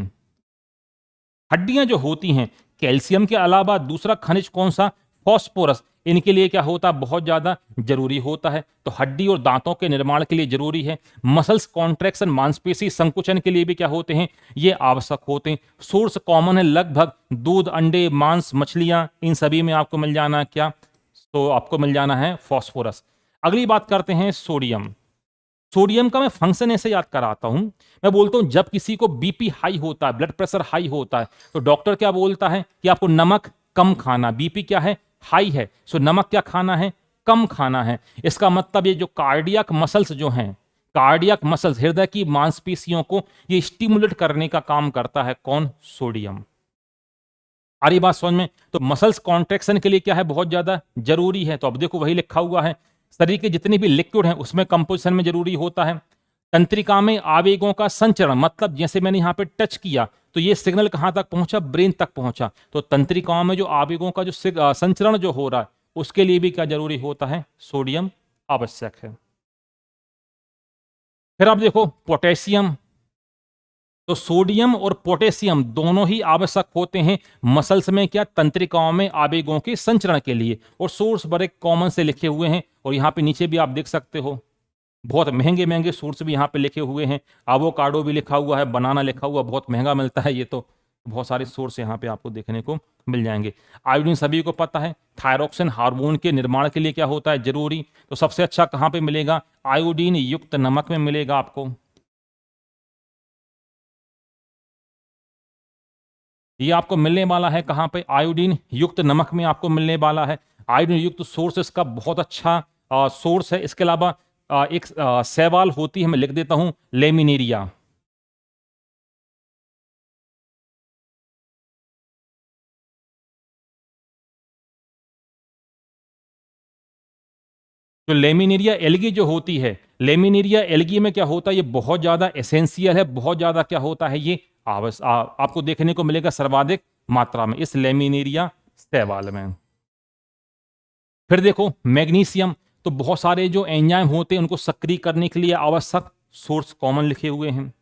हड्डियां जो होती हैं, कैल्शियम के अलावा दूसरा खनिज कौन सा, फॉस्फोरस, इनके लिए क्या होता है, बहुत ज्यादा जरूरी होता है। तो हड्डी और दांतों के निर्माण के लिए जरूरी है। मसल्स कॉन्ट्रैक्शन, मांसपेशी संकुचन के लिए भी क्या होते हैं, ये आवश्यक होते हैं। सोर्स कॉमन है लगभग, दूध, अंडे, मांस, मछलियां, इन सभी में आपको मिल जाना क्या, तो आपको मिल जाना है फॉस्फोरस। अगली बात करते हैं सोडियम। सोडियम का मैं फंक्शन ऐसे याद कराता हूं, मैं बोलता हूं जब किसी को बीपी हाई होता है, ब्लड प्रेशर हाई होता है, तो डॉक्टर क्या बोलता है कि आपको नमक कम खाना, बीपी क्या है, हाई है, सो नमक क्या खाना है, कम खाना है। इसका मतलब ये जो कार्डियक मसल्स जो हैं, कार्डियक मसल्स, हृदय की मांसपेशियों को ये स्टिमुलेट करने का काम करता है कौन, सोडियम। आ रही बात समझ में। तो मसल्स कॉन्ट्रेक्शन के लिए क्या है, बहुत ज्यादा जरूरी है। तो अब देखो वही लिखा हुआ है, शरीर के जितने भी लिक्विड हैं उसमें कंपोजिशन में जरूरी होता है। तंत्रिका में आवेगों का संचरण, मतलब जैसे मैंने यहां पे टच किया तो ये सिग्नल कहां तक पहुंचा, ब्रेन तक पहुंचा। तो तंत्रिकाओं में जो आवेगों का जो संचरण जो हो रहा है उसके लिए भी क्या जरूरी होता है, सोडियम आवश्यक है। फिर आप देखो पोटेशियम। तो सोडियम और पोटेशियम दोनों ही आवश्यक होते हैं मसल्स में, क्या, तंत्रिकाओं में आवेगों के संचरण के लिए। और सोर्स बड़े कॉमन से लिखे हुए हैं, और यहां पे नीचे भी आप देख सकते हो बहुत महंगे महंगे सोर्स भी यहां पे लिखे हुए हैं। एवोकाडो भी लिखा हुआ है, बनाना लिखा हुआ, बहुत महंगा मिलता है ये तो। बहुत सारे सोर्स यहाँ पे आपको देखने को मिल जाएंगे। आयोडीन सभी को पता है थायरोक्सिन हार्मोन के निर्माण के लिए क्या होता है, जरूरी। तो सबसे अच्छा कहां पे मिलेगा, आयोडीन युक्त नमक में मिलेगा आपको। ये आपको मिलने वाला है कहां पे, आयोडीन युक्त नमक में आपको मिलने वाला है। आयोडीन युक्त सोर्स इसका बहुत अच्छा सोर्स है। इसके अलावा एक शैवाल होती है, मैं लिख देता हूं, लेमिनेरिया। तो लेमिनेरिया एल्गी जो होती है, लेमिनेरिया एल्गी में क्या होता है, ये बहुत ज्यादा एसेंशियल है, बहुत ज्यादा क्या होता है, ये आपको देखने को मिलेगा सर्वाधिक मात्रा में इस लेमिनेरिया शैवाल में। फिर देखो मैग्नीशियम, तो बहुत सारे जो एंजाइम होते हैं उनको सक्रिय करने के लिए आवश्यक सोर्स कॉमन लिखे हुए हैं।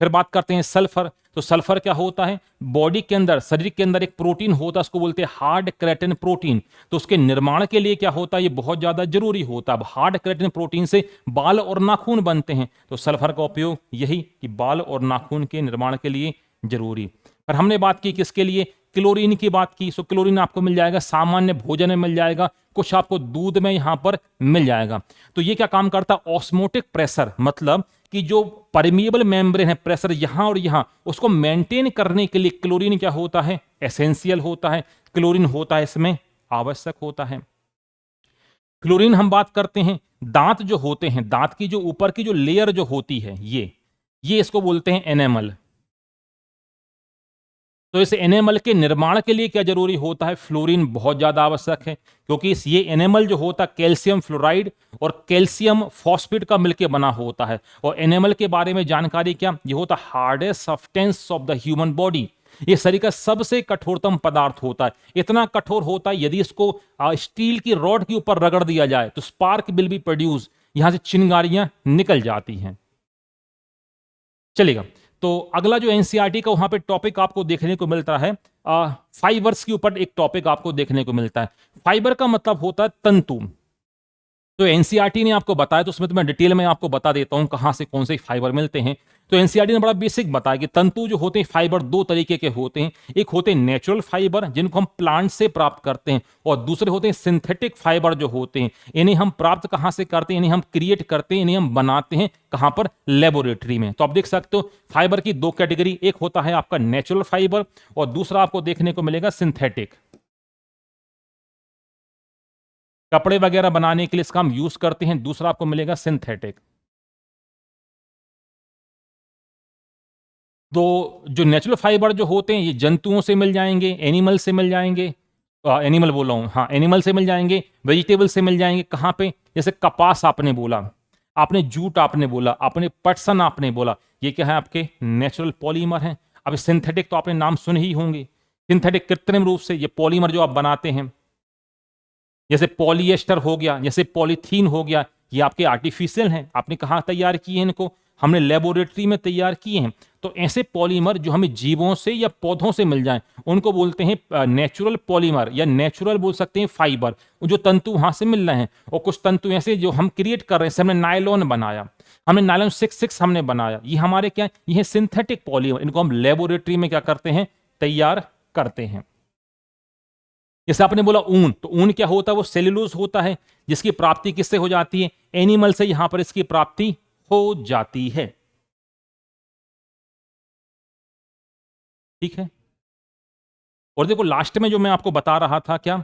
फिर बात करते हैं सल्फर, तो सल्फर क्या होता है, बॉडी के अंदर, शरीर के अंदर एक प्रोटीन होता है, उसको बोलते हैं हार्ड केराटिन प्रोटीन। तो उसके निर्माण के लिए क्या होता है, ये बहुत ज्यादा जरूरी होता है। अब हार्ड केराटिन प्रोटीन से बाल और नाखून बनते हैं, तो सल्फर का उपयोग यही कि बाल और नाखून के निर्माण के लिए जरूरी। पर हमने बात की किसके लिए, क्लोरीन की बात की। सो क्लोरीन आपको मिल जाएगा सामान्य भोजन में मिल जाएगा, कुछ आपको दूध में यहां पर मिल जाएगा। तो ये क्या काम करता है, ऑस्मोटिक प्रेशर, मतलब कि जो परमिएबल मेम्ब्रेन है, प्रेशर यहां और यहां, उसको मेंटेन करने के लिए क्लोरीन क्या होता है, एसेंशियल होता है, क्लोरीन होता है इसमें आवश्यक होता है। क्लोरीन हम बात करते हैं, दांत जो होते हैं, दांत की जो ऊपर की जो लेयर जो होती है, ये इसको बोलते हैं एनेमल। तो इस एनेमल के निर्माण के लिए क्या जरूरी होता है, फ्लोरीन बहुत ज्यादा आवश्यक है, क्योंकि इस ये एनेमल जो होता है कैल्शियम फ्लोराइड और कैल्शियम फॉस्फेट का मिलकर बना होता है। और एनेमल के बारे में जानकारी क्या, ये होता है hardest substance of the human body, ये शरीर का सबसे कठोरतम पदार्थ होता है। इतना कठोर होता है, यदि इसको स्टील की रॉड के ऊपर रगड़ दिया जाए तो स्पार्क विल बी प्रोड्यूस, यहां से चिंगारियां निकल जाती हैं। चलेगा, तो अगला जो एनसीईआरटी का वहां पे टॉपिक आपको देखने को मिलता है, फाइबर्स के ऊपर एक टॉपिक आपको देखने को मिलता है। फाइबर का मतलब होता है तंतु। तो एनसीईआरटी ने आपको बताया, तो उसमें तो मैं डिटेल में आपको बता देता हूं कहां से कौन से फाइबर मिलते हैं। तो एनसीईआरटी ने बड़ा बेसिक बताया कि तंतु जो होते हैं फाइबर दो तरीके के होते हैं, एक होते हैं नेचुरल फाइबर जिनको हम प्लांट से प्राप्त करते हैं, और दूसरे होते हैं सिंथेटिक फाइबर जो होते हैं, इन्हें हम प्राप्त कहां से करते हैं, इन्हें हम क्रिएट करते हैं, इन्हें हम बनाते हैं कहां पर, लेबोरेटरी में। तो आप देख सकते हो फाइबर की दो कैटेगरी, एक होता है आपका नेचुरल फाइबर और दूसरा आपको देखने को मिलेगा सिंथेटिक। कपड़े वगैरह बनाने के लिए इसका हम यूज करते हैं, दूसरा आपको मिलेगा सिंथेटिक। तो जो नेचुरल फाइबर जो होते हैं ये जंतुओं से मिल जाएंगे, एनिमल से मिल जाएंगे, एनिमल बोल रहा हूं, हाँ एनिमल से मिल जाएंगे, वेजिटेबल से मिल जाएंगे। कहाँ पे, जैसे कपास आपने बोला, आपने जूट आपने बोला, आपने पटसन आपने बोला, ये क्या है आपके नेचुरल पॉलीमर हैं। अब सिंथेटिक तो आपने नाम सुने ही होंगे, सिंथेटिक कृत्रिम रूप से ये पॉलीमर जो आप बनाते हैं, जैसे पॉलिएस्टर हो गया, जैसे पॉलीथीन हो गया, ये आपके आर्टिफिशियल हैं। आपने कहाँ तैयार किए हैं इनको, हमने लेबोरेटरी में तैयार किए हैं। तो ऐसे पॉलीमर जो हमें जीवों से या पौधों से मिल जाएं उनको बोलते हैं नेचुरल पॉलीमर, या नेचुरल बोल सकते हैं फाइबर, जो तंतु वहां से मिल रहे हैं। और कुछ तंतु ऐसे जो हम क्रिएट कर रहे हैं, हमने नायलॉन बनाया, हमने नायलॉन 6 हमने बनाया, ये हमारे क्या, ये सिंथेटिक पॉलीमर, इनको हम लेबोरेटरी में क्या करते हैं, तैयार करते हैं। जैसे आपने बोला ऊन, तो ऊन क्या होता है, वो सेल्यूलोज होता है, जिसकी प्राप्ति किससे हो जाती है, एनिमल से यहां पर इसकी प्राप्ति हो जाती है। ठीक है, और देखो लास्ट में जो मैं आपको बता रहा था क्या,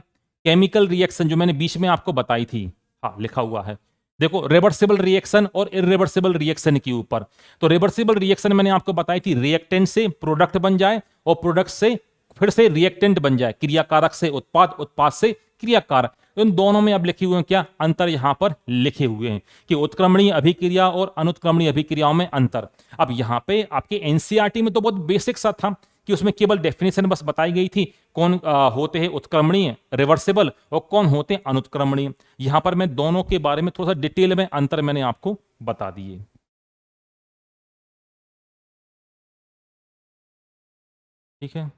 केमिकल रिएक्शन जो मैंने बीच में आपको बताई थी, हाँ लिखा हुआ है, देखो रिवर्सिबल रिएक्शन और इरिवर्सिबल रिएक्शन के ऊपर। तो रिवर्सिबल रिएक्शन मैंने आपको बताई थी, रिएक्टेंट से प्रोडक्ट बन जाए और प्रोडक्ट से फिर से रिएक्टेंट बन जाए, क्रियाकारक से उत्पाद, उत्पाद से क्रियाकारक। तो इन दोनों में अब लिखे हुए हैं क्या अंतर, यहां पर लिखे हुए हैं कि उत्क्रमणीय अभिक्रिया और अनुत्क्रमणीय अभिक्रियाओं में अंतर। अब यहां पे आपके एनसीईआरटी में तो बहुत बेसिक सा था कि उसमें केवल डेफिनेशन बस बताई गई थी, कौन होते हैं उत्क्रमणीय रिवर्सिबल और कौन होते हैं अनुत्क्रमणीय। यहां पर मैं दोनों के बारे में थोड़ा सा डिटेल में अंतर मैंने आपको बता दिए। ठीक है,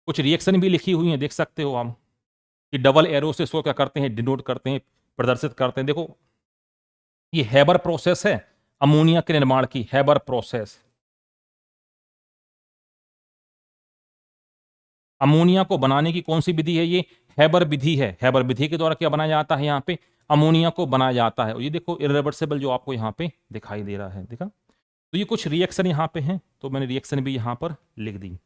कुछ रिएक्शन भी लिखी हुई है, देख सकते हो आप कि डबल एरो से इसको क्या करते हैं, डिनोट करते हैं, प्रदर्शित करते हैं। देखो ये हैबर प्रोसेस है, अमोनिया के निर्माण की हैबर प्रोसेस। अमोनिया को बनाने की कौन सी विधि है, ये हैबर विधि है। हैबर विधि के द्वारा क्या बनाया जाता है, यहाँ पे अमोनिया को बनाया जाता है। और ये देखो इरिवर्सिबल जो आपको यहाँ पे दिखाई दे रहा है, देखा। तो ये कुछ रिएक्शन यहाँ पे हैं, तो मैंने रिएक्शन भी यहाँ पर लिख दी।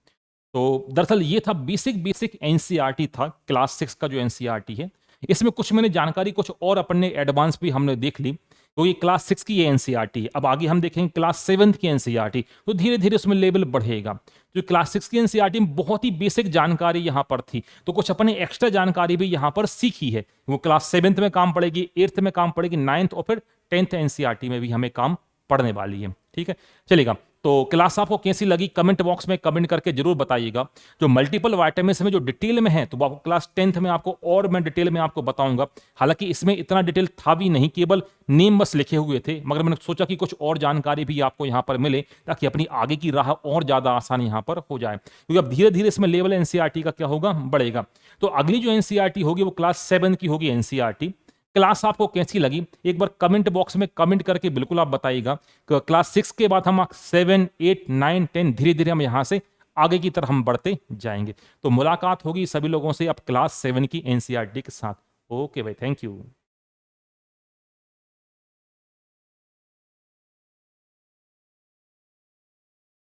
तो दरअसल ये था बेसिक बेसिक एनसीईआरटी था, क्लास 6 का जो एनसीईआरटी है। इसमें कुछ मैंने जानकारी कुछ और अपने एडवांस भी हमने देख ली तो ये क्लास 6 की ये एनसीईआरटी है। अब आगे हम देखेंगे क्लास 7 की एनसीईआरटी, तो धीरे धीरे उसमें लेवल बढ़ेगा। जो क्लास 6 की एनसीईआरटी में बहुत ही बेसिक जानकारी यहाँ पर थी, तो कुछ अपने एक्स्ट्रा जानकारी भी यहाँ पर सीखी है। वो क्लास 7th में काम पड़ेगी, 8th में काम पड़ेगी, 9th और फिर 10th एनसीईआरटी में भी हमें काम पढ़ने वाली है। ठीक है, चलेगा। तो क्लास आपको कैसी लगी कमेंट बॉक्स में कमेंट करके जरूर बताइएगा। जो मल्टीपल वाइटामिन्स में जो डिटेल में है, तो वो आपको क्लास 10th में आपको और मैं डिटेल में आपको बताऊंगा। हालांकि इसमें इतना डिटेल था भी नहीं, केवल नेम बस लिखे हुए थे, मगर मैंने सोचा कि कुछ और जानकारी भी आपको यहाँ पर मिले, ताकि अपनी आगे की राह और ज्यादा आसान यहाँ पर हो जाए। क्योंकि अब धीरे धीरे इसमें लेवल एनसीईआरटी का क्या होगा, बढ़ेगा। तो अगली जो एनसीईआरटी होगी वो क्लास 7 की होगी एनसीईआरटी। क्लास आपको कैसी लगी एक बार कमेंट बॉक्स में कमेंट करके बिल्कुल आप बताइएगा। क्लास 6 के बाद हम 7, 8, 9, 10 धीरे धीरे हम यहां से आगे की तरफ हम बढ़ते जाएंगे। तो मुलाकात होगी सभी लोगों से अब क्लास 7 की एनसीईआरटी के साथ। ओके भाई, थैंक यू।